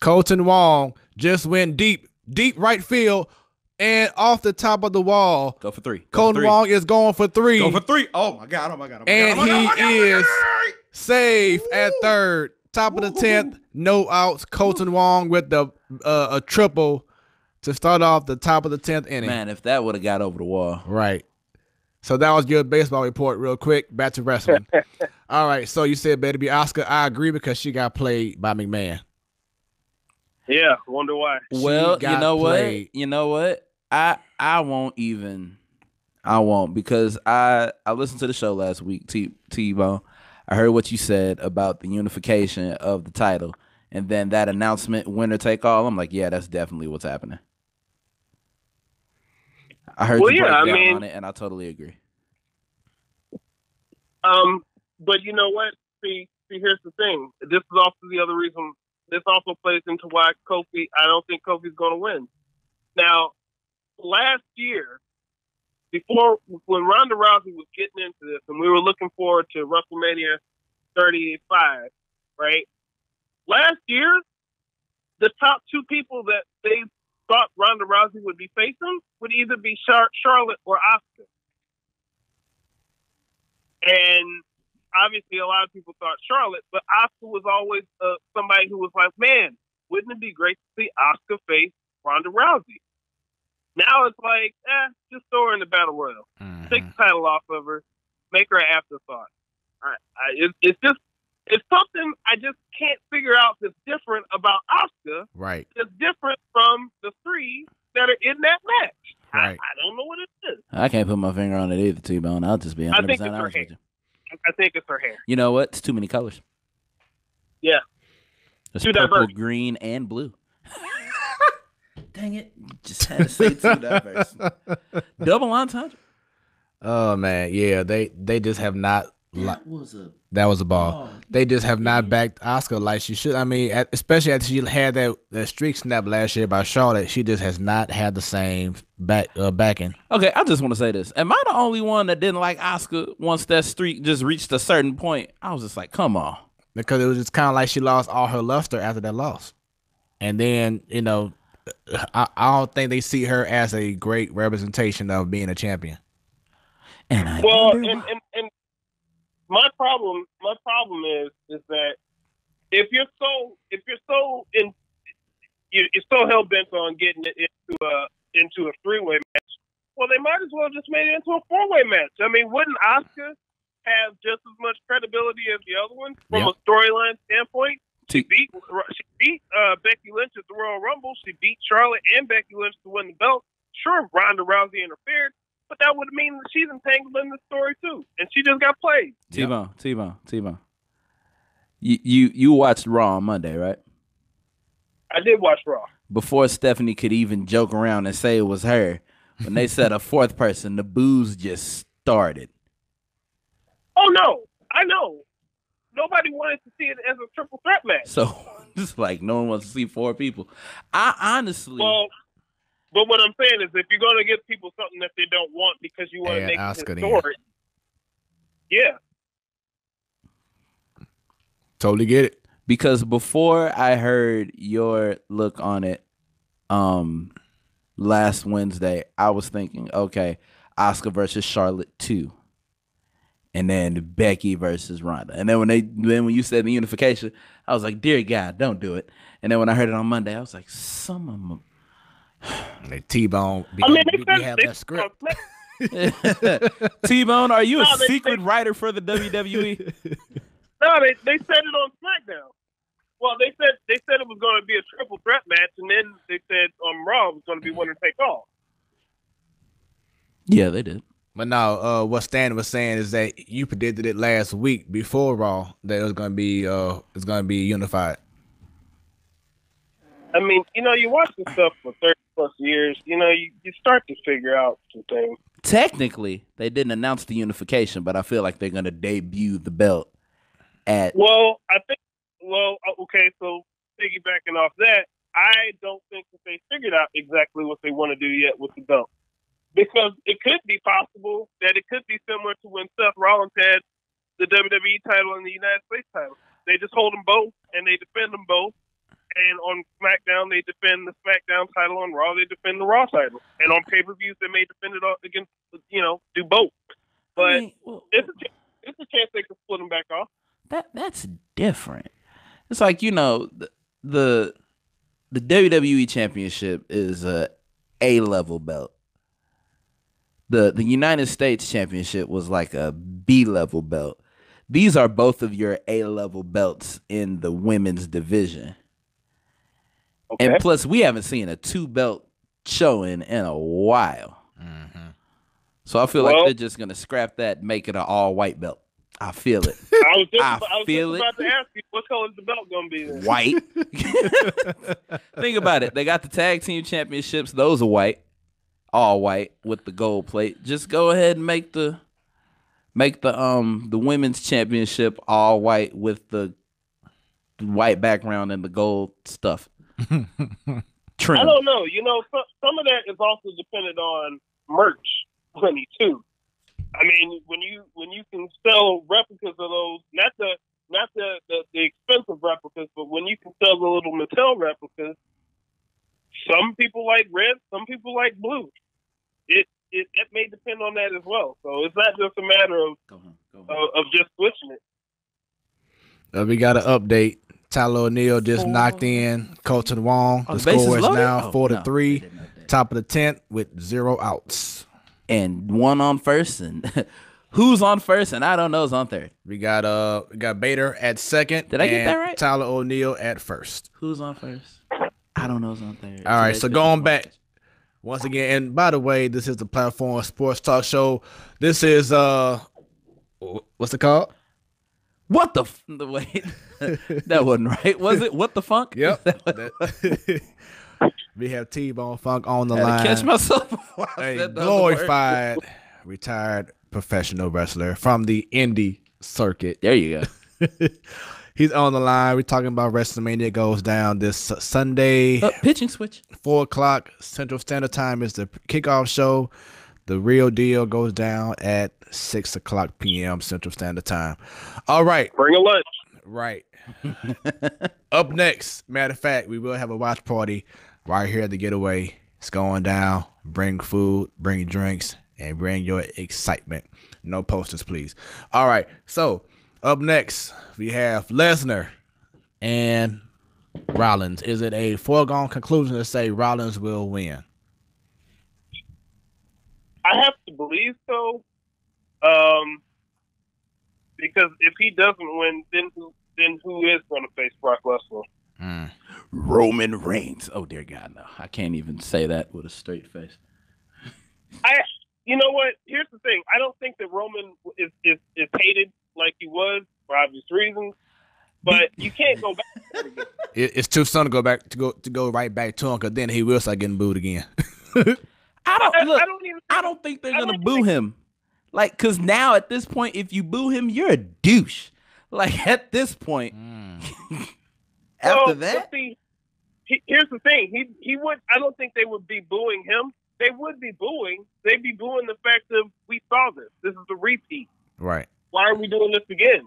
Colton Wong just went deep right field, and off the top of the wall. Go for 3. Colton Wong is going for 3. Go for 3. Oh my God. And he is safe at third. Top of the 10th, no outs. Colton Wong with the a triple to start off the top of the 10th inning. Man, if that would have got over the wall. Right. So that was your baseball report real quick. Back to wrestling. All right, so you said better be Oscar. I agree because she got played by McMahon. Yeah, wonder why. Well, got you know played. what? You know what? I won't because I listened to the show last week, T-Bone. I heard what you said about the unification of the title, and then that announcement, winner take all. I'm like, yeah, that's definitely what's happening. I heard you break down on it, and I totally agree. But you know what? See, here's the thing. This is also the other reason. This also plays into why Kofi. I don't think Kofi's going to win. Now, last year, when Ronda Rousey was getting into this, and we were looking forward to WrestleMania 35, right? Last year, the top two people that they thought Ronda Rousey would be facing would either be Charlotte or Asuka. And obviously, a lot of people thought Charlotte, but Asuka was always somebody who was like, man, wouldn't it be great to see Asuka face Ronda Rousey? Now it's like, just throw her in the Battle Royal. Mm-hmm. Take the title off of her. Make her an afterthought. It's something I just can't figure out that's different about Asuka. Right. It's different from the three that are in that match. Right. I don't know what it is. I can't put my finger on it either, T-Bone. I'll just be 100% honest with you. I think it's her hair. You know what? It's too many colors. Yeah. It's purple, green, and blue. Dang it. Just had to say too diverse. Double entendre. Oh, man. Yeah, they just have not. That was a ball. They just have not backed Asuka like she should. I mean, especially after she had that streak snap last year by Charlotte, she just has not had the same backing. Okay, I just want to say this. Am I the only one that didn't like Asuka once that streak just reached a certain point? I was just like, come on. Because it was just kind of like she lost all her luster after that loss. And then, I don't think they see her as a great representation of being a champion. And I my problem is that if you're so hell bent on getting it into a three-way match, well, they might as well just made it into a four-way match. I mean, wouldn't Asuka have just as much credibility as the other ones from a storyline standpoint? She beat Becky Lynch at the Royal Rumble. She beat Charlotte and Becky Lynch to win the belt. Sure, Ronda Rousey interfered, but that would mean that she's entangled in the story too, and she just got played. T-Bone. You watched Raw on Monday, right? I did watch Raw. Before Stephanie could even joke around and say it was her, when they said a fourth person, the boos just started. Oh no, I know. Nobody wanted to see it as a triple threat match. So, just like no one wants to see four people. I honestly... Well, but what I'm saying is if you're going to give people something that they don't want because you want to make it historic, yeah. Totally get it. Because before I heard your look on it last Wednesday, I was thinking, okay, Asuka versus Charlotte 2. And then Becky versus Ronda. And then when you said the unification, I was like, dear God, don't do it. And then when I heard it on Monday, I was like, some of them. T-Bone. They have that script. T-Bone, are you a secret writer for the WWE? No, they said it on SmackDown. Well, they said it was going to be a triple threat match, and then they said on Raw it was going to be winner take all. Yeah, they did. But now, what Stan was saying is that you predicted it last week before Raw that it was going to be unified. I mean, you watch this stuff for 30+ years. You start to figure out some things. Technically, they didn't announce the unification, but I feel like they're going to debut the belt at. Okay. So piggybacking off that, I don't think that they figured out exactly what they want to do yet with the belt. Because it could be possible that it could be similar to when Seth Rollins had the WWE title and the United States title. They just hold them both, and they defend them both. And on SmackDown, they defend the SmackDown title. On Raw, they defend the Raw title. And on pay-per-views, they may defend it against, do both. But it's a chance they could split them back off. That's different. It's like, the WWE Championship is a A-level belt. The United States Championship was like a B-level belt. These are both of your A-level belts in the women's division. Okay. And plus, we haven't seen a 2-belt showing in a while. Mm-hmm. So I feel like they're just gonna scrap that, and make it an all-white belt. I feel it. I was just feel about to ask you, what color is the belt gonna be? Then? White. Think about it. They got the tag team championships; those are white, all white with the gold plate. Just go ahead and make the women's championship all white with the white background and the gold stuff. Trim. I don't know. You know, some of that is also dependent on merch money too. I mean, when you can sell replicas of those, not the expensive replicas, but when you can sell the little Mattel replicas, some people like red, some people like blue. It may depend on that as well. So it's not just a matter of just switching it. We got an update. Tyler O'Neill just knocked in Colton Wong. The score is now 4-3. Top of the 10th with 0 outs. And one on first, and who's on first? And I don't know who's on third. We got Bader at second. Did I get that right? Tyler O'Neill at first. Who's on first? I don't know who's on third. All right, so going back once again, and by the way, this is the Platform Sports Talk Show. This is what's it called? What the wait? That wasn't right, was it? What the funk? Yep. We have T-Bone Funk on the line. Catch myself before I said the glorified, retired professional wrestler from the indie circuit. There you go. He's on the line. We're talking about WrestleMania goes down this Sunday. Pitching switch. 4 o'clock Central Standard Time is the kickoff show. The Real Deal goes down at 6 o'clock p.m. Central Standard Time. All right. Bring a lunch. Right. Up next, matter of fact, we will have a watch party right here at the Getaway. It's going down. Bring food, bring drinks, and bring your excitement. No posters, please. All right. So up next, we have Lesnar and Rollins. Is it a foregone conclusion to say Rollins will win? I have to believe so. Because if he doesn't win, then who is going to face Brock Lesnar? Roman Reigns. Oh dear God, no! I can't even say that with a straight face. You know what? Here's the thing. I don't think that Roman is hated like he was for obvious reasons, but you can't go back to that again. It's too soon to go back to go right back to him, because then he will start getting booed again. I don't think they're gonna boo him. Like, because now at this point, if you boo him, you're a douche. Like, at this point, after that. See, here's the thing. He would. I don't think they would be booing him. They would be booing. They'd be booing the fact that we saw this. This is a repeat. Right. Why are we doing this again?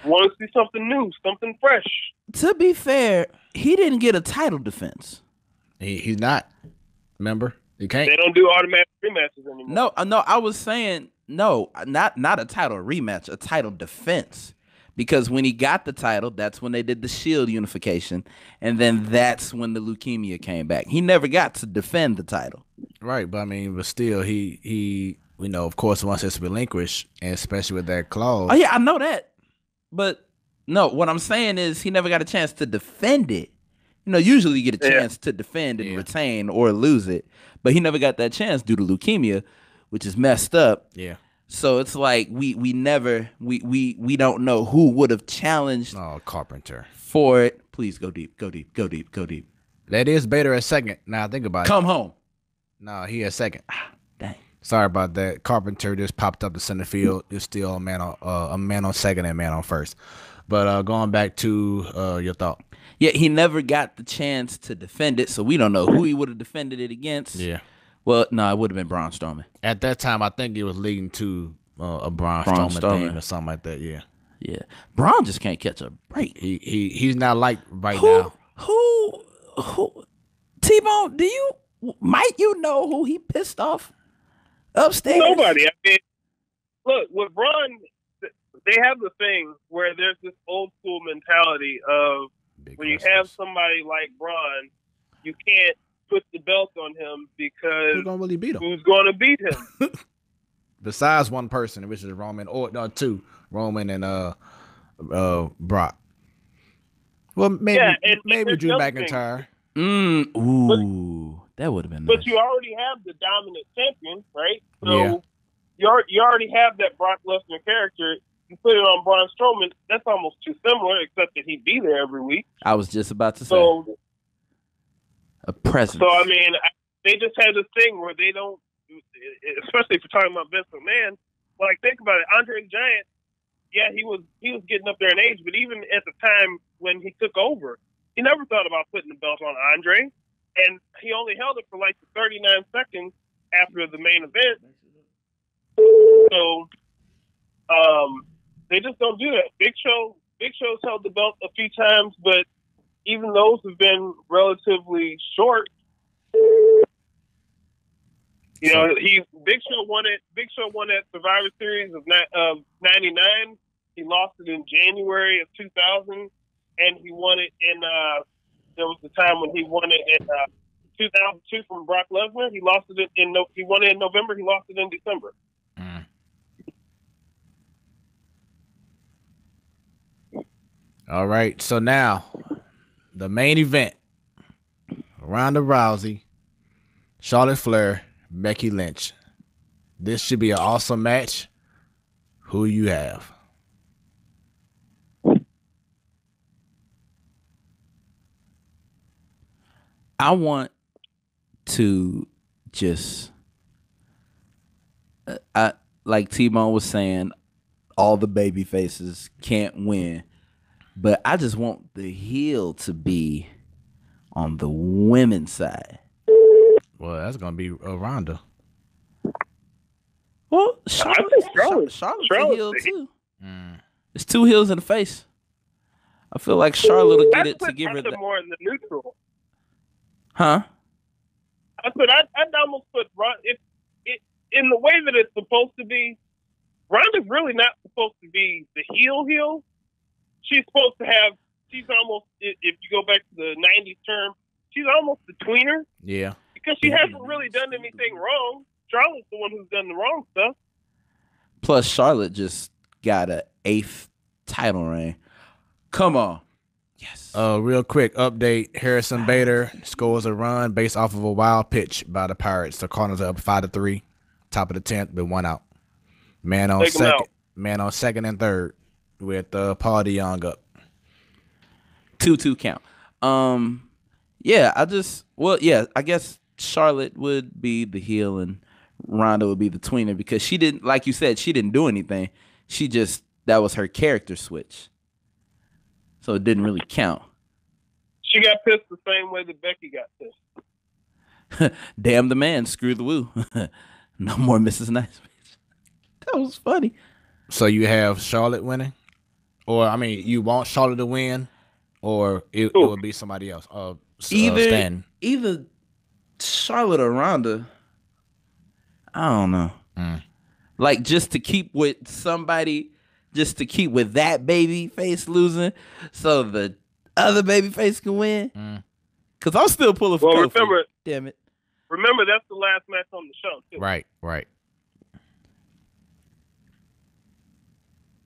Want to see something new, something fresh. To be fair, he didn't get a title defense. He's not. Remember? You can't. They don't do automatic rematches anymore. No, I was saying no, not a title rematch, a title defense. Because when he got the title, that's when they did the Shield unification, and then that's when the leukemia came back. He never got to defend the title. Right, but I mean, but still, he of course, wants us to relinquish, and especially with that clause. Oh yeah, I know that. But no, what I'm saying is he never got a chance to defend it. Usually you get a chance to defend and retain or lose it, but he never got that chance due to leukemia, which is messed up. Yeah. So it's like we don't know who would have challenged. Oh, Carpenter for it. Please go deep, go deep, go deep, go deep. That is Bader at second. Now think about it. Come home. No, he at second. Dang. Sorry about that. Carpenter just popped up the center field. It's still a man on second and man on first. But going back to your thought. Yeah, he never got the chance to defend it, so we don't know who he would have defended it against. Yeah. Well, no, it would have been Braun Strowman. At that time, I think it was leading to a Braun Strowman thing or something like that. Yeah. Yeah. Braun just can't catch a break. He's not like now. Who T-Bone, might you know who he pissed off upstairs? Nobody. I mean, look, with Braun, they have the thing where there's this old school mentality of when you have somebody like Braun, you can't put the belt on him because who's gonna really beat him? Who's going to beat him? Besides one person, which is Roman, or no, two, Roman and Brock. Well, maybe Drew McIntyre. Ooh, That would have been nice. But you already have the dominant champion, right? Yeah. So you already have that Brock Lesnar character. You put it on Braun Strowman, that's almost too similar, except that he'd be there every week. I was just about to say. So, a presence. So, I mean, they just had this thing where they don't, especially if you're talking about Vince McMahon, like, think about it. Andre the Giant, yeah, he was getting up there in age, but even at the time when he took over, he never thought about putting the belt on Andre, and he only held it for like 39 seconds after the main event. So, they just don't do that. Big Show's held the belt a few times, but even those have been relatively short. You know, Big Show won it. Big Show won that Survivor Series of '99. He lost it in January of 2000, and he won it in. There was the time when he won it in 2002 from Brock Lesnar. He lost it He won it in November. He lost it in December. All right, so now the main event: Ronda Rousey, Charlotte Flair, Becky Lynch. This should be an awesome match. Who you have? I want to just, like T-Bone was saying, all the baby faces can't win, but I just want the heel to be on the women's side. Well, that's gonna be Ronda. Well, Charlotte's a heel too. It's two heels in the face. I feel like Charlotte will get it to give her the more in the neutral. Huh? I said I'd almost put Ronda in the way that it's supposed to be. Ronda's really not supposed to be the heel. She's supposed to have. She's almost, if you go back to the '90s term, she's almost the tweener. Yeah. Because she hasn't really done anything wrong. Charlotte's the one who's done the wrong stuff. Plus, Charlotte just got an 8th title reign. Come on. Yes. Real quick update. Harrison Bader scores a run based off of a wild pitch by the Pirates. The Cardinals are up 5-3. Top of the 10th, but 1 out. Man on second and third with Paul DeYoung up. 2-2 count. I guess Charlotte would be the heel and Ronda would be the tweener because she didn't, like you said, she didn't do anything. That was her character switch. So it didn't really count. She got pissed the same way that Becky got pissed. Damn the man, screw the woo. No more Mrs. Nice. That was funny. So you have Charlotte winning? Or, I mean, you want Charlotte to win? Or it would be somebody else? Either Charlotte or Ronda. I don't know. Like, just to keep with somebody, just to keep with that baby face losing so the other baby face can win? Because I'm still pulling for Kofi. Remember, damn it. Remember, that's the last match on the show, too. Right.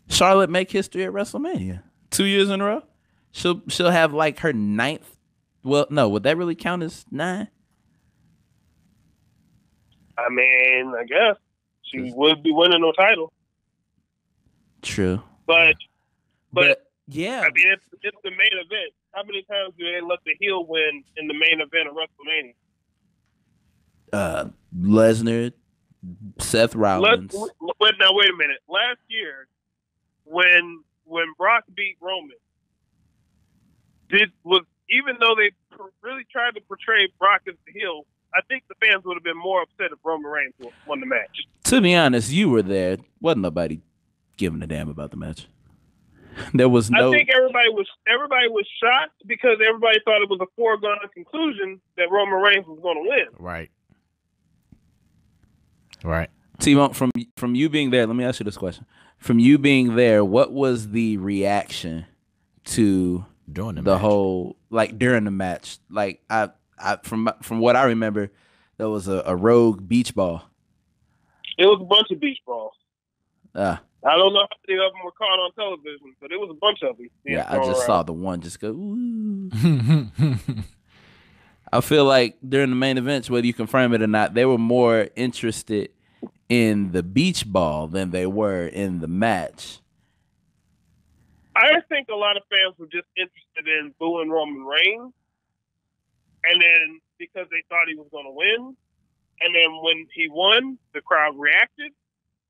Charlotte make history at WrestleMania 2 years in a row. She'll have like her 9th. Well, no, would that really count as 9? I mean, I guess she would be winning no title. True, but yeah, I mean, it's the main event. How many times do they let the heel win in the main event of WrestleMania? Lesnar, Seth Rollins. Wait a minute. Last year, when Brock beat Roman, even though they really tried to portray Brock as the heel, I think the fans would have been more upset if Roman Reigns won the match. To be honest, you were there. Wasn't nobody giving a damn about the match. There was no. I think everybody was shocked because everybody thought it was a foregone conclusion that Roman Reigns was going to win. Right. T-Bone, from you being there, let me ask you this question. From you being there, what was the reaction to during the match? Whole during the match? Like from what I remember, there was a rogue beach ball. It was a bunch of beach balls. I don't know how many of them were caught on television, but it was a bunch of them. Yeah, I just saw the one just go, ooh. I feel like during the main events, whether you confirm it or not, they were more interested in the beach ball than they were in the match. I think a lot of fans were just interested in booing Roman Reigns, and then because they thought he was going to win, and then when he won, the crowd reacted.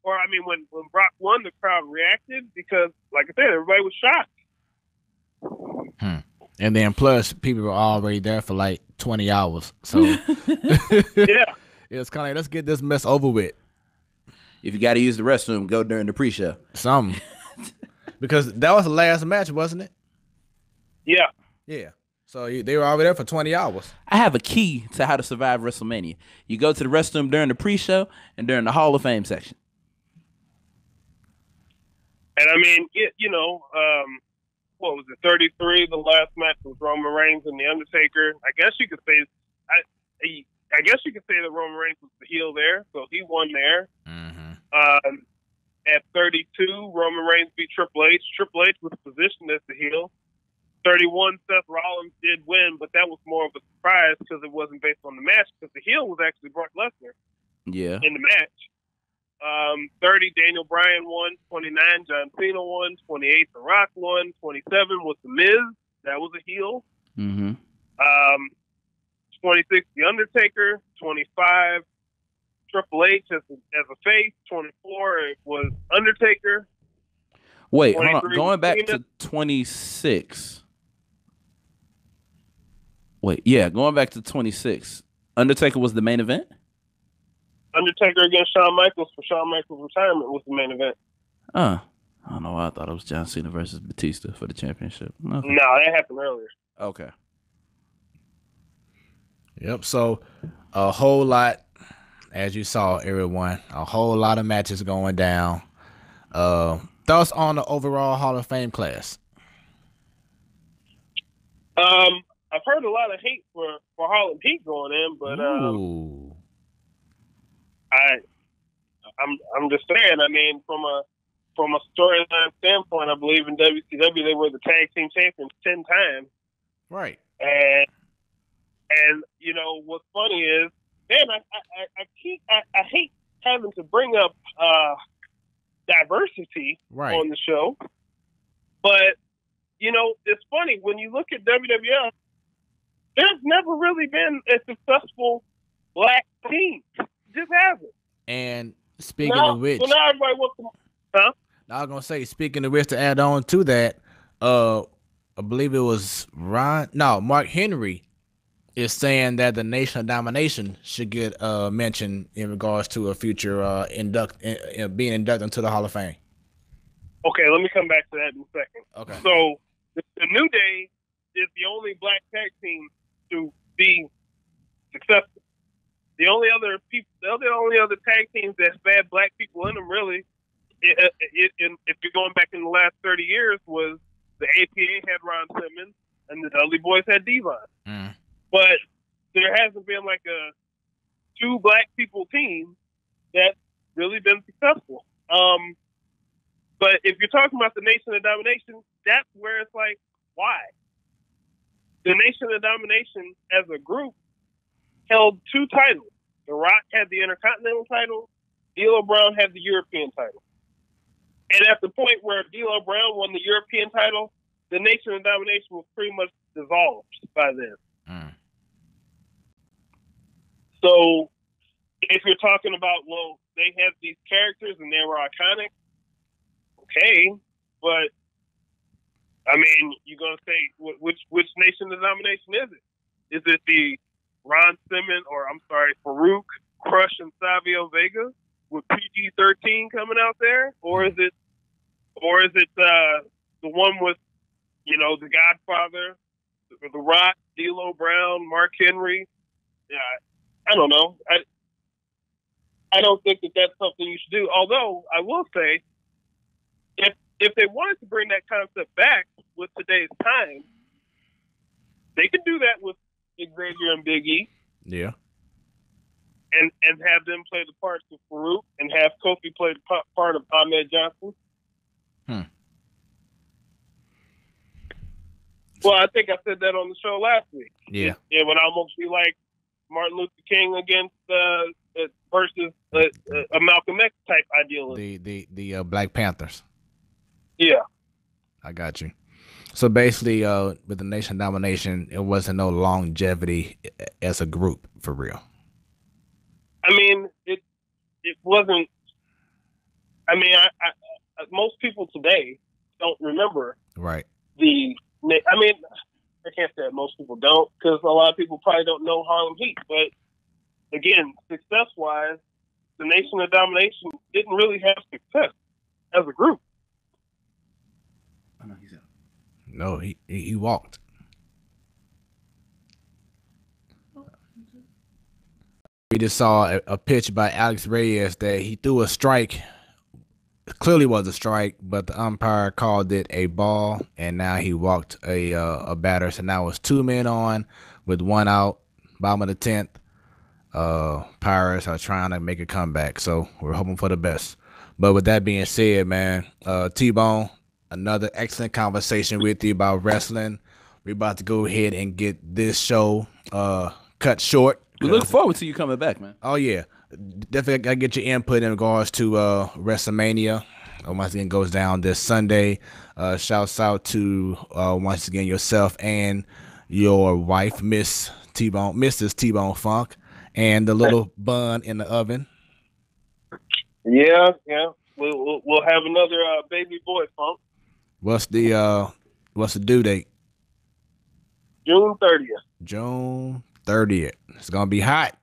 Or I mean, when Brock won, the crowd reacted because, like I said, everybody was shocked. And then plus, people were already there for like 20 hours. So yeah, it's kind of like, let's get this mess over with. If you got to use the restroom, go during the pre-show. Something. Because that was the last match, wasn't it? Yeah. Yeah. So they were already there for 20 hours. I have a key to how to survive WrestleMania. You go to the restroom during the pre-show and during the Hall of Fame section. And I mean, what was it, 33? The last match was Roman Reigns and The Undertaker. I guess you could say, I guess you could say that Roman Reigns was the heel there, so he won there. Mm-hmm. At 32, Roman Reigns beat Triple H. Triple H was positioned as the heel. 31, Seth Rollins did win, but that was more of a surprise because it wasn't based on the match, because the heel was actually Brock Lesnar. Yeah. In the match. 30, Daniel Bryan won. 29, John Cena won. 28, The Rock won. 27 was The Miz. That was a heel. Mm-hmm. 26, The Undertaker. 25, Triple H as a face. 24, it was Undertaker. Wait, hold on. Going back to 26. Wait, yeah, going back to 26. Undertaker was the main event? Undertaker against Shawn Michaels for Shawn Michaels' retirement was the main event. I don't know why I thought it was John Cena versus Batista for the championship. Okay. No, that happened earlier. Okay. Yep, so a whole lot, as you saw, everyone, a whole lot of matches going down. Thoughts on the overall Hall of Fame class? I've heard a lot of hate for Harlem Heat going in, but I'm just saying. I mean, from a storyline standpoint, I believe in WCW they were the tag team champions 10 times. Right. And you know what's funny is, man, I hate having to bring up diversity on the show, but you know it's funny when you look at WWF. There's never really been a successful black team. It just hasn't. And speaking of which, so now everybody wants to. Huh? I was gonna say, speaking of which, to add on to that, I believe it was Mark Henry is saying that the Nation of Domination should get mentioned in regards to a future being inducted into the Hall of Fame. Okay, let me come back to that in a second. Okay. So the New Day is the only black tag team to be successful. The only other tag teams that had black people in them, really, if you're going back in the last 30 years, was the APA had Ron Simmons and the Dudley Boys had Devon. Mm. But there hasn't been like a two black people team that's really been successful. But if you're talking about the Nation of Domination, that's where it's like, why? The Nation of Domination as a group held two titles. The Rock had the Intercontinental title. D'Lo Brown had the European title. And at the point where D'Lo Brown won the European title, the Nation of Domination was pretty much dissolved by then. Mm. So if you're talking about, well, they had these characters and they were iconic, okay, but I mean, you're going to say, which Nation of Domination is it? Is it the Ron Simmons, Farouk, Crush, and Savio Vega with PG-13 coming out there? Or is it the one with, you know, the Godfather, the Rock, D'Lo Brown, Mark Henry? I don't know. I don't think that that's something you should do. Although, I will say, if they wanted to bring that concept back with today's time, they could do that with Xavier and Big E. Yeah. And have them play the parts of Farouk and have Kofi play the part of Ahmed Johnson. Well, I think I said that on the show last week. Yeah. It would almost be like Martin Luther King against versus a Malcolm X type idealism. The Black Panthers. Yeah. I got you. So basically, with the nation domination, it wasn't no longevity as a group for real. I mean, it wasn't. I mean, I most people today don't remember. Right. I mean, I can't say that most people don't, because a lot of people probably don't know Harlem Heat. But again, success-wise, the Nation of Domination didn't really have success as a group. No, he walked. We just saw a pitch by Alex Reyes that he threw a strike. Clearly was a strike, but the umpire called it a ball, and now he walked a batter. So now it's 2 men on with 1 out, bottom of the 10th. Pirates are trying to make a comeback, so we're hoping for the best. But with that being said, man, T-Bone, another excellent conversation with you about wrestling. We're about to go ahead and get this show cut short. We look forward to you coming back, man. Oh, yeah. Definitely got to get your input in regards to WrestleMania. Once again, goes down this Sunday. Shouts out to, once again, yourself and your wife, Mrs. T-Bone Funk, and the little bun in the oven. Yeah. We'll have another baby boy, Funk. What's the due date? June 30th. June 30th. It's gonna be hot.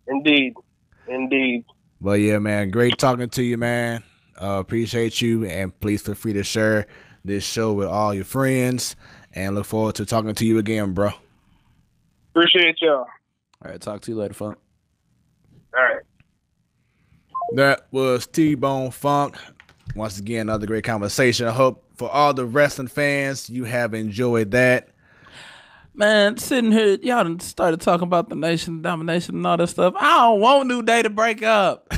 Indeed. Well, yeah, man. Great talking to you, man. Appreciate you, and please feel free to share this show with all your friends. And look forward to talking to you again, bro. Appreciate y'all. All right, talk to you later, Funk. All right. That was T-Bone Funk. Once again, another great conversation. I hope for all the wrestling fans, you have enjoyed that. Man, sitting here, y'all done started talking about the nation domination and all that stuff. I don't want New Day to break up.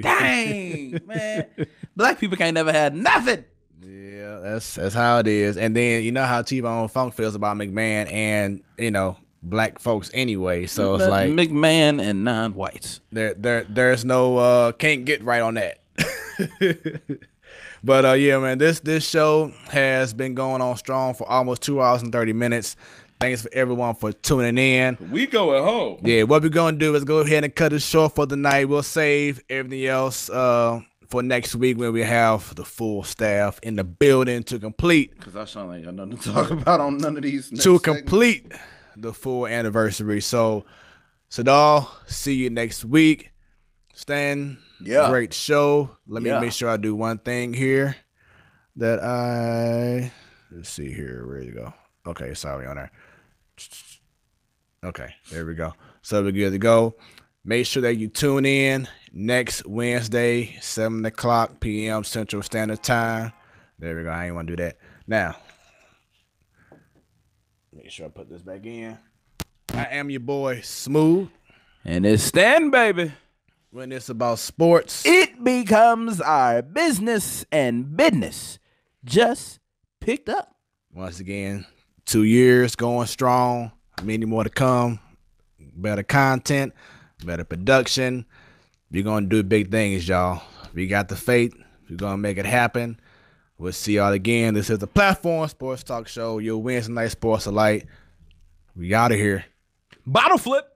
Dang, man. Black people can't never have nothing. Yeah, that's how it is. And then you know how T-Bone Funk feels about McMahon and, black folks anyway. So it's like McMahon and non-whites. There's no can't get right on that. But yeah, man, this show has been going on strong for almost 2 hours and 30 minutes. Thanks for everyone for tuning in. We going home. Yeah, what we're gonna do is go ahead and cut it short for the night. We'll save everything else for next week when we have the full staff in the building to complete. Because I sure ain't got nothing to talk about on none of these. To complete the full anniversary. So, Sadal, see you next week. Stan, great show. Let me make sure I do one thing here let's see here. Where to go? Okay, sorry on there. Okay, there we go. So we're good to go. Make sure that you tune in next Wednesday, 7 o'clock p.m. Central Standard Time. There we go. I ain't want to do that. Now, make sure I put this back in. I am your boy, Smooth. And it's Stan, baby. When it's about sports, it becomes our business, and business just picked up. Once again, 2 years going strong. Many more to come. Better content, better production. We're going to do big things, y'all. We got the faith. We're going to make it happen. We'll see y'all again. This is the Platform Sports Talk Show, your Wednesday night sports alike. We out of here. Bottle flip.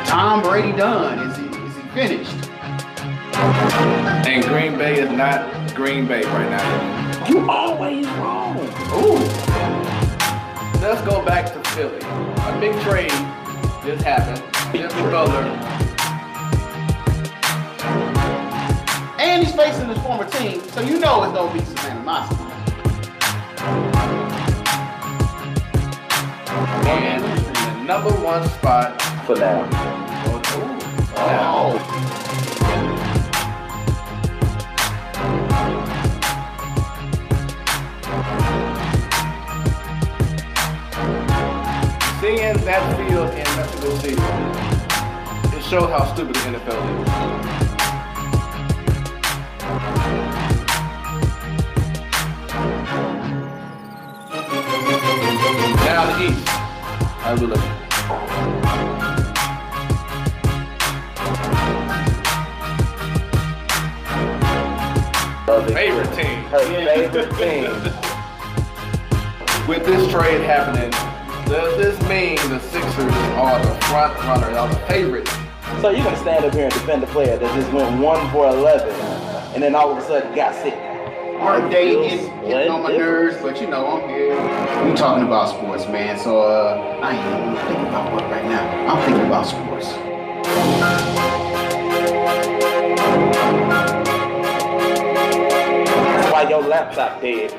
Tom Brady done. Is he finished? And Green Bay is not Green Bay right now. You always wrong. Ooh. Let's go back to Philly. A big trade just happened. Jimmy Butler. And he's facing his former team, so you know it's gonna be some animosity. And in the #1 spot For now. Oh. that field in Mexico City, it shows how stupid the NFL is. Now the East. How we looking? Favorite team. Her favorite team. With this trade happening, does this mean the Sixers are the front runners, are the favorites? So you're gonna stand up here and defend the player that just went 1 for 11, and then all of a sudden got sick. Work day getting on my nerves, but you know I'm here. We talking about sports, man. So I ain't even thinking about work right now. I'm thinking about sports. That's why your laptop dead.